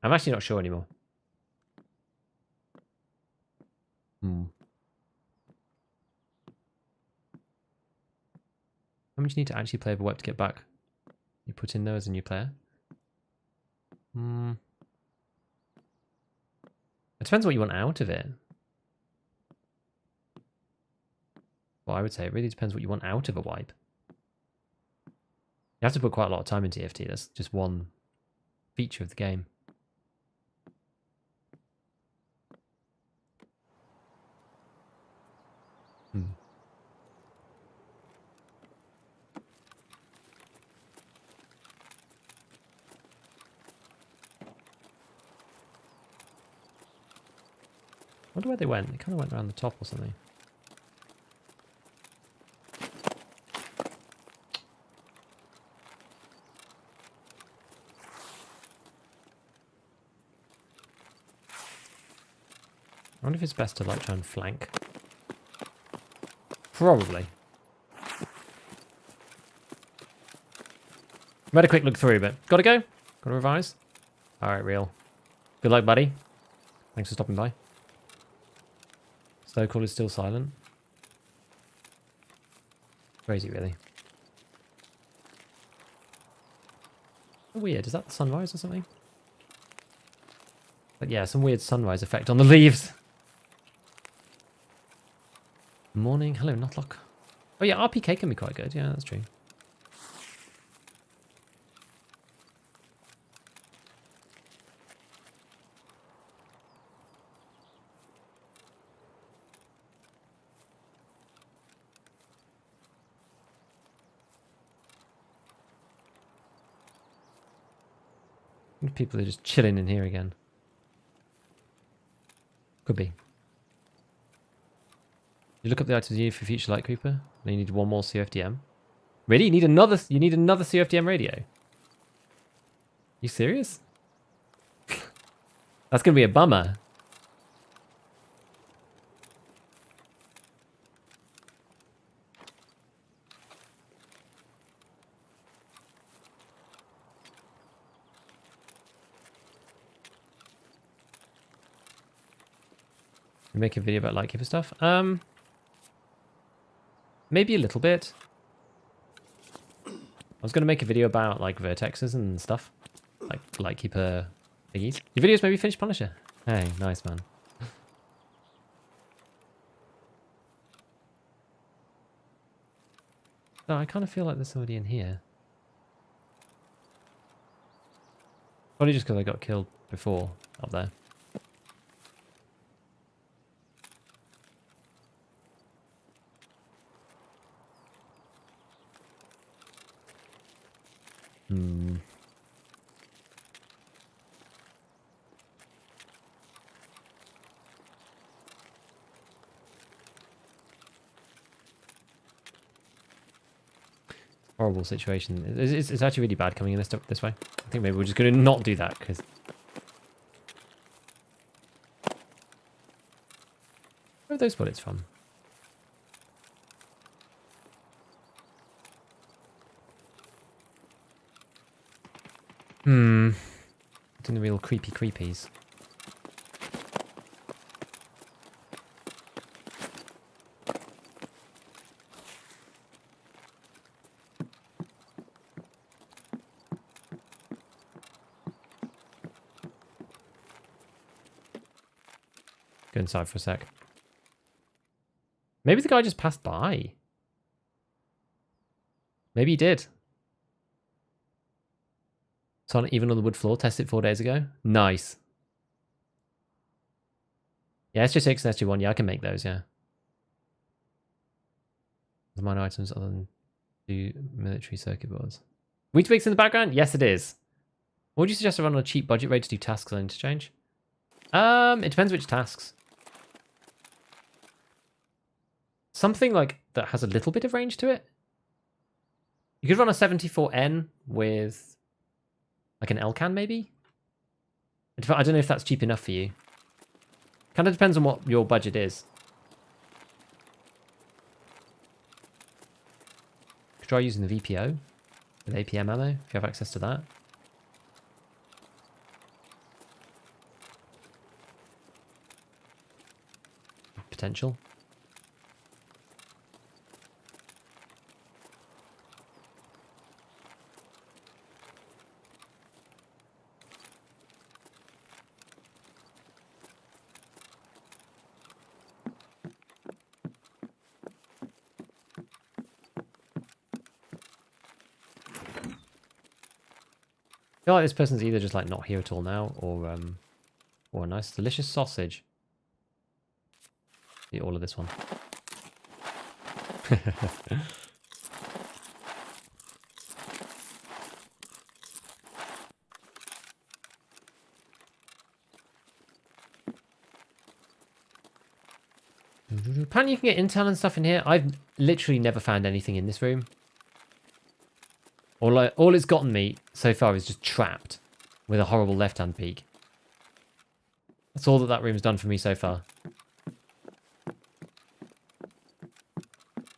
I'm actually not sure anymore. How much you need to actually play overwork to get back? You put in there as a new player? It depends what you want out of it. Well, I would say it really depends what you want out of a wipe. You have to put quite a lot of time into EFT. That's just one feature of the game. I wonder where they went. They kind of went around the top or something. I wonder if it's best to like try and flank. Probably. We had a quick look through, but gotta go. Gotta revise. Alright, real. Good luck, buddy. Thanks for stopping by. Slow call is still silent. Crazy, really. Weird. Is that the sunrise or something? But yeah, some weird sunrise effect on the leaves. Morning. Hello, Notlock. Oh yeah, RPK can be quite good. Yeah, that's true. People are just chilling in here again. Could be. You look up the items you need for future Lightkeeper, and you need one more CFDM. Really? You need another CFDM radio? You serious? That's gonna be a bummer. You make a video about Lightkeeper stuff? Maybe a little bit. I was going to make a video about like vertexes and stuff. Like Lightkeeper thingies. Your videos maybe finish Punisher. Hey, nice man. No, I kind of feel like there's somebody in here. Probably just because I got killed before up there. Horrible situation. It's actually really bad coming in this way. I think maybe we're just going to not do that because... Where are those bullets from? It's in the real creepy creepies. Go inside for a sec. Maybe the guy just passed by. Maybe he did. It's on even on the wood floor. Tested 4 days ago. Nice. Yeah, SJ6 and SJ1. Yeah, I can make those, yeah. The minor items other than 2 military circuit boards. Weetabix in the background? Yes, it is. What would you suggest I run on a cheap budget rate to do tasks on interchange? It depends which tasks. Something like that has a little bit of range to it. You could run a 74N with like an L-can maybe? I don't know if that's cheap enough for you. Kind of depends on what your budget is. Could try using the VPO with APM ammo if you have access to that. Potential. I feel like this person's either just like not here at all now, or a nice delicious sausage. Eat all of this one. Apparently you can get intel and stuff in here. I've literally never found anything in this room. All it's gotten me so far is just trapped with a horrible left-hand peek. That's all that room's done for me so far.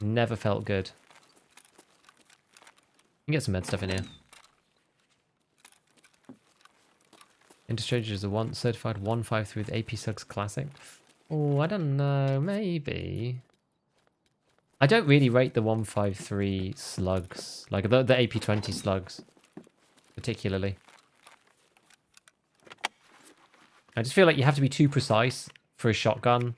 Never felt good. You can get some med stuff in here. Interchange is a certified 153 with AP Slugs Classic. Oh, I don't know. Maybe. I don't really rate the 153 slugs, like the AP20 slugs, particularly. I just feel like you have to be too precise for a shotgun.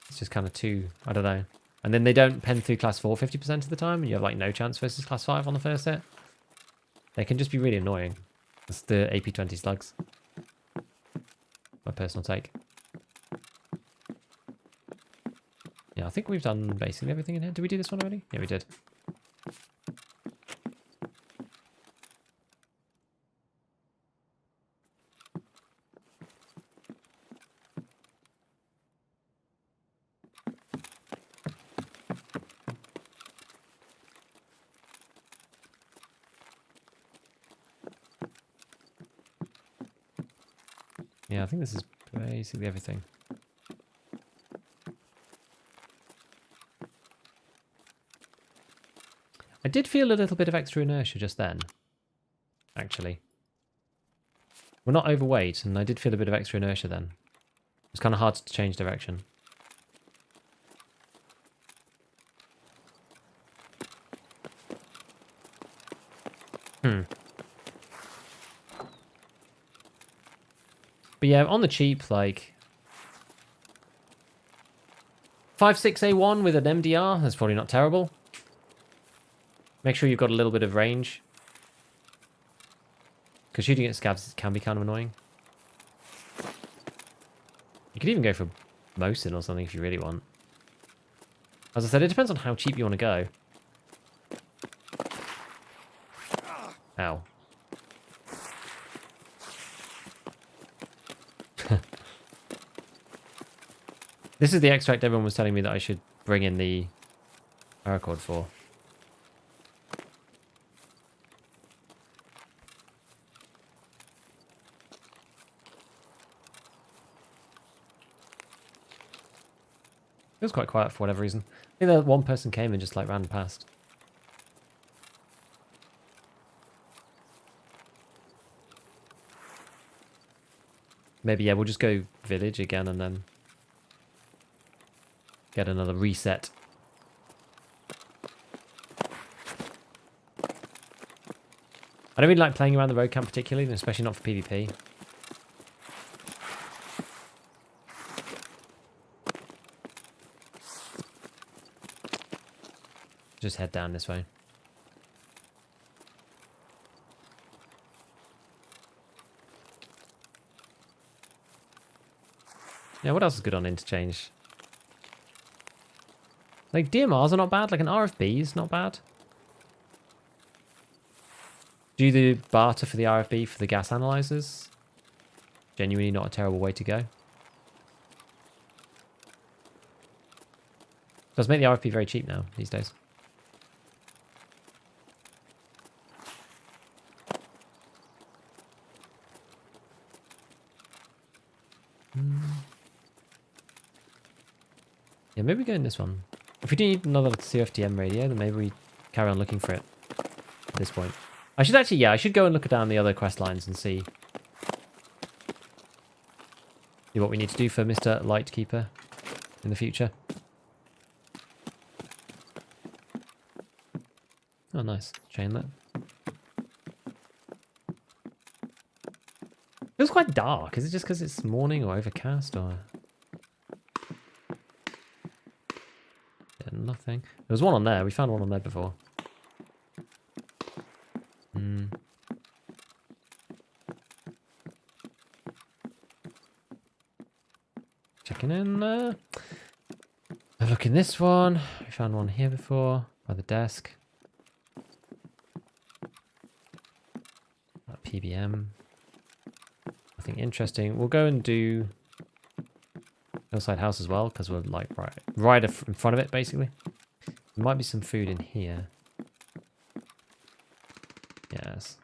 It's just kind of too, I don't know. And then they don't pen through class 4 50% of the time, and you have like no chance versus class 5 on the first hit. They can just be really annoying. That's the AP20 slugs. My personal take. Yeah, I think we've done basically everything in here. Did we do this one already? Yeah, we did. Yeah, I think this is basically everything. I did feel a little bit of extra inertia just then, actually. We're not overweight, and I did feel a bit of extra inertia then. It was kind of hard to change direction. But yeah, on the cheap, like 5.6A1 with an MDR, that's probably not terrible. Make sure you've got a little bit of range. Because shooting at scavs can be kind of annoying. You could even go for Mosin or something if you really want. As I said, it depends on how cheap you want to go. Ow. This is the extract everyone was telling me that I should bring in the paracord for. It was quite quiet for whatever reason. I think that one person came and just like ran past. Maybe, yeah, we'll just go village again and then get another reset. I don't really like playing around the road camp particularly, especially not for PvP. Just head down this way. Yeah, what else is good on interchange? Like DMRs are not bad. Like an RFB is not bad. Do the barter for the RFB for the gas analyzers. Genuinely not a terrible way to go. Does make the RFB very cheap now these days. Yeah, maybe go in this one. If we do need another CFTM radio, then maybe we carry on looking for it at this point. I should actually, yeah, I should go and look down the other quest lines and see what we need to do for Mr. Lightkeeper in the future. Oh, nice. Chain that. Feels quite dark. Is it just because it's morning or overcast or... Yeah, nothing. There was one on there. We found one on there before. Checking in there. Look in this one. We found one here before by the desk. That PBM. Nothing interesting. We'll go and do Hillside House as well because we're like right in front of it basically. There might be some food in here. Yes.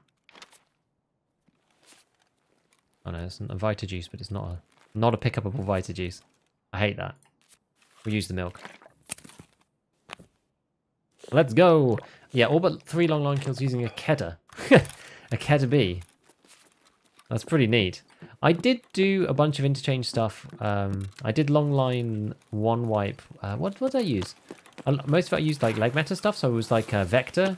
Oh no, it's a Vita juice, but it's not a pick-upable Vita juice. I hate that. We'll use the milk. Let's go! Yeah, all but 3 long line kills using a Kedda. A Kedda B. That's pretty neat. I did do a bunch of interchange stuff. I did long line 1 wipe. What did I use? Most of it I used like leg meta stuff, so it was like Vector.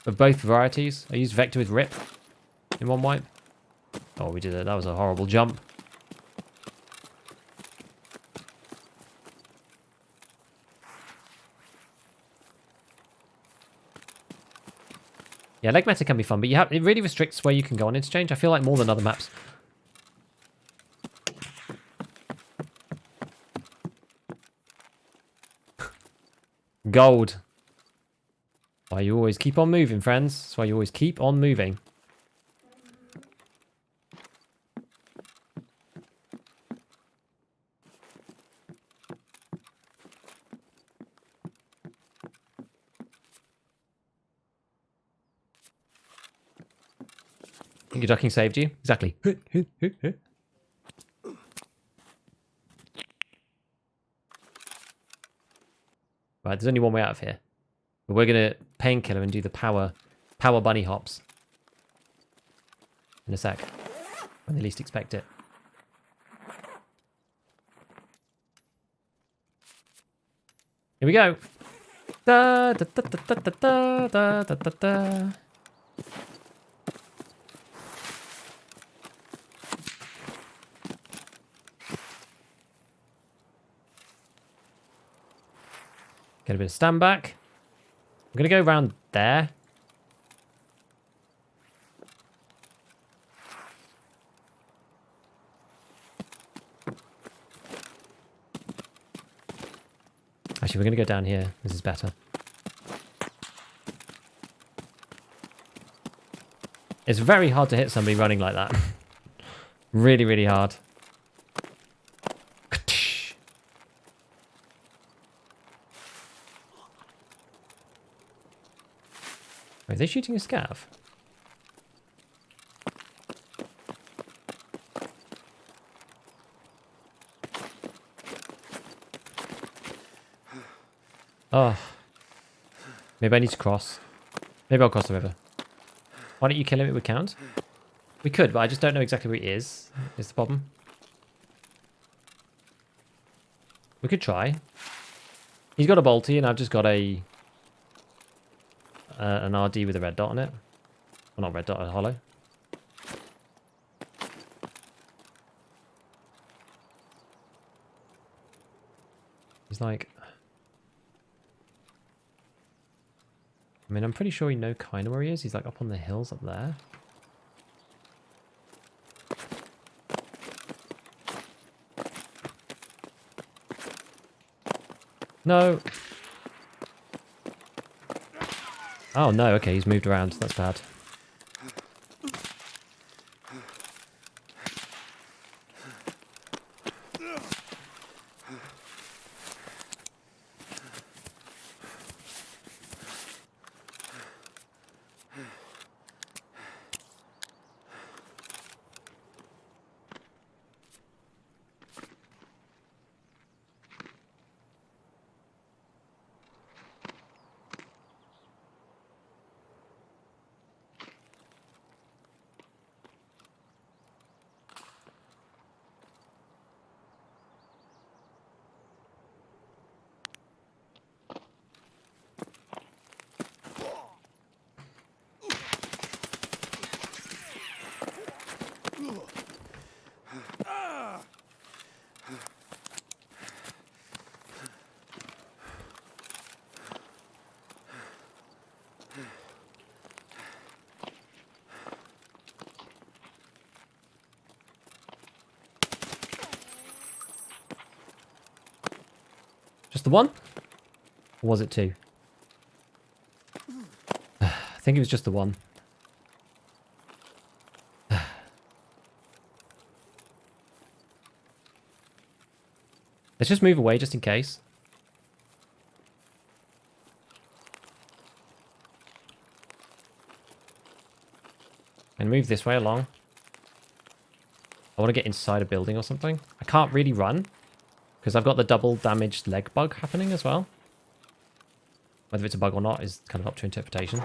Of both varieties. I used Vector with Rip in 1 wipe. Oh, we did it. That was a horrible jump. Yeah, leg meta can be fun, but it really restricts where you can go on interchange. I feel like more than other maps. Gold. Why you always keep on moving, friends. That's why you always keep on moving. Think your ducking saved you? Exactly. Right, there's only one way out of here. But we're going to painkiller and do the power bunny hops. In a sec. When they least expect it. Here we go. Da da da da da da da da da da. Get a bit of stand back. I'm going to go around there. Actually, we're going to go down here. This is better. It's very hard to hit somebody running like that. Really, really hard. Are they shooting a scav? Oh. Maybe I need to cross. Maybe I'll cross the river. Why don't you kill him with count? We could, but I just don't know exactly where he is the problem. We could try. He's got a bolty and I've just got an RD with a red dot on it. Well, not red dot, a hollow. He's like... I mean, I'm pretty sure we know kind of where he is. He's like up on the hills up there. No. Oh no, okay, he's moved around. That's bad. Just the one? Or was it two? I think it was just the one. Let's just move away just in case. And move this way along. I want to get inside a building or something. I can't really run because I've got the double damaged leg bug happening as well. Whether it's a bug or not is kind of up to interpretation.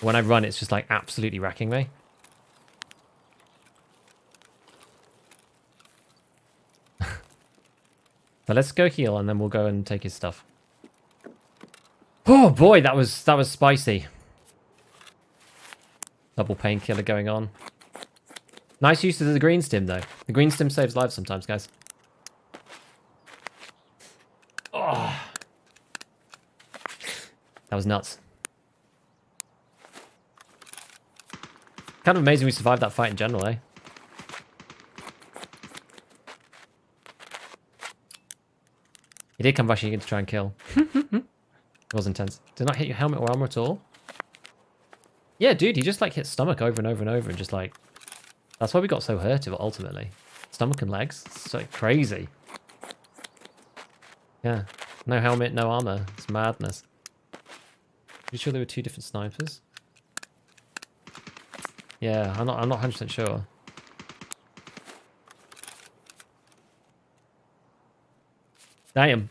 When I run, it's just like absolutely wrecking me. So let's go heal and then we'll go and take his stuff. Oh boy, that was spicy. Double painkiller going on. Nice use of the green stim though. The green stim saves lives sometimes, guys. Oh. That was nuts. Kind of amazing we survived that fight in general, eh? He did come rushing in to try and kill. It was intense. Did not hit your helmet or armor at all? Yeah, dude, he just like hit stomach over and over and over and just like... That's why we got so hurt ultimately. Stomach and legs. It's like crazy. Yeah. No helmet, no armor. It's madness. You sure there were two different snipers? Yeah, I'm not 100% sure. Damn.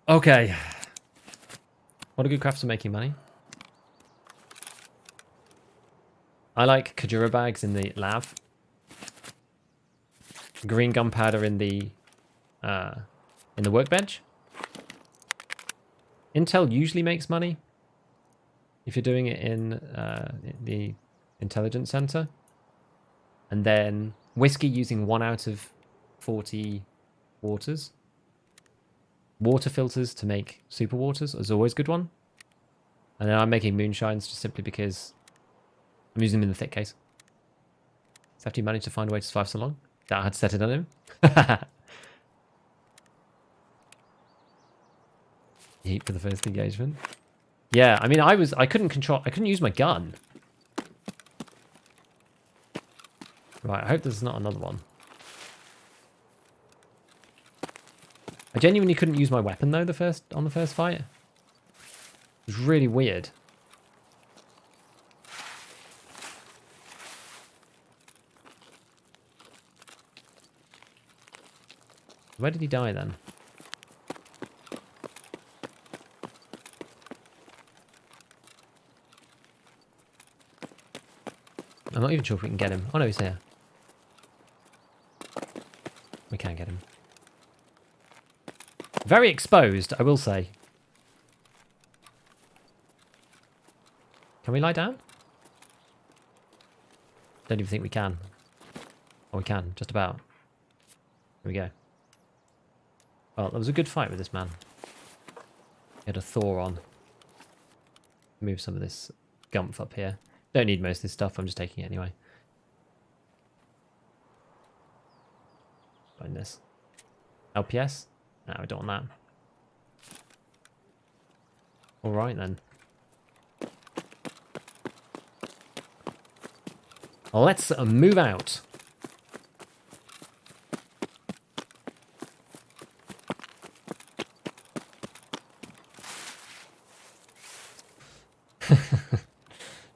Okay. What a good craft for making money. I like Kajura bags in the lav. Green gunpowder in the workbench. Intel usually makes money if you're doing it in the intelligence center. And then whiskey using 1 out of 40 waters. Water filters to make super waters is always a good one. And then I'm making moonshines just simply because I'm using them in the thick case. So after you managed to find a way to survive so long, that I had to set it on him. Yeet for the first engagement. Yeah, I mean, I couldn't use my gun. Right, I hope there's not another one. I genuinely couldn't use my weapon though on the first fight. It was really weird. Where did he die then? I'm not even sure if we can get him. Oh no, he's here. We can get him. Very exposed, I will say. Can we lie down? Don't even think we can. Oh, we can, just about. Here we go. Well, that was a good fight with this man. He had a Thor on. Move some of this gumph up here. Don't need most of this stuff, I'm just taking it anyway. Find this. LPS? No, I don't want that. Alright then. Let's move out.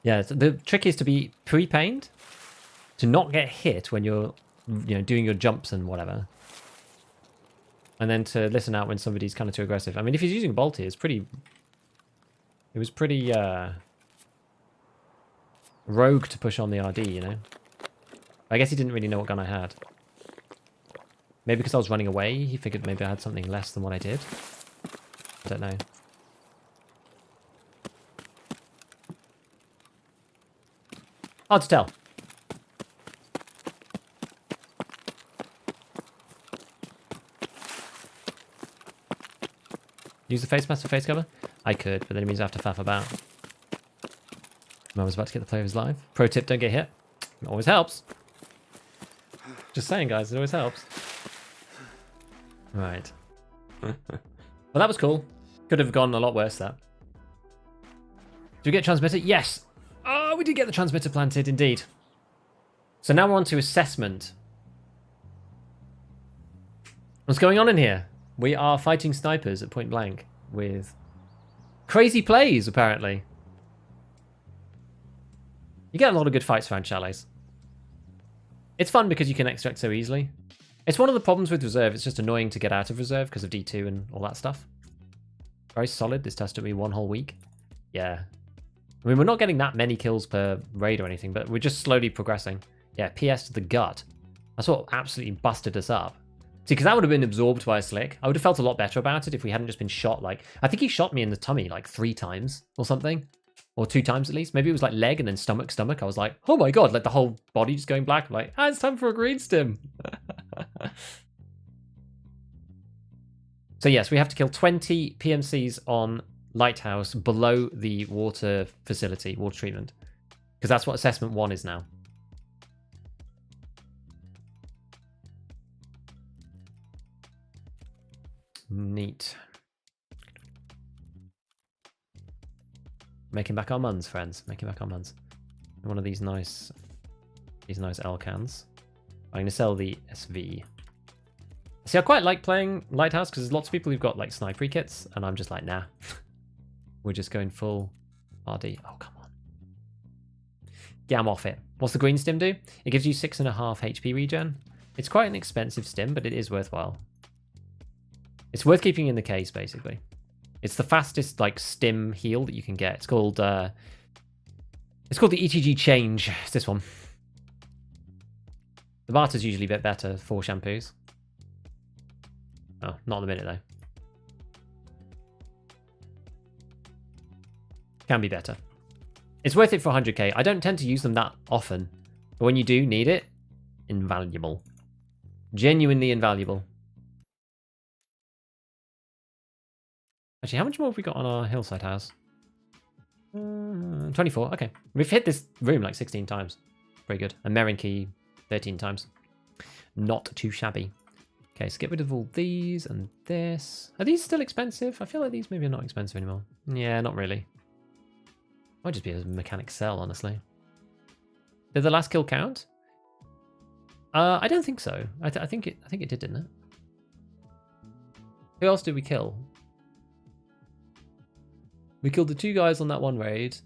Yeah, so the trick is to be pre-pained, to not get hit when you're, doing your jumps and whatever, and then to listen out when somebody's kind of too aggressive. I mean, if he's using Bolty, it was pretty rogue to push on the RD, I guess he didn't really know what gun I had. Maybe because I was running away, he figured maybe I had something less than what I did. I don't know. Hard to tell. Use the face mask for face cover? I could, but then it means I have to faff about. I was about to get the players live. Pro tip, don't get hit. It always helps. Just saying, guys, it always helps. Right. Well, that was cool. Could have gone a lot worse, that. Did we get transmitter? Yes! Oh, we did get the transmitter planted, indeed. So now we're on to assessment. What's going on in here? We are fighting snipers at point blank with crazy plays, apparently. You get a lot of good fights around chalets. It's fun because you can extract so easily. It's one of the problems with reserve. It's just annoying to get out of reserve because of D2 and all that stuff. Very solid. This test took me 1 whole week. Yeah. I mean, we're not getting that many kills per raid or anything, but we're just slowly progressing. Yeah, PS to the gut. That's what absolutely busted us up. See, because that would have been absorbed by a slick. I would have felt a lot better about it if we hadn't just been shot like... I think he shot me in the tummy like 3 times or something. Or 2 times at least. Maybe it was like leg and then stomach. I was like, oh my god, like the whole body just going black. I'm like, it's time for a green stim. So yes, we have to kill 20 PMCs on Lighthouse below the water facility, water treatment. Because that's what assessment 1 is now. Neat. Making back our muns, friends. Making back our muns. One of these nice L cans. I'm going to sell the SV. See, I quite like playing Lighthouse because there's lots of people who've got like sniper kits, and I'm just like, nah. We're just going full RD. Oh, come on. Gam off it. What's the green stim do? It gives you 6.5 HP regen. It's quite an expensive stim, but it is worthwhile. It's worth keeping in the case, basically. It's the fastest like stim heal that you can get. It's called the ETG change. It's this one. The barter's usually a bit better for shampoos. Oh, not in a minute though. Can be better. It's worth it for 100k. I don't tend to use them that often, but when you do need it, invaluable. Genuinely invaluable. Actually, how much more have we got on our hillside house? 24, okay. We've hit this room like 16 times. Very good. And Merinki 13 times. Not too shabby. Okay, so get rid of all these and this. Are these still expensive? I feel like these maybe are not expensive anymore. Yeah, not really. Might just be a mechanic sell, honestly. Did the last kill count? I don't think so. I think it did, didn't it? Who else did we kill? We killed the 2 guys on that one raid.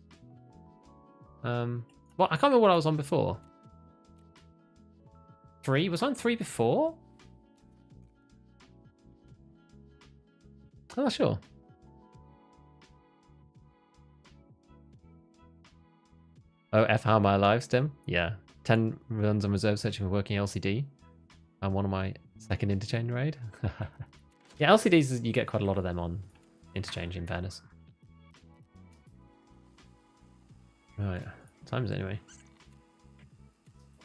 Well, I can't remember what I was on before. 3? Was I on 3 before? I'm not sure. Oh, F how am I alive, Stim? Yeah. 10 runs on reserve searching for working LCD. And one of my second interchange raid. Yeah, LCDs, you get quite a lot of them on interchange, in fairness. Right, times anyway.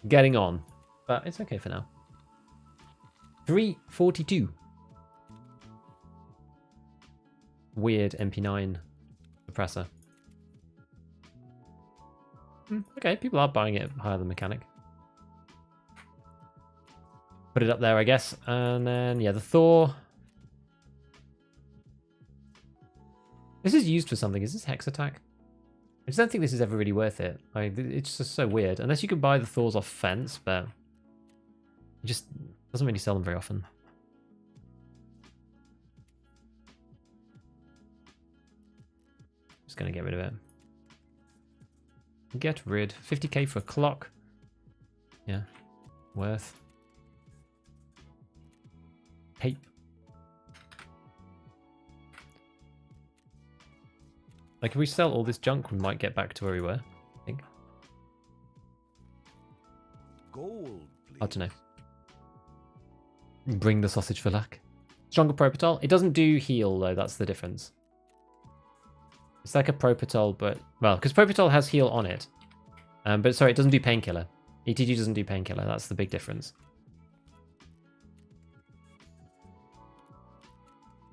Getting on, but it's okay for now. 3:42. weird MP9 suppressor. Okay, people are buying it higher than mechanic. Put it up there, I guess. And then, yeah, the Thor. This is used for something. Is this Hex Attack? I just don't think this is ever really worth it. Like, it's just so weird. Unless you can buy the Thors off Fence, but it just doesn't really sell them very often. Just going to get rid of it. Get rid. 50k for a clock. Yeah. Worth. Tape. Like, if we sell all this junk, we might get back to where we were, I think. Gold, please. I don't know. Bring the sausage for luck. Stronger Propitol. It doesn't do heal, though. That's the difference. It's like a Propitol, but... Well, because Propitol has heal on it. But, sorry, it doesn't do Painkiller. ETG doesn't do Painkiller. That's the big difference.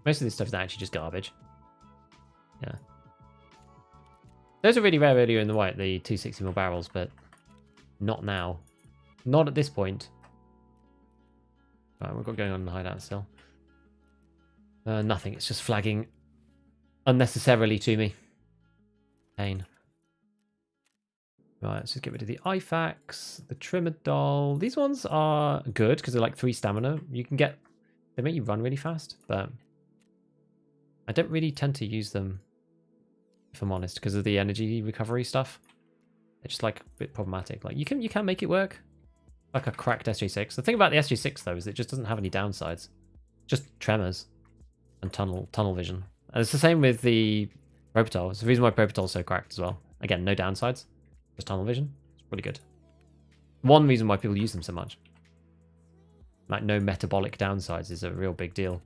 Most of this stuff is actually just garbage. Yeah. Those are really rare earlier in the white, the 260mm barrels, but not now. Not at this point. Right, we've got going on in the hideout still. Nothing, it's just flagging unnecessarily to me. Pain. Right, let's just get rid of the IFAX, the Trimadol. These ones are good because they're like 3 stamina. You can get... They make you run really fast, but I don't really tend to use them, if I'm honest, because of the energy recovery stuff. It's just like a bit problematic. Like you can make it work, like a cracked SG6. The thing about the SG6 though is it just doesn't have any downsides, just tremors and tunnel vision. And it's the same with the Propitol. It's the reason why Propitol is so cracked as well. Again, no downsides, just tunnel vision. It's really good. One reason why people use them so much. Like no metabolic downsides is a real big deal.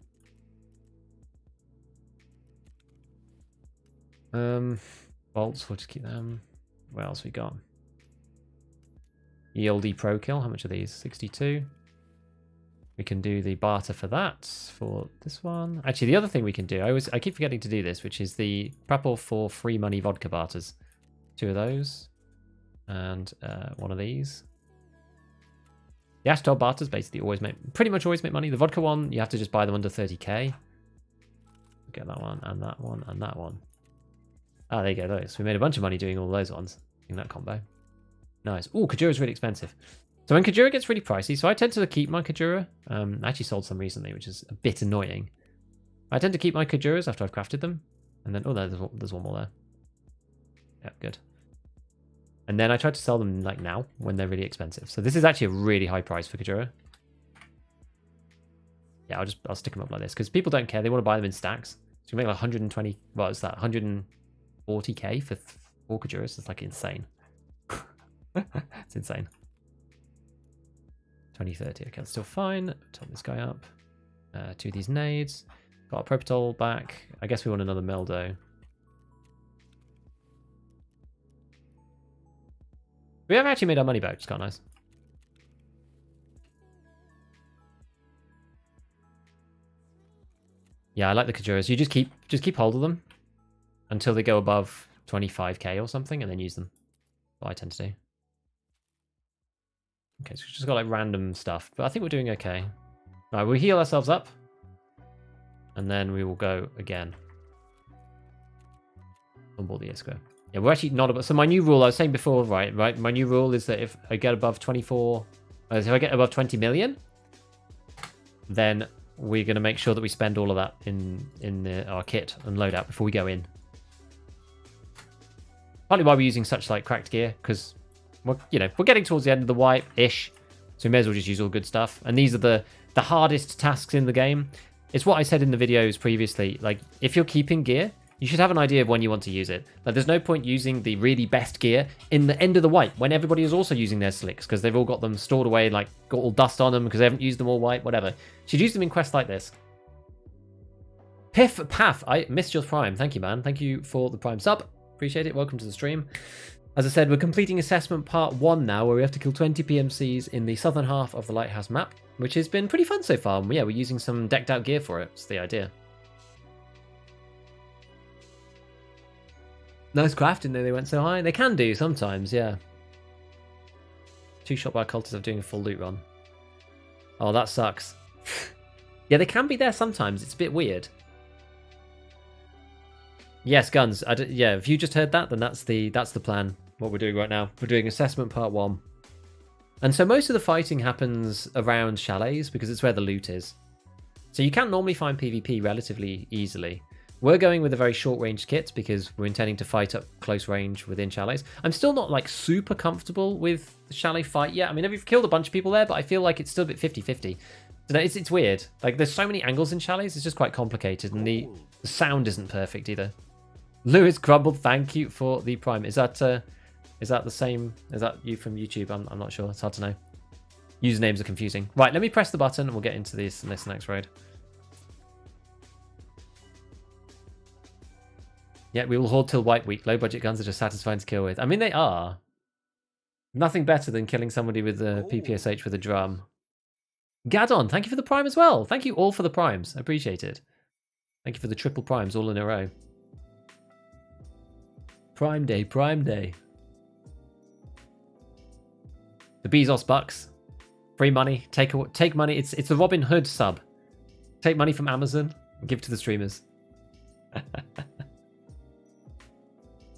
Bolts, we'll just keep them. What else we got? ELD Pro Kill, how much are these? 62. We can do the barter for that, for this one. Actually, the other thing we can do, I keep forgetting to do this, which is the Prapor for free money vodka barters. 2 of those. And one of these. The Ashdod barters basically pretty much always make money. The vodka one, you have to just buy them under 30k. Get that one, and that one, and that one. Ah, there you go, those. We made a bunch of money doing all those ones in that combo. Nice. Ooh, Kajura's really expensive. So when Kajura gets really pricey, so I tend to keep my Kajura. I actually sold some recently, which is a bit annoying. I tend to keep my Kajuras after I've crafted them. And then, oh, there's one more there. Yeah, good. And then I try to sell them like now, when they're really expensive. So this is actually a really high price for Kajura. Yeah, I'll stick them up like this, because people don't care. They want to buy them in stacks. So you make like 120, what is that, 140k for 4 Kajuras. It's like insane. It's insane. 2030. Okay, that's still fine. Top this guy up. 2 of these nades. Got a Propitol back. I guess we want another Meldo. We have actually made our money back, which is kind of nice. Yeah, I like the Kajuras. You just keep hold of them until they go above 25k or something, and then use them. What I tend to do. Okay, so we've just got like random stuff, but I think we're doing okay. Alright, we'll heal ourselves up, and then we will go again. On board the Isco. Yeah, we're actually not about. So my new rule, I was saying before, right? My new rule is that if I get above 24, if I get above 20 million, then we're going to make sure that we spend all of that in our kit and loadout before we go in. Partly why we're using such like cracked gear, because we're getting towards the end of the wipe-ish, so we may as well just use all good stuff. And these are the hardest tasks in the game. It's what I said in the videos previously. Like, if you're keeping gear, you should have an idea of when you want to use it. Like, there's no point using the really best gear in the end of the wipe when everybody is also using their slicks, because they've all got them stored away, like got all dust on them because they haven't used them all wipe, whatever. You should use them in quests like this. Piff Path, I missed your Prime. Thank you, man. Thank you for the Prime sub. Appreciate it. Welcome to the stream. As I said, we're completing assessment part 1 now, where we have to kill 20 PMCs in the southern half of the Lighthouse map, which has been pretty fun so far. Yeah, we're using some decked out gear for it. It's the idea. Nice crafting though, they went so high. They can do sometimes, yeah. 2 shot by cultists of doing a full loot run. Oh, that sucks. Yeah, they can be there sometimes. It's a bit weird. Yes, guns. Yeah, if you just heard that, then that's the plan. What we're doing right now. We're doing assessment part 1. And so most of the fighting happens around chalets because it's where the loot is. So you can normally find PvP relatively easily. We're going with a very short range kit because we're intending to fight up close range within chalets. I'm still not like super comfortable with the chalet fight yet. I mean, we've killed a bunch of people there, but I feel like it's still a bit 50-50. So it's weird. Like there's so many angles in chalets, it's just quite complicated, and the sound isn't perfect either. Lewis Grumbled, thank you for the Prime. Is that the same? Is that you from YouTube? I'm not sure. It's hard to know. Usernames are confusing. Right, let me press the button and we'll get into this next raid. Yeah, we will hold till White Week. Low budget guns are just satisfying to kill with. I mean, they are. Nothing better than killing somebody with a PPSH with a drum. Gadon, thank you for the Prime as well. Thank you all for the Primes. I appreciate it. Thank you for the triple Primes all in a row. Prime Day, Prime Day. The Bezos bucks. Free money. Take money. It's the Robin Hood sub. Take money from Amazon and give to the streamers.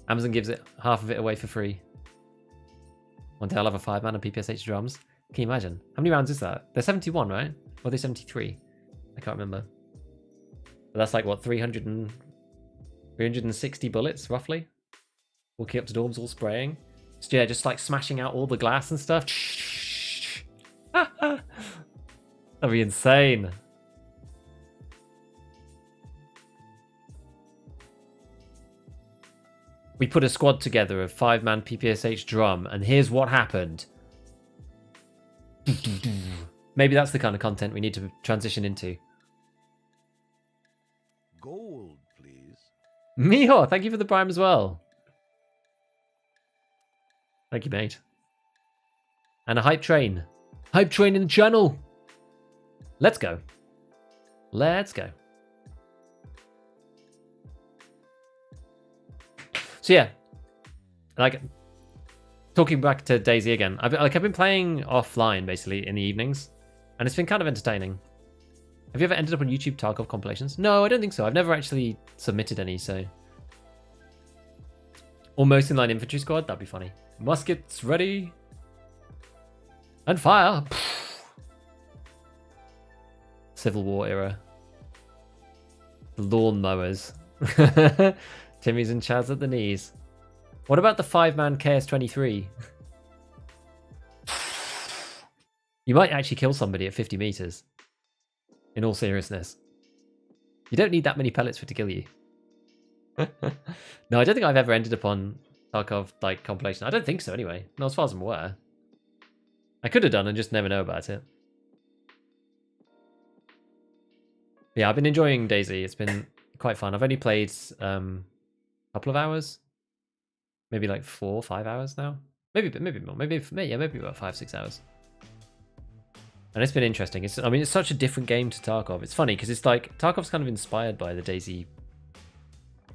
Amazon gives it half of it away for free. One day I'll have a 5-man and PPSH drums. Can you imagine? How many rounds is that? They're 71, right? Or are they 73? I can't remember. But that's like, what, 360 bullets, roughly? Walking up to dorms, all spraying. So, yeah, just like smashing out all the glass and stuff. That'd be insane. We put a squad together of 5-man PPSH drum, and here's what happened. Maybe that's the kind of content we need to transition into. Gold, please. Miho, thank you for the Prime as well. Thank you, mate. And a hype train. Hype train in the channel. Let's go. Let's go. So yeah, like talking back to DayZ again, I've been playing offline basically in the evenings, and it's been kind of entertaining. Have you ever ended up on YouTube Tarkov compilations? No, I don't think so. I've never actually submitted any, so. Almost inline infantry squad, that'd be funny. Muskets ready. And fire. Civil War era. The lawnmowers. Timmy's and Chaz at the knees. What about the 5-man KS-23? You might actually kill somebody at 50 meters. In all seriousness. You don't need that many pellets for it to kill you. No, I don't think I've ever ended up on Tarkov like compilation. I don't think so anyway. Not as far as I'm aware. I could have done and just never know about it. Yeah, I've been enjoying DayZ. It's been quite fun. I've only played couple of hours, maybe like 4 or 5 hours now, maybe more, maybe about 5-6 hours, and it's been interesting. I mean, it's such a different game to Tarkov. It's funny because it's like Tarkov's kind of inspired by the DayZ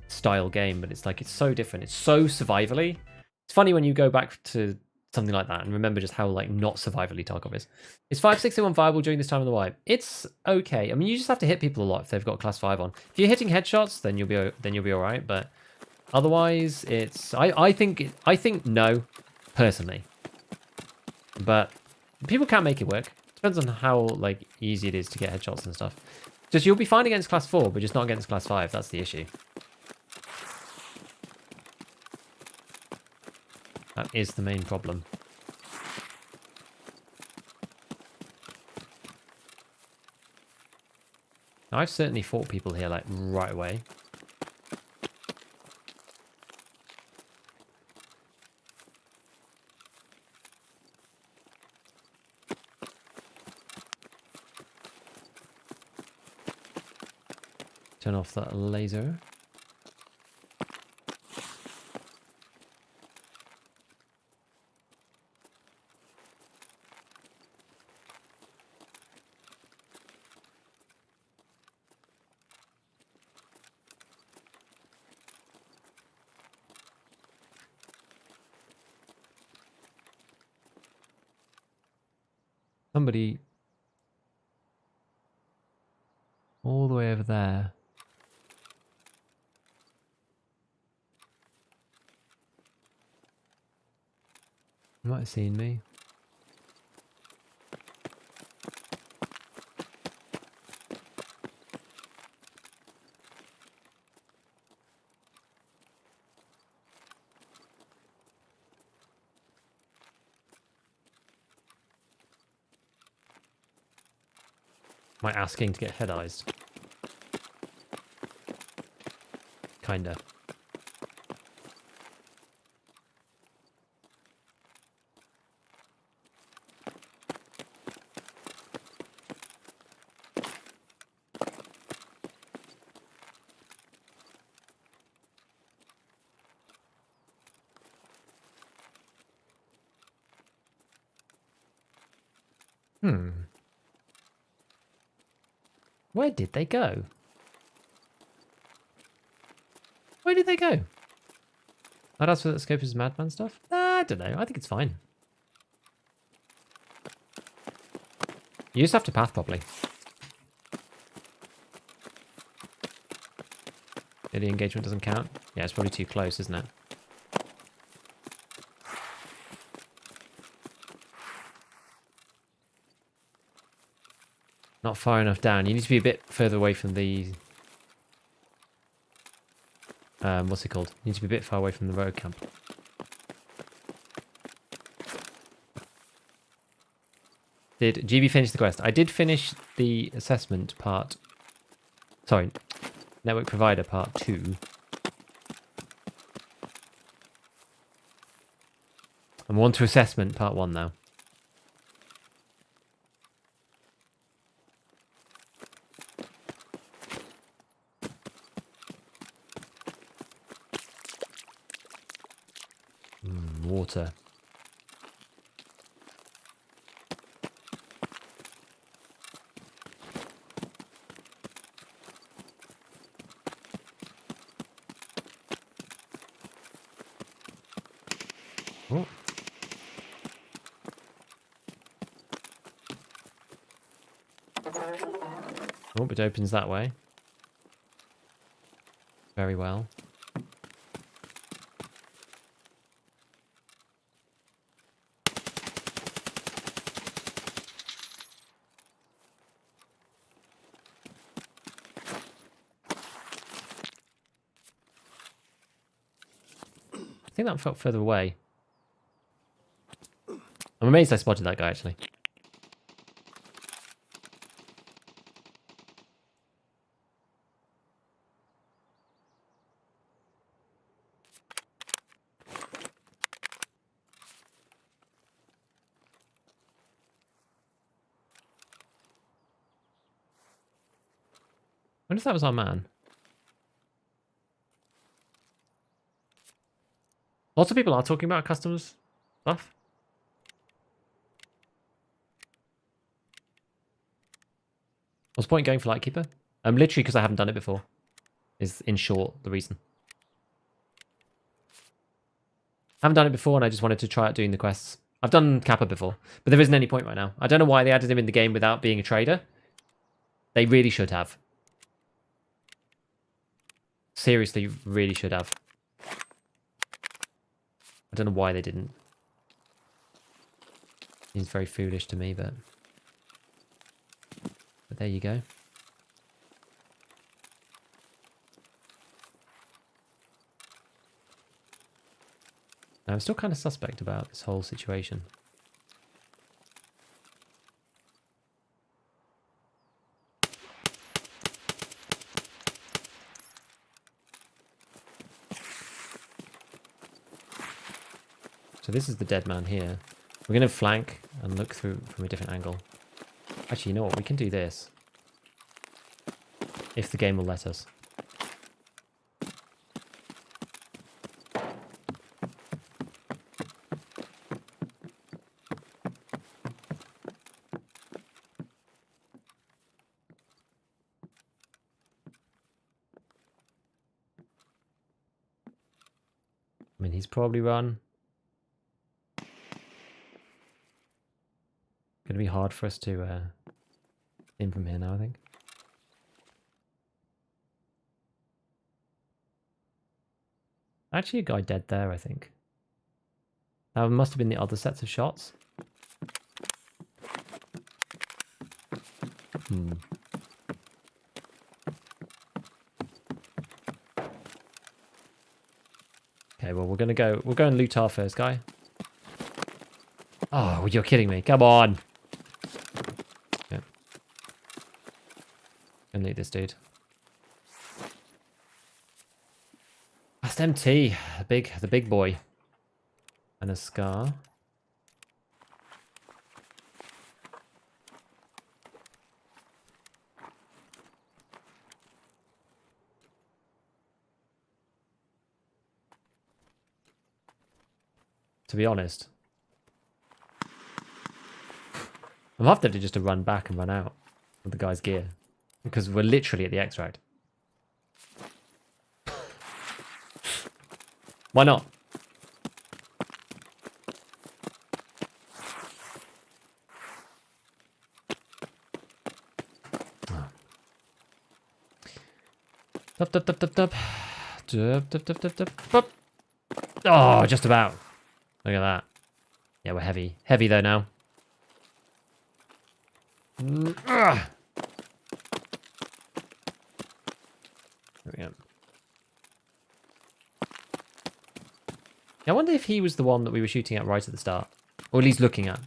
style game, but it's like it's so different. It's so survivally. It's funny when you go back to something like that and remember just how like not survivally Tarkov is. Is 5.61 viable during this time of the wipe? It's okay. I mean, you just have to hit people a lot if they've got class 5 on. If you're hitting headshots, then you'll be all right, but otherwise, it's I think no, personally. But people can make it work. Depends on how like easy it is to get headshots and stuff. Just you'll be fine against class 4, but just not against class 5. That's the issue. That is the main problem. Now, I've certainly fought people here like right away. Turn off that laser. somebody all the way over there. You might have seen me. Am I asking to get head-eyes? Kinda. Where did they go? Where did they go? I'd ask for that scope is madman stuff? I don't know. I think it's fine. You just have to path properly. Yeah, the engagement doesn't count? Yeah, it's probably too close, isn't it? Not far enough down. You need to be a bit further away from the... what's it called? You need to be a bit far away from the road camp. Did GB finish the quest? I did finish the assessment part. Sorry, network provider part 2. I'm on to assessment part 1 now. Water. Oh. Oh, it opens that way. Very well. I think that felt further away. I'm amazed I spotted that guy, actually. I wonder if that was our man. Lots of people are talking about customs stuff. What's the point going for Lightkeeper? Literally because I haven't done it before. Is in short the reason. I haven't done it before and I just wanted to try out doing the quests. I've done Kappa before, but there isn't any point right now. I don't know why they added him in the game without being a trader. They really should have. Seriously, really should have. I don't know why they didn't. Seems very foolish to me, but there you go. Now, I'm still kind of suspect about this whole situation. So this is the dead man here. We're going to flank and look through from a different angle. Actually, you know what? We can do this. If the game will let us. I mean, he's probably run. Going to be hard for us to in from here now, I think. Actually, a guy dead there, I think. That must have been the other sets of shots. Okay, well, we'll go and loot our first guy. Oh, you're kidding me. Come on. Yeah. Gonna loot this dude. That's MT, the big boy. And a scar. To be honest, I'm half tempted just to run back and run out with the guy's gear. Because we're literally at the extract. Why not? Dup, dup, dup, dup, dup. Dup, dup, dup, dup, dup, dup. Oh, just about. Look at that. Yeah, we're heavy. Heavy though now. There we go. I wonder if he was the one that we were shooting at right at the start. Or at least looking at.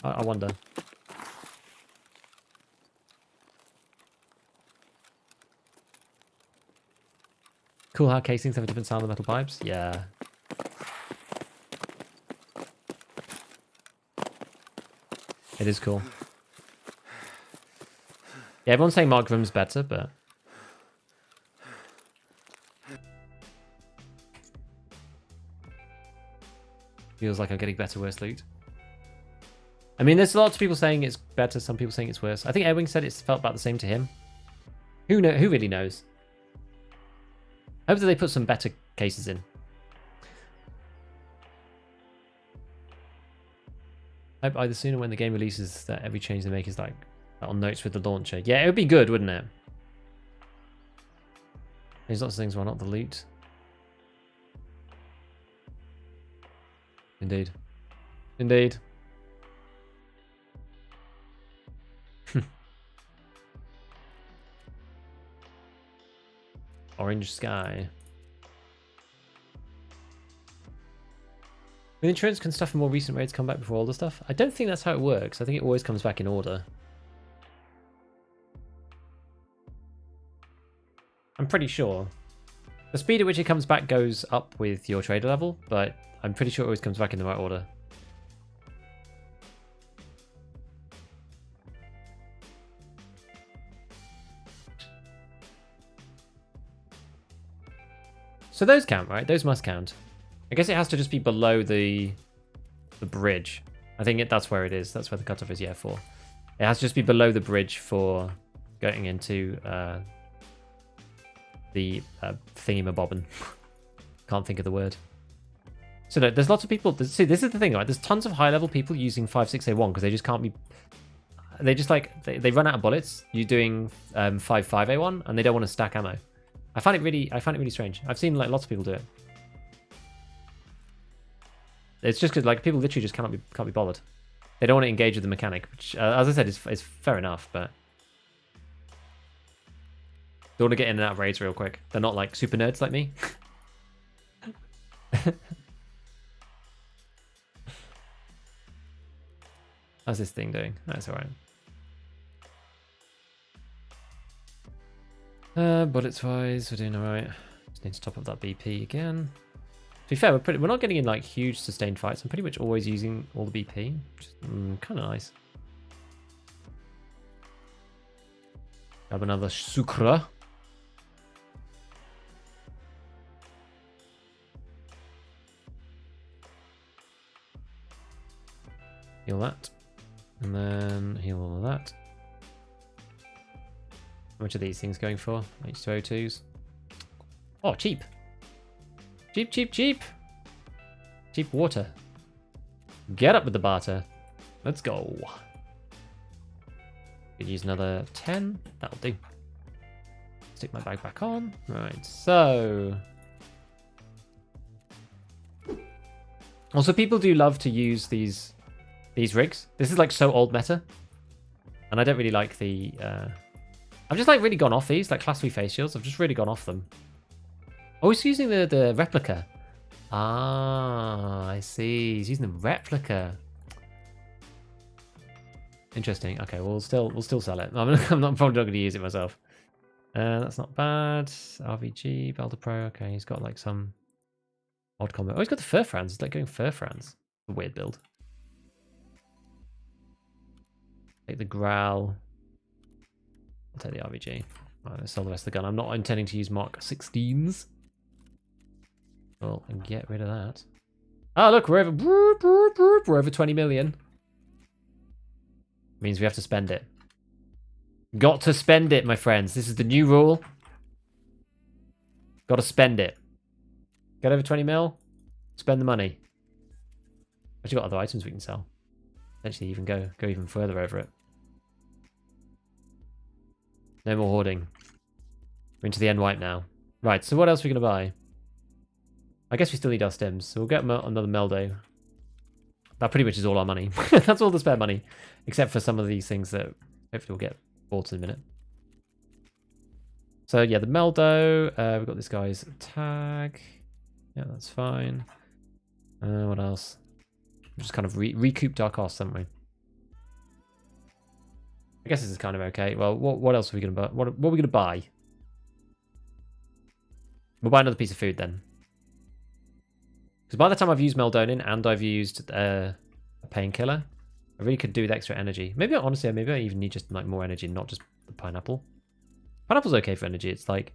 I wonder. Cool how casings have a different sound than metal pipes. Yeah. It is cool. Yeah, everyone's saying Mark Grimm's better, but... Feels like I'm getting better, worse loot. I mean, there's lots of people saying it's better, some people saying it's worse. I think Edwin said it felt about the same to him. Who really knows? I hope that they put some better cases in. I hope either sooner when the game releases that every change they make is like on notes with the launcher. Yeah, it would be good, wouldn't it? There's lots of things, why not the loot? Indeed. Indeed. Orange sky. With insurance, can stuff from more recent raids come back before older stuff? I don't think that's how it works. I think it always comes back in order. I'm pretty sure. The speed at which it comes back goes up with your trader level, but I'm pretty sure it always comes back in the right order. So those count, right? Those must count. I guess it has to just be below the bridge. I think that's where it is. That's where the cutoff is, yeah, for. It has to just be below the bridge for going into the thingamabobbin. Can't think of the word. So no, there's lots of people. See, this is the thing, right? There's tons of high-level people using 5.6A1 because they just can't be... They just like... They run out of bullets. You're doing 5.5A1 and they don't want to stack ammo. I find it really strange. I've seen like lots of people do it. It's just because like people literally just can't be bothered. They don't want to engage with the mechanic, which, as I said, is fair enough. But they want to get in and out of raids real quick. They're not like super nerds like me. How's this thing doing? That's all right. Bullets wise, we're doing all right. Just need to top up that BP again. To be fair, we're not getting in like huge sustained fights. I'm pretty much always using all the BP, which is kind of nice. Grab another sucre. Heal that. And then heal all of that. How much are these things going for? H2O2s. Oh, cheap. Cheap, cheap, cheap. Cheap water. Get up with the barter. Let's go. Could use another 10. That'll do. Stick my bag back on. Right, so... Also, people do love to use these rigs. This is like so old meta. And I don't really like the... I've just like really gone off these, like class 3 face shields. I've just really gone off them. Oh, he's using the replica. Ah, I see. He's using the replica. Interesting. Okay, we'll still sell it. I'm not probably not going to use it myself. That's not bad. RVG, Belder Pro. Okay, he's got like some odd combo. Oh, he's got the Fur Franz. He's like going Fur Franz. A weird build. Take the Growl. I'll take the RVG. Right, let's sell the rest of the gun. I'm not intending to use Mark 16s. Well, and get rid of that. Oh, look, we're over 20 million. Means we have to spend it. Got to spend it, my friends. This is the new rule. Got to spend it. Get over 20 mil. Spend the money. Actually got other items we can sell. Potentially even go even further over it. No more hoarding. We're into the end wipe now. Right, so what else are we going to buy? I guess we still need our stims, so we'll get another Meldo. That pretty much is all our money. That's all the spare money. Except for some of these things that hopefully we'll get bought in a minute. So yeah, the Meldo. We've got this guy's tag. Yeah, that's fine. What else? We just kind of recouped our costs, haven't we? I guess this is kind of okay. Well, what else are we going to buy? What are we going to buy? We'll buy another piece of food then. Because by the time I've used Meldonin and I've used a painkiller, I really could do with extra energy. Maybe, honestly, maybe I even need just like more energy, not just the pineapple. Pineapple's okay for energy. It's like...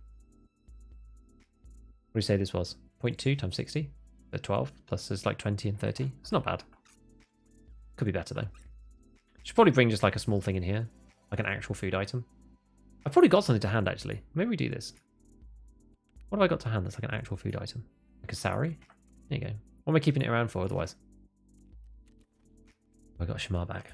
What do you say this was? 0.2 times 60? So 12, plus there's like 20 and 30. It's not bad. Could be better, though. Should probably bring just like a small thing in here. Like an actual food item. I've probably got something to hand, actually. Maybe we do this. What have I got to hand that's like an actual food item? Like a Sauri? There you go. What am I keeping it around for otherwise? I got Shamar back.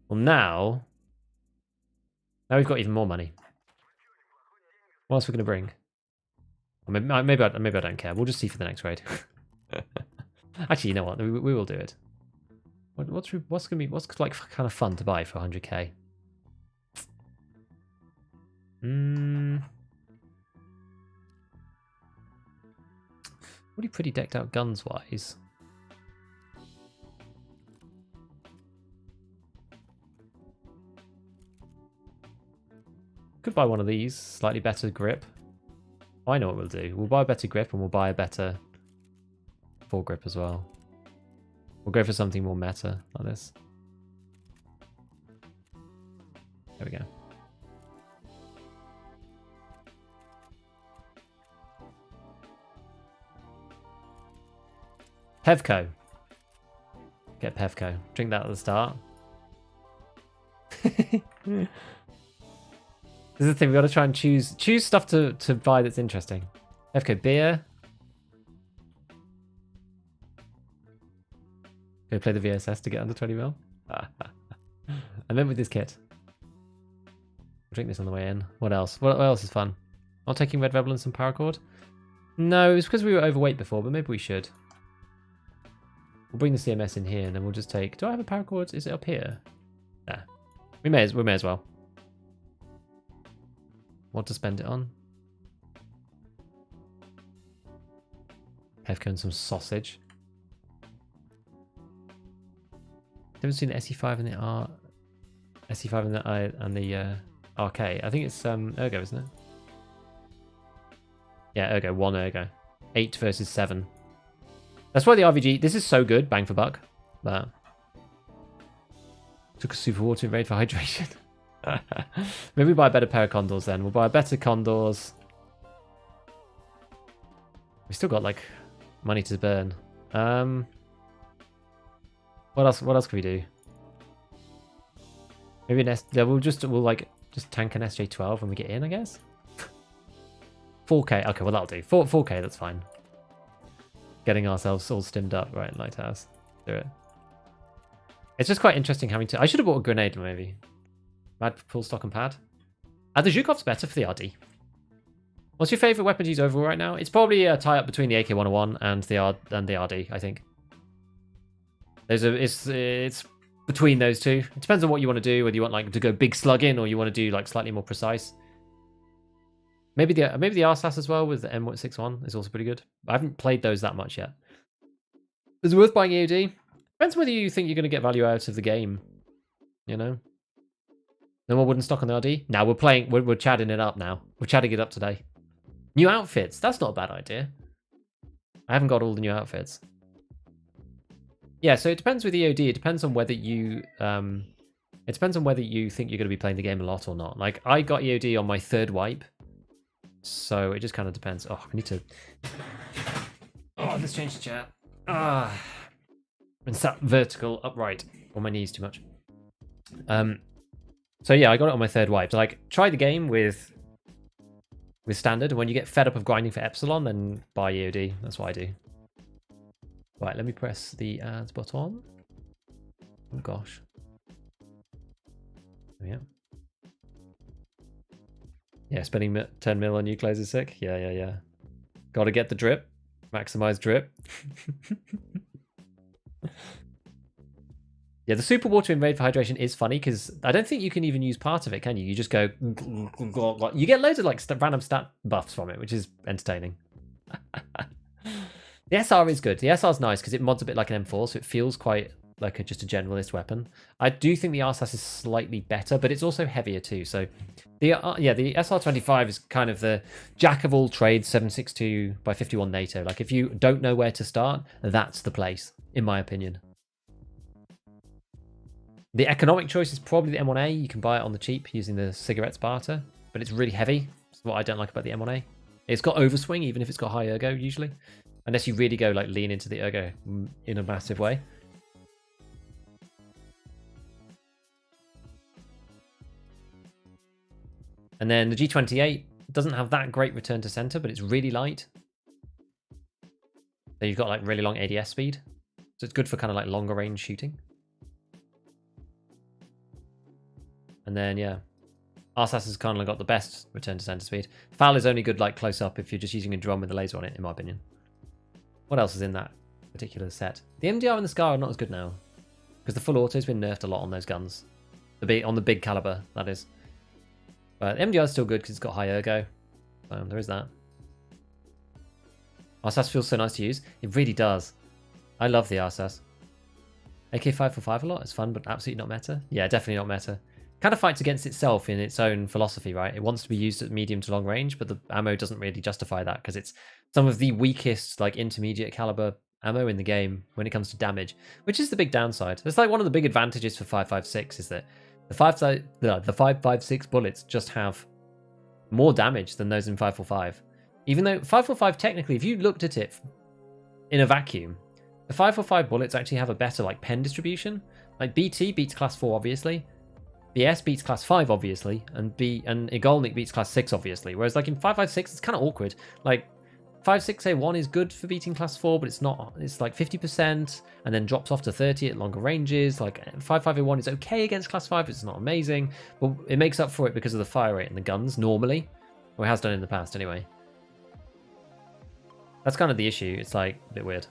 Well, now we've got even more money. What else are we going to bring? Or maybe I don't care. We'll just see for the next raid. Actually, you know what? We will do it. What's like kind of fun to buy for 100k? Really pretty decked out guns wise. Could buy one of these, slightly better grip. I know what we'll do. We'll buy a better grip and we'll buy a better foregrip as well. We'll go for something more meta like this. There we go. Pevco. Get Pevco. Drink that at the start. This is the thing, we've got to try and choose stuff to buy that's interesting. Pevco beer. Go play the VSS to get under 20 mil. And then with this kit. I'll drink this on the way in. What else? What else is fun? Not taking Red Rebel and some paracord? No, it's because we were overweight before, but maybe we should. We'll bring the CMS in here and then we'll just take... Do I have a paracord? Is it up here? Nah. We may as well. What to spend it on? Pevco and some sausage. Haven't seen the SE5 and the SE5 and the RK. I think it's Ergo, isn't it? Yeah, Ergo. 1 Ergo. 8 versus 7. That's why the RVG... This is so good, bang for buck. But... Took a super water raid for hydration. Maybe we buy a better pair of condors then. We'll buy a better condors. We still got, like, money to burn. What else can we do? Maybe we'll just tank an SJ12 when we get in, I guess. 4K. Okay, well that'll do. 4K, that's fine. Getting ourselves all stimmed up, right? Lighthouse. Do it. It's just quite interesting having to... I should have bought a grenade, maybe. Mad pull stock and pad. The Zhukov's better for the RD. What's your favourite weapon to use overall right now? It's probably a tie-up between the AK-101 and the RD, I think. It's between those two. It depends on what you want to do, whether you want like to go big slug in or you want to do like slightly more precise. Maybe the RSAS as well with the M61 is also pretty good. I haven't played those that much yet. Is it worth buying EOD? Depends whether you think you're going to get value out of the game. You know? No more wooden stock on the RD? Now we're chatting it up now. We're chatting it up today. New outfits. That's not a bad idea. I haven't got all the new outfits. Yeah, so it depends with EOD. It depends on whether you it depends on whether you think you're going to be playing the game a lot or not. Like I got EOD on my 3rd wipe. So it just kind of depends. Oh, I need to... Oh, let's change the chair. Ah. And sat vertical, upright. On my knees too much. So yeah, I got it on my 3rd wipe. So like, try the game with standard, and when you get fed up of grinding for Epsilon, then buy EOD. That's what I do. Right, let me press the ads button. Oh gosh. Yeah. Yeah, spending 10 mil on new clothes is sick. Yeah. Gotta get the drip. Maximize drip. Yeah, the super water in raid for hydration is funny because I don't think you can even use part of it, can you? You just go... You get loads of like random stat buffs from it, which is entertaining. The SR is good. The SR is nice because it mods a bit like an M4, so it feels quite like just a generalist weapon. I do think the RSAS is slightly better, but it's also heavier too. So the SR25 is kind of the jack of all trades 7.62 by 51 NATO. Like if you don't know where to start, that's the place, in my opinion. The economic choice is probably the M1A. You can buy it on the cheap using the cigarettes barter, but it's really heavy. That's what I don't like about the M1A. It's got overswing, even if it's got high ergo, usually. Unless you really go like lean into the ergo in a massive way. And then the G28 doesn't have that great return to center, but it's really light. So you've got like really long ADS speed. So it's good for kind of like longer range shooting. And then, yeah, RSAS has kind of got the best return to center speed. FAL is only good like close up if you're just using a drum with a laser on it, in my opinion. What else is in that particular set? The MDR and the SCAR are not as good now because the full auto has been nerfed a lot on those guns. On the big caliber, that is. But the MDR is still good because it's got high ergo. So there is that. RSAS feels so nice to use. It really does. I love the RSAS. AK-545 a lot. It's fun, but absolutely not meta. Yeah, definitely not meta. Kind of fights against itself in its own philosophy, right? It wants to be used at medium to long range, but the ammo doesn't really justify that because it's some of the weakest, like intermediate caliber ammo in the game when it comes to damage, which is the big downside. It's like one of the big advantages for 5.56 is that the 5.56 bullets just have more damage than those in 5.45. Even though 5.45 technically, if you looked at it in a vacuum, the 5.45 bullets actually have a better like pen distribution. Like BT beats class 4 obviously. BS beats class 5 obviously, and Igolnik beats class 6 obviously. Whereas like in 5.56 it's kind of awkward. Like 5.6A1 is good for beating class 4, but it's not. It's like 50% and then drops off to 30 at longer ranges. Like 5.5A1 is okay against class 5, it's not amazing, but it makes up for it because of the fire rate and the guns normally, or it has done in the past anyway. That's kind of the issue. It's like a bit weird.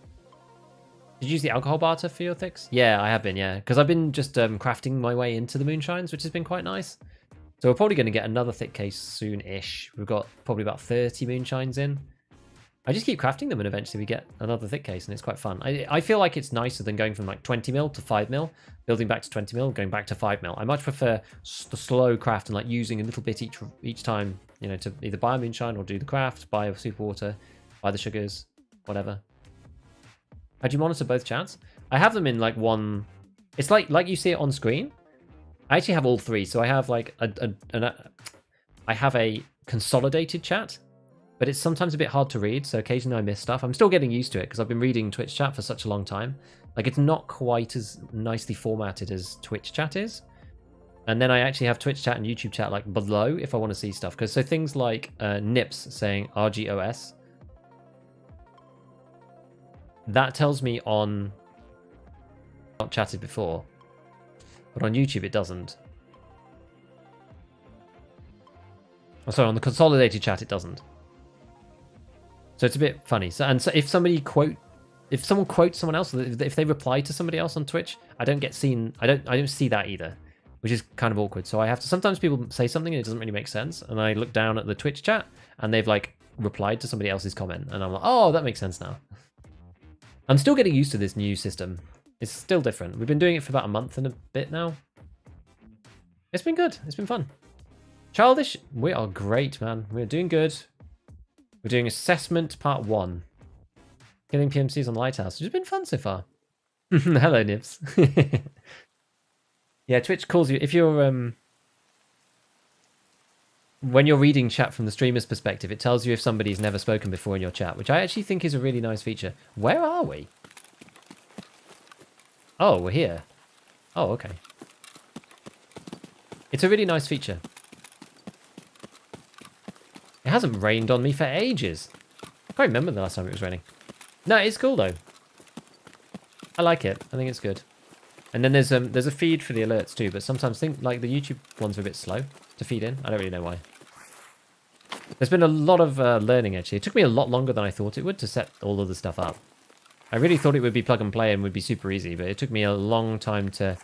Did you use the alcohol barter for your thicks? Yeah, I have been, yeah. Because I've been just crafting my way into the moonshines, which has been quite nice. So we're probably going to get another thick case soon-ish. We've got probably about 30 moonshines in. I just keep crafting them and eventually we get another thick case and it's quite fun. I feel like it's nicer than going from like 20 mil to 5 mil, building back to 20 mil, going back to 5 mil. I much prefer the slow craft and like using a little bit each time, you know, to either buy a moonshine or do the craft, buy a super water, buy the sugars, whatever. How do you monitor both chats? I have them in like one. It's like you see it on screen. I actually have all three. So I have like I have a consolidated chat, but it's sometimes a bit hard to read. So occasionally I miss stuff. I'm still getting used to it because I've been reading Twitch chat for such a long time. Like it's not quite as nicely formatted as Twitch chat is. And then I actually have Twitch chat and YouTube chat like below if I want to see stuff. Because so things like Nips saying RGOS, that tells me on not chatted before, but on YouTube it doesn't. Oh, sorry, on the consolidated chat it doesn't. So it's a bit funny. So if someone quotes someone else, if they reply to somebody else on Twitch, I don't see that either, which is kind of awkward. So I have to, sometimes people say something and it doesn't really make sense, and I look down at the Twitch chat and they've like replied to somebody else's comment, and I'm like, oh, that makes sense now. I'm still getting used to this new system. It's still different. We've been doing it for about a month and a bit now. It's been good. It's been fun. Childish, we are great, man. We're doing good. We're doing assessment part 1. Killing PMCs on Lighthouse, which has been fun so far. Hello, Nibs. Yeah, Twitch calls you if you're when you're reading chat from the streamer's perspective, it tells you if somebody's never spoken before in your chat, which I actually think is a really nice feature. Where are we? Oh, we're here. Oh, okay. It's a really nice feature. It hasn't rained on me for ages. I can't remember the last time it was raining. No, it's cool though. I like it. I think it's good. And then there's a feed for the alerts too, but sometimes like the YouTube ones are a bit slow to feed in. I don't really know why. There's been a lot of learning actually. It took me a lot longer than I thought it would to set all of the stuff up. I really thought it would be plug and play and would be super easy, but it took me a long time to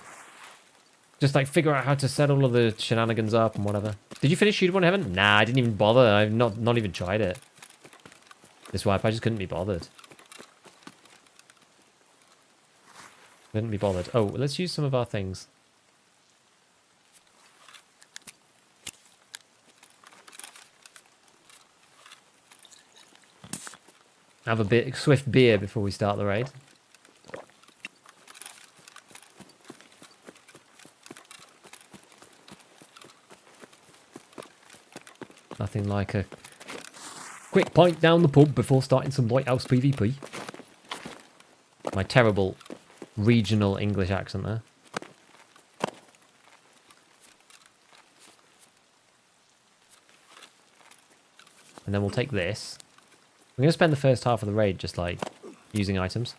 just like figure out how to set all of the shenanigans up and whatever. Did you finish Shoot 1 Heaven? Nah, I didn't even bother. I've not even tried it. This wipe, I just couldn't be bothered. Couldn't be bothered. Oh, let's use some of our things. Have a bit swift beer before we start the raid. Nothing like a quick pint down the pub before starting some Lighthouse PvP. My terrible regional English accent there. And then we'll take this. I'm going to spend the first half of the raid just like using items.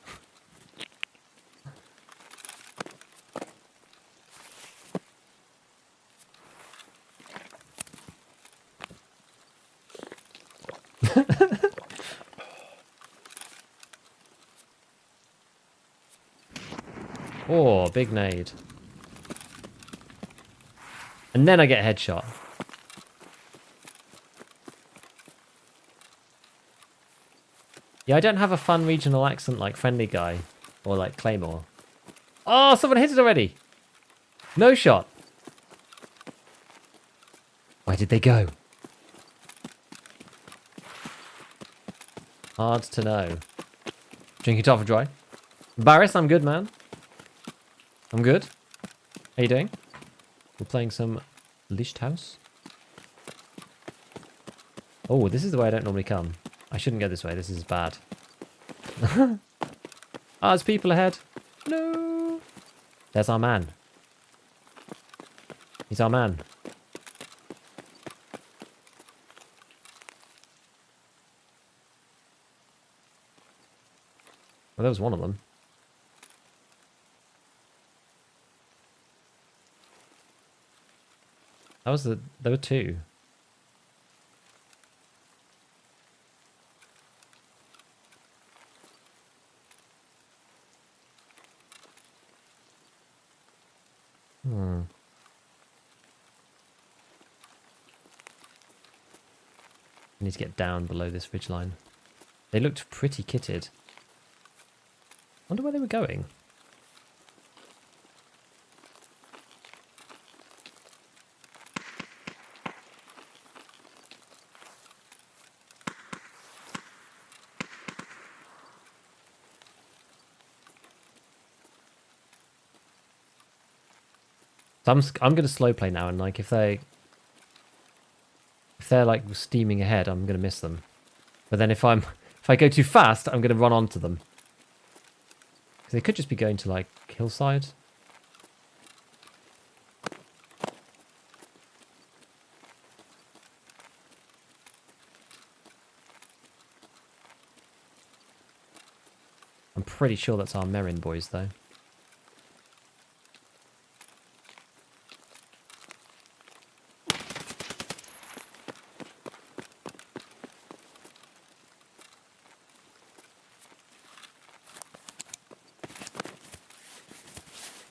Oh, big nade. And then I get a headshot. Yeah, I don't have a fun regional accent like Friendly Guy or like Claymore. Oh, someone hit it already. No shot. Where did they go? Hard to know. Drinking tough or dry? Barris, I'm good, man. I'm good. How you doing? We're playing some Lighthouse. Oh, this is the way I don't normally come. I shouldn't go this way. This is bad. Ah, there's people ahead. No. There's our man. He's our man. Well, there was one of them. That was there were two. I need to get down below this ridgeline. They looked pretty kitted. Wonder where they were going. So I'm going to slow play now, and like if they're like steaming ahead, I'm going to miss them. But then if I go too fast, I'm going to run onto them. Because they could just be going to like hillside. I'm pretty sure that's our Merrin boys, though.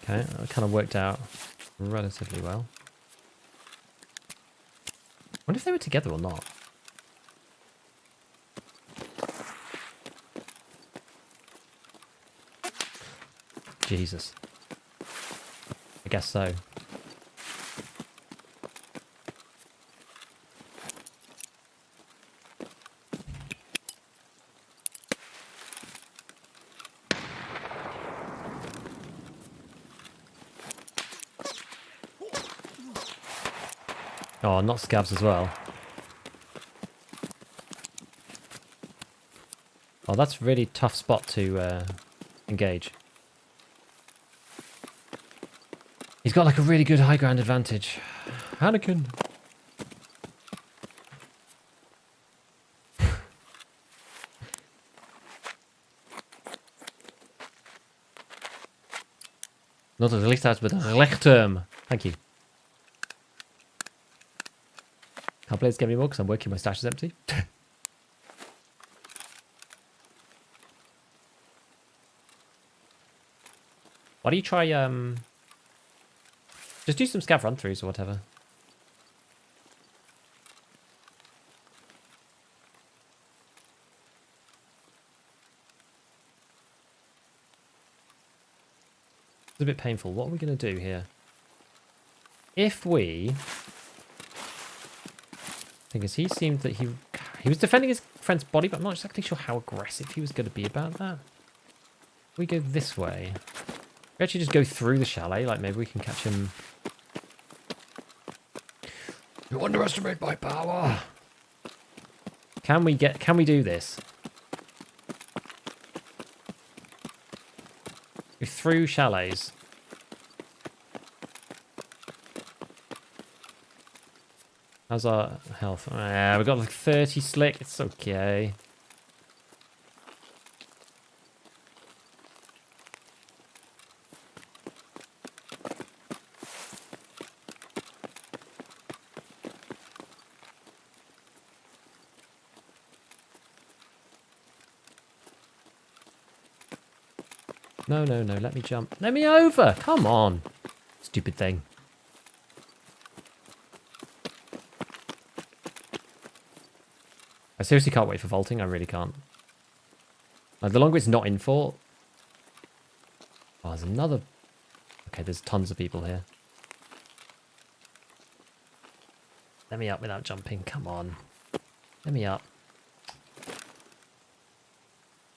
Okay, that kind of worked out relatively well. I wonder if they were together or not. Jesus. I guess so. Oh, not scabs as well. Oh, that's a really tough spot to engage. He's got like a really good high ground advantage. Anakin. Not as Lighthouse, but a Lichtturm. Thank you. Can't play this game anymore because I'm working, my stash is empty. Why don't you try, just do some scav run-throughs or whatever. It's a bit painful. What are we going to do here? If we... Because he seemed that he was defending his friend's body, but I'm not exactly sure how aggressive he was going to be about that. If we go this way. We actually just go through the chalet, like maybe we can catch him. You underestimate my power. Can we do this? Go through chalets. How's our health? We've got like 30 slick. It's okay. No, no, no. Let me jump. Let me over. Come on. Stupid thing. I seriously can't wait for vaulting. I really can't. Like, the longer it's not in for... Oh, there's another... Okay, there's tons of people here. Let me up without jumping. Come on. Let me up.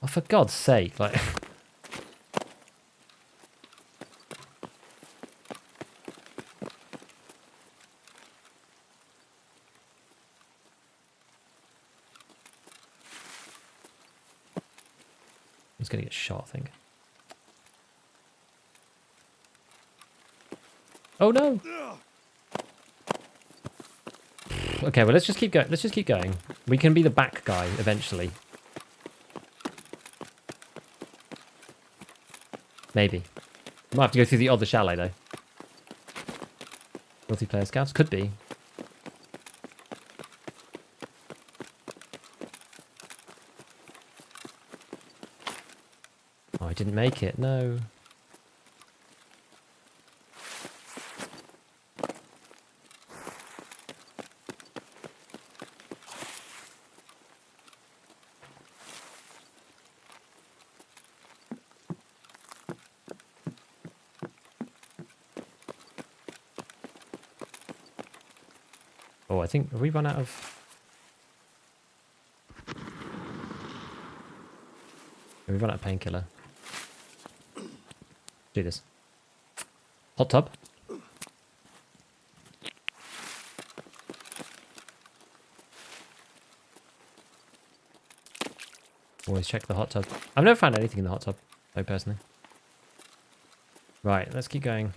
Oh, for God's sake. Like... He's going to get shot, I think. Oh, no. Okay, well, let's just keep going. Let's just keep going. We can be the back guy eventually. Maybe. Might have to go through the other chalet, though. Multiplayer scouts? Could be. Oh, I didn't make it. No. Oh, I think... Have we run out of... Have we run out of painkiller? Do this. Hot tub. Always check the hot tub. I've never found anything in the hot tub, though, personally. Right, let's keep going.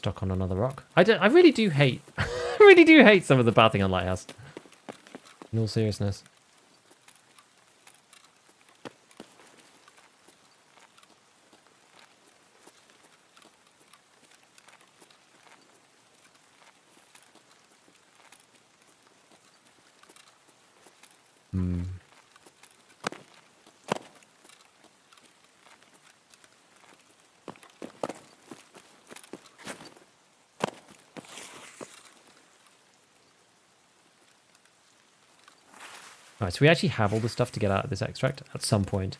Stuck on another rock. I really do hate... I really do hate some of the bad thing on Lighthouse. In all seriousness. Right, so we actually have all the stuff to get out of this extract at some point.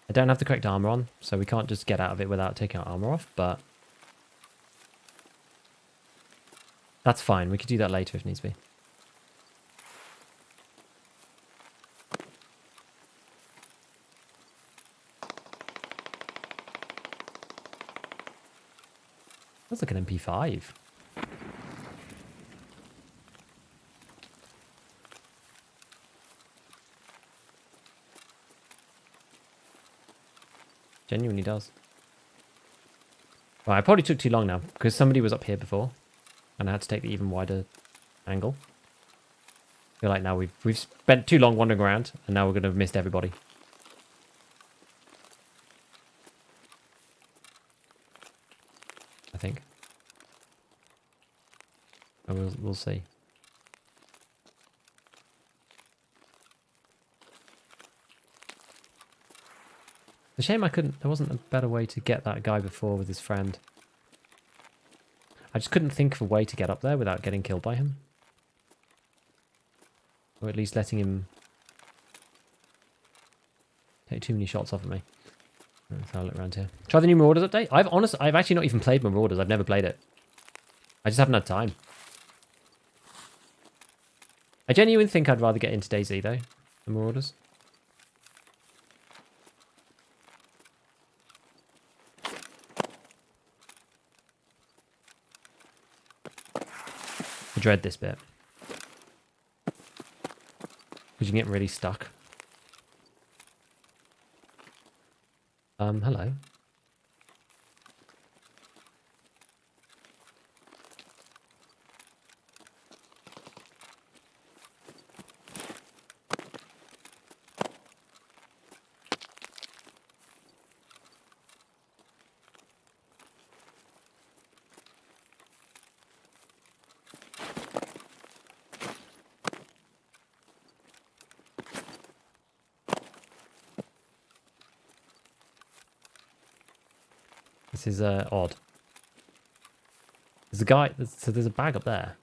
I don't have the correct armor on, so we can't just get out of it without taking our armor off, but that's fine. We could do that later if needs be. That's like an MP5. Genuinely does. Well, I probably took too long now because somebody was up here before and I had to take the even wider angle. I feel like now we've spent too long wandering around and now we're going to have missed everybody. I think. We'll see. It's a shame there wasn't a better way to get that guy before with his friend. I just couldn't think of a way to get up there without getting killed by him. Or at least letting him take too many shots off of me. Let's have a look around here. Try the new Marauders update. I've actually not even played Marauders. I've never played it. I just haven't had time. I genuinely think I'd rather get into DayZ though than Marauders. I dread this bit. Because you get really stuck. Hello. This is odd. There's a guy, so there's a bag up there.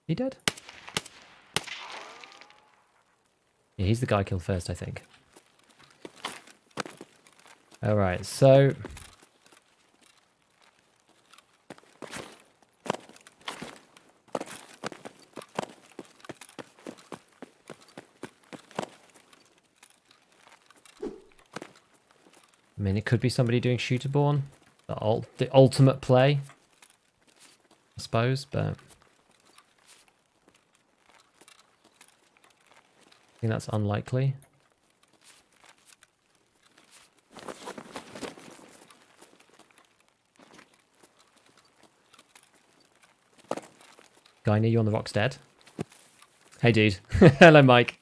He dead? Yeah, he's the guy killed first, I think. Alright, so... I mean, it could be somebody doing shooterborn. The ultimate play. I suppose, but... I think that's unlikely. Guy near you on the rock's dead. Hey, dude. Hello, Mike.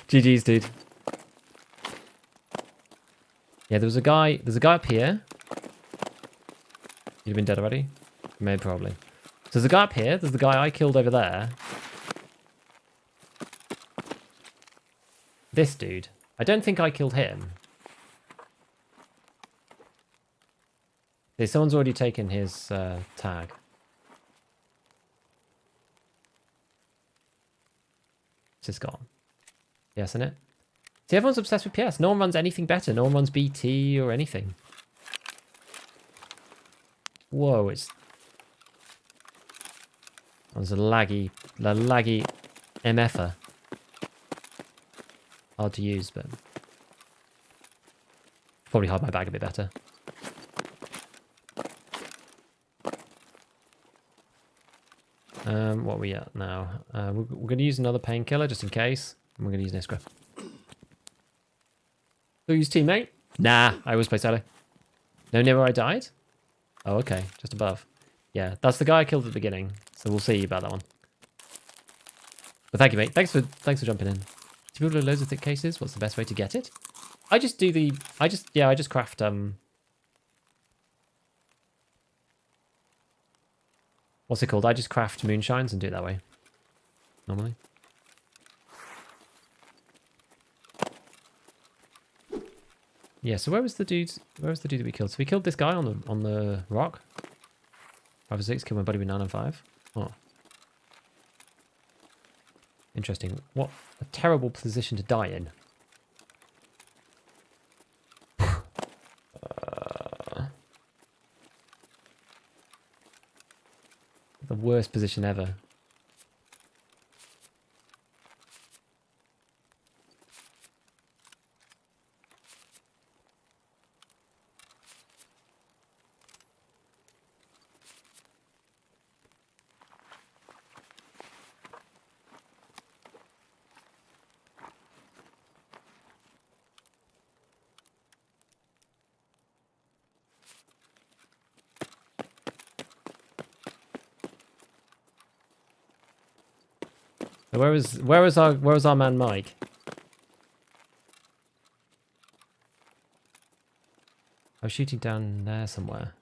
GG's, dude. Yeah, there's a guy up here. You'd have been dead already? Maybe, probably. So there's a guy up here. There's the guy I killed over there. This dude. I don't think I killed him. Okay, someone's already taken his tag. Is this gone? Yes, isn't it? See, everyone's obsessed with PS. No one runs anything better. No one runs BT or anything. Whoa, it's... That was a laggy MFer. Hard to use, but probably hide my bag a bit better. What are we at now? We're going to use another painkiller just in case. And we're going to use an Iskra. So use teammate? Nah, I always play solo. No near where I died? Oh, okay. Just above. Yeah, that's the guy I killed at the beginning. So we'll see about that one. But thank you, mate. Thanks for jumping in. Do people have loads of thick cases? What's the best way to get it? I just do the... I just craft... What's it called? I just craft moonshines and do it that way. Normally. Yeah, so where was the dude that we killed? So we killed this guy on the rock. 5 or 6, killed my buddy with 9 and 5. Oh. Interesting. What a terrible position to die in. The worst position ever. Where was our man Mike? I was shooting down there somewhere.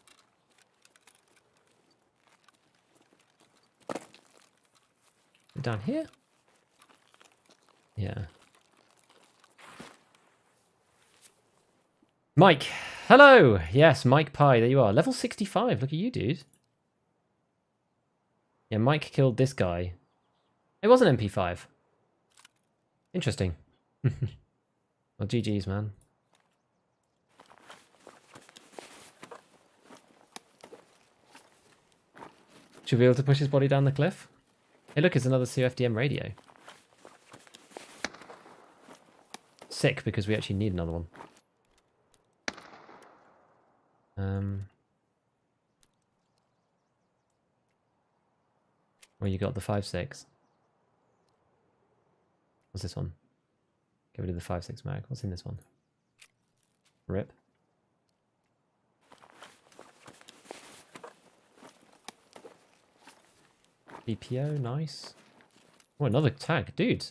Down here? Yeah. Mike, hello. Yes, Mike Pie. There you are. Level 65. Look at you, dude. Yeah, Mike killed this guy. It was an MP5. Interesting. Well, GG's, man. Should we be able to push his body down the cliff? Hey, look, it's another CFDM radio. Sick, because we actually need another one. Well, you got the 5.6. What's this one? Get rid of the 5.6 mag. What's in this one? Rip. BPO, nice. Oh, another tag. Dude.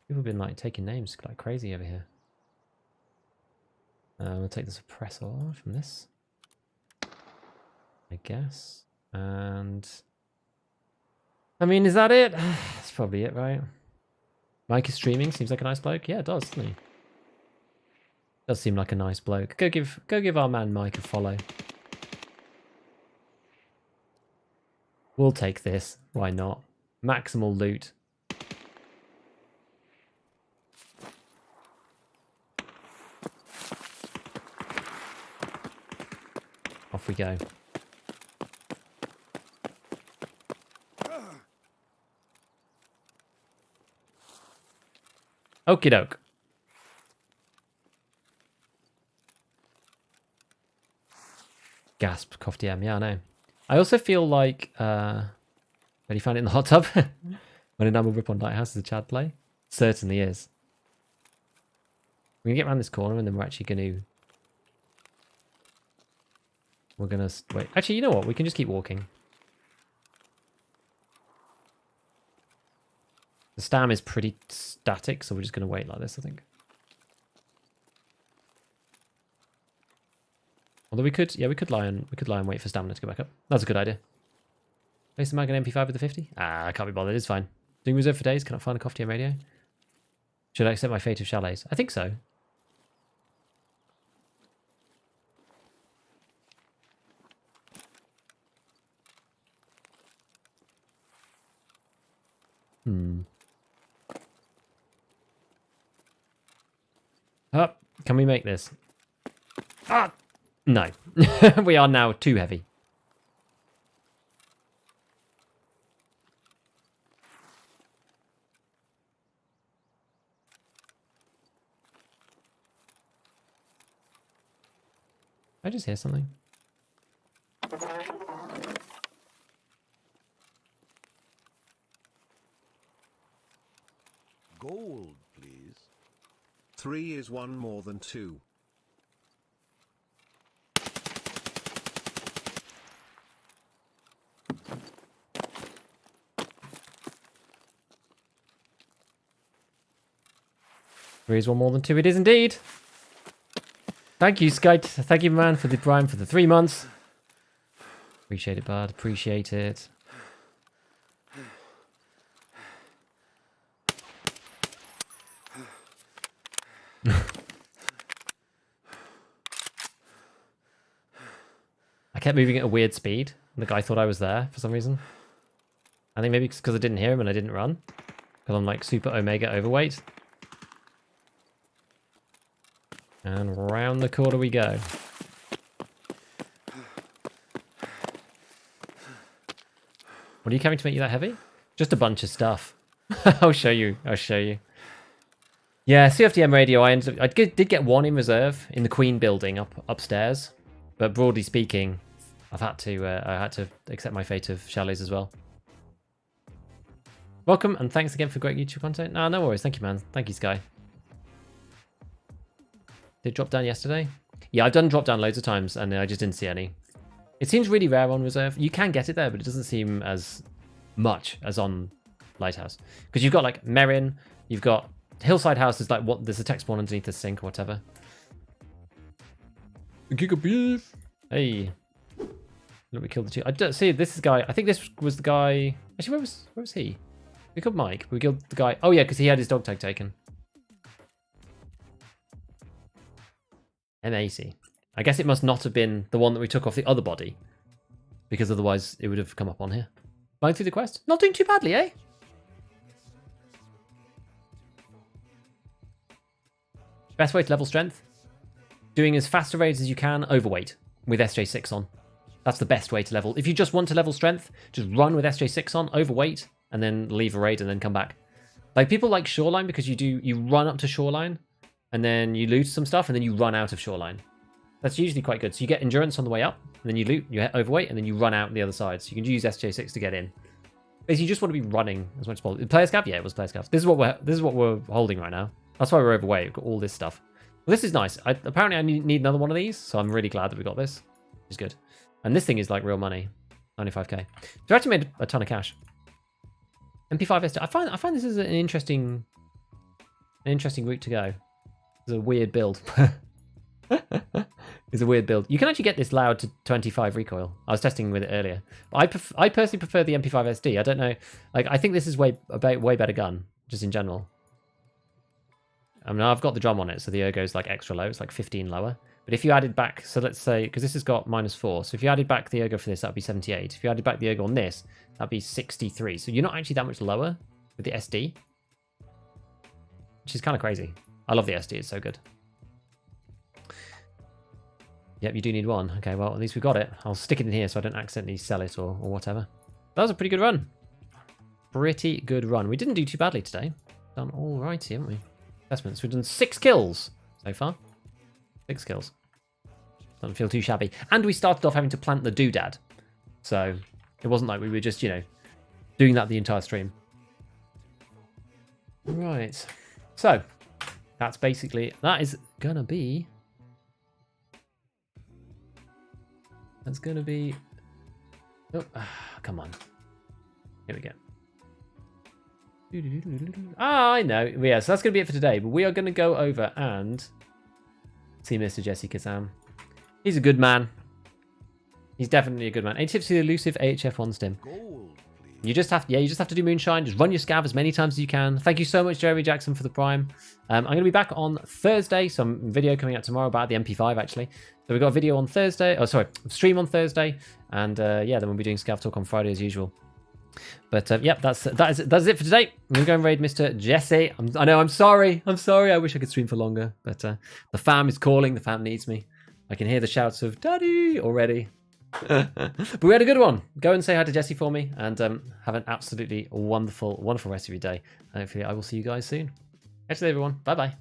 People have been like taking names like crazy over here. We'll take the suppressor from this, I guess. And I mean, is that it? That's probably it, right? Mike is streaming. Seems like a nice bloke. Yeah, it does, doesn't he? Does seem like a nice bloke. Go give our man Mike a follow. We'll take this. Why not? Maximal loot. Off we go. Okie doke. Gasp, cough DM. Yeah, I know. I also feel like when you found it in the hot tub, when enamel rip on Lighthouse is a Chad play, certainly is. We're gonna get around this corner and then we're actually gonna wait. Actually, you know what? We can just keep walking. The stam is pretty static, so we're just gonna wait like this, I think. Although we could lie and wait for stamina to go back up. That's a good idea. Place the mag and MP5 with the 50? Ah, I can't be bothered. It's fine. Doing reserve for days. Cannot find a cough TM radio. Should I accept my fate of chalets? I think so. Oh, can we make this? Ah! No. We are now too heavy. I just hear something. Gold, please. 3 is 1 more than 2. Three is one more than 2. It is indeed. Thank you, Skype. Thank you, man, for the Prime for the 3 months. Appreciate it, bud. Appreciate it. I kept moving at a weird speed, and the guy thought I was there for some reason. I think maybe it's because I didn't hear him and I didn't run. Because I'm like super omega overweight. And round the corner we go. What are you carrying to make you that heavy? Just a bunch of stuff. I'll show you. I'll show you. Yeah, CFDM radio. I did get one in reserve in the Queen building upstairs, but broadly speaking, I had to accept my fate of chalets as well. Welcome and thanks again for great YouTube content. No worries. Thank you, man. Thank you, Sky. Did it drop down yesterday? Yeah, I've done drop down loads of times and I just didn't see any. It seems really rare on reserve. You can get it there, but it doesn't seem as much as on Lighthouse. Because you've got like Merrin, you've got Hillside House, is like what there's a tech spawn underneath the sink or whatever. Giga beef. Hey. Let me kill the two. I don't see this is the guy. I think this was the guy. Actually, where was he? We killed Mike. We killed the guy. Oh yeah, because he had his dog tag taken. M80. I guess it must not have been the one that we took off the other body, because otherwise it would have come up on here. Going through the quest. Not doing too badly, eh? Best way to level strength? Doing as fast a raids as you can, overweight, with SJ6 on. That's the best way to level. If you just want to level strength, just run with SJ6 on, overweight, and then leave a raid and then come back. Like people like Shoreline because you run up to Shoreline, and then you loot some stuff, and then you run out of Shoreline. That's usually quite good. So you get endurance on the way up, and then you loot, you hit overweight, and then you run out the other side. So you can use SJ6 to get in. Basically, you just want to be running as much as possible. Player scav? Yeah, it was player scav. This is what we're holding right now. That's why we're overweight. We've got all this stuff. Well, this is nice. Apparently, I need another one of these, so I'm really glad that we got this. It's good. And this thing is like real money. 95k. So I actually made a ton of cash. MP5 SD. I find this is an interesting route to go. It's a weird build. It's a weird build. You can actually get this loud to 25 recoil. I was testing with it earlier. I personally prefer the MP5 SD. I don't know. Like I think this is way better gun, just in general. I mean, I've got the drum on it, so the ergo is like extra low. It's like 15 lower. But if you added back, so let's say, because this has got -4, so if you added back the ergo for this, that'd be 78. If you added back the ergo on this, that'd be 63. So you're not actually that much lower with the SD, which is kind of crazy. I love the SD, it's so good. Yep, you do need one. Okay, well, at least we got it. I'll stick it in here so I don't accidentally sell it or whatever. That was a pretty good run. Pretty good run. We didn't do too badly today. Done all right, haven't we? Assessments. We've done 6 kills so far. 6 kills. Doesn't feel too shabby. And we started off having to plant the doodad. So it wasn't like we were just, you know, doing that the entire stream. Right. So that's basically, that is gonna be, oh, come on. Here we go. Ah, I know. Yeah, so that's going to be it for today. But we are going to go over and see Mr. Jesse Kazam. He's a good man. He's definitely a good man. Any tips for the elusive AHF1 stim? You just have to do moonshine. Just run your scav as many times as you can. Thank you so much, Jeremy Jackson, for the Prime. I'm going to be back on Thursday. Some video coming out tomorrow about the MP5, actually. So we've got a video on Thursday. Oh, sorry, stream on Thursday. And yeah, then we'll be doing ScavTalk on Friday as usual. But yeah, that's it for today. I'm going to go and raid Mr. Jesse. I know, I'm sorry. I wish I could stream for longer. But the fam is calling. The fam needs me. I can hear the shouts of Daddy already. But we had a good one. Go and say hi to Jesse for me. And have an absolutely wonderful rest of your day. And hopefully I will see you guys soon. Catch you later, everyone. Bye-bye.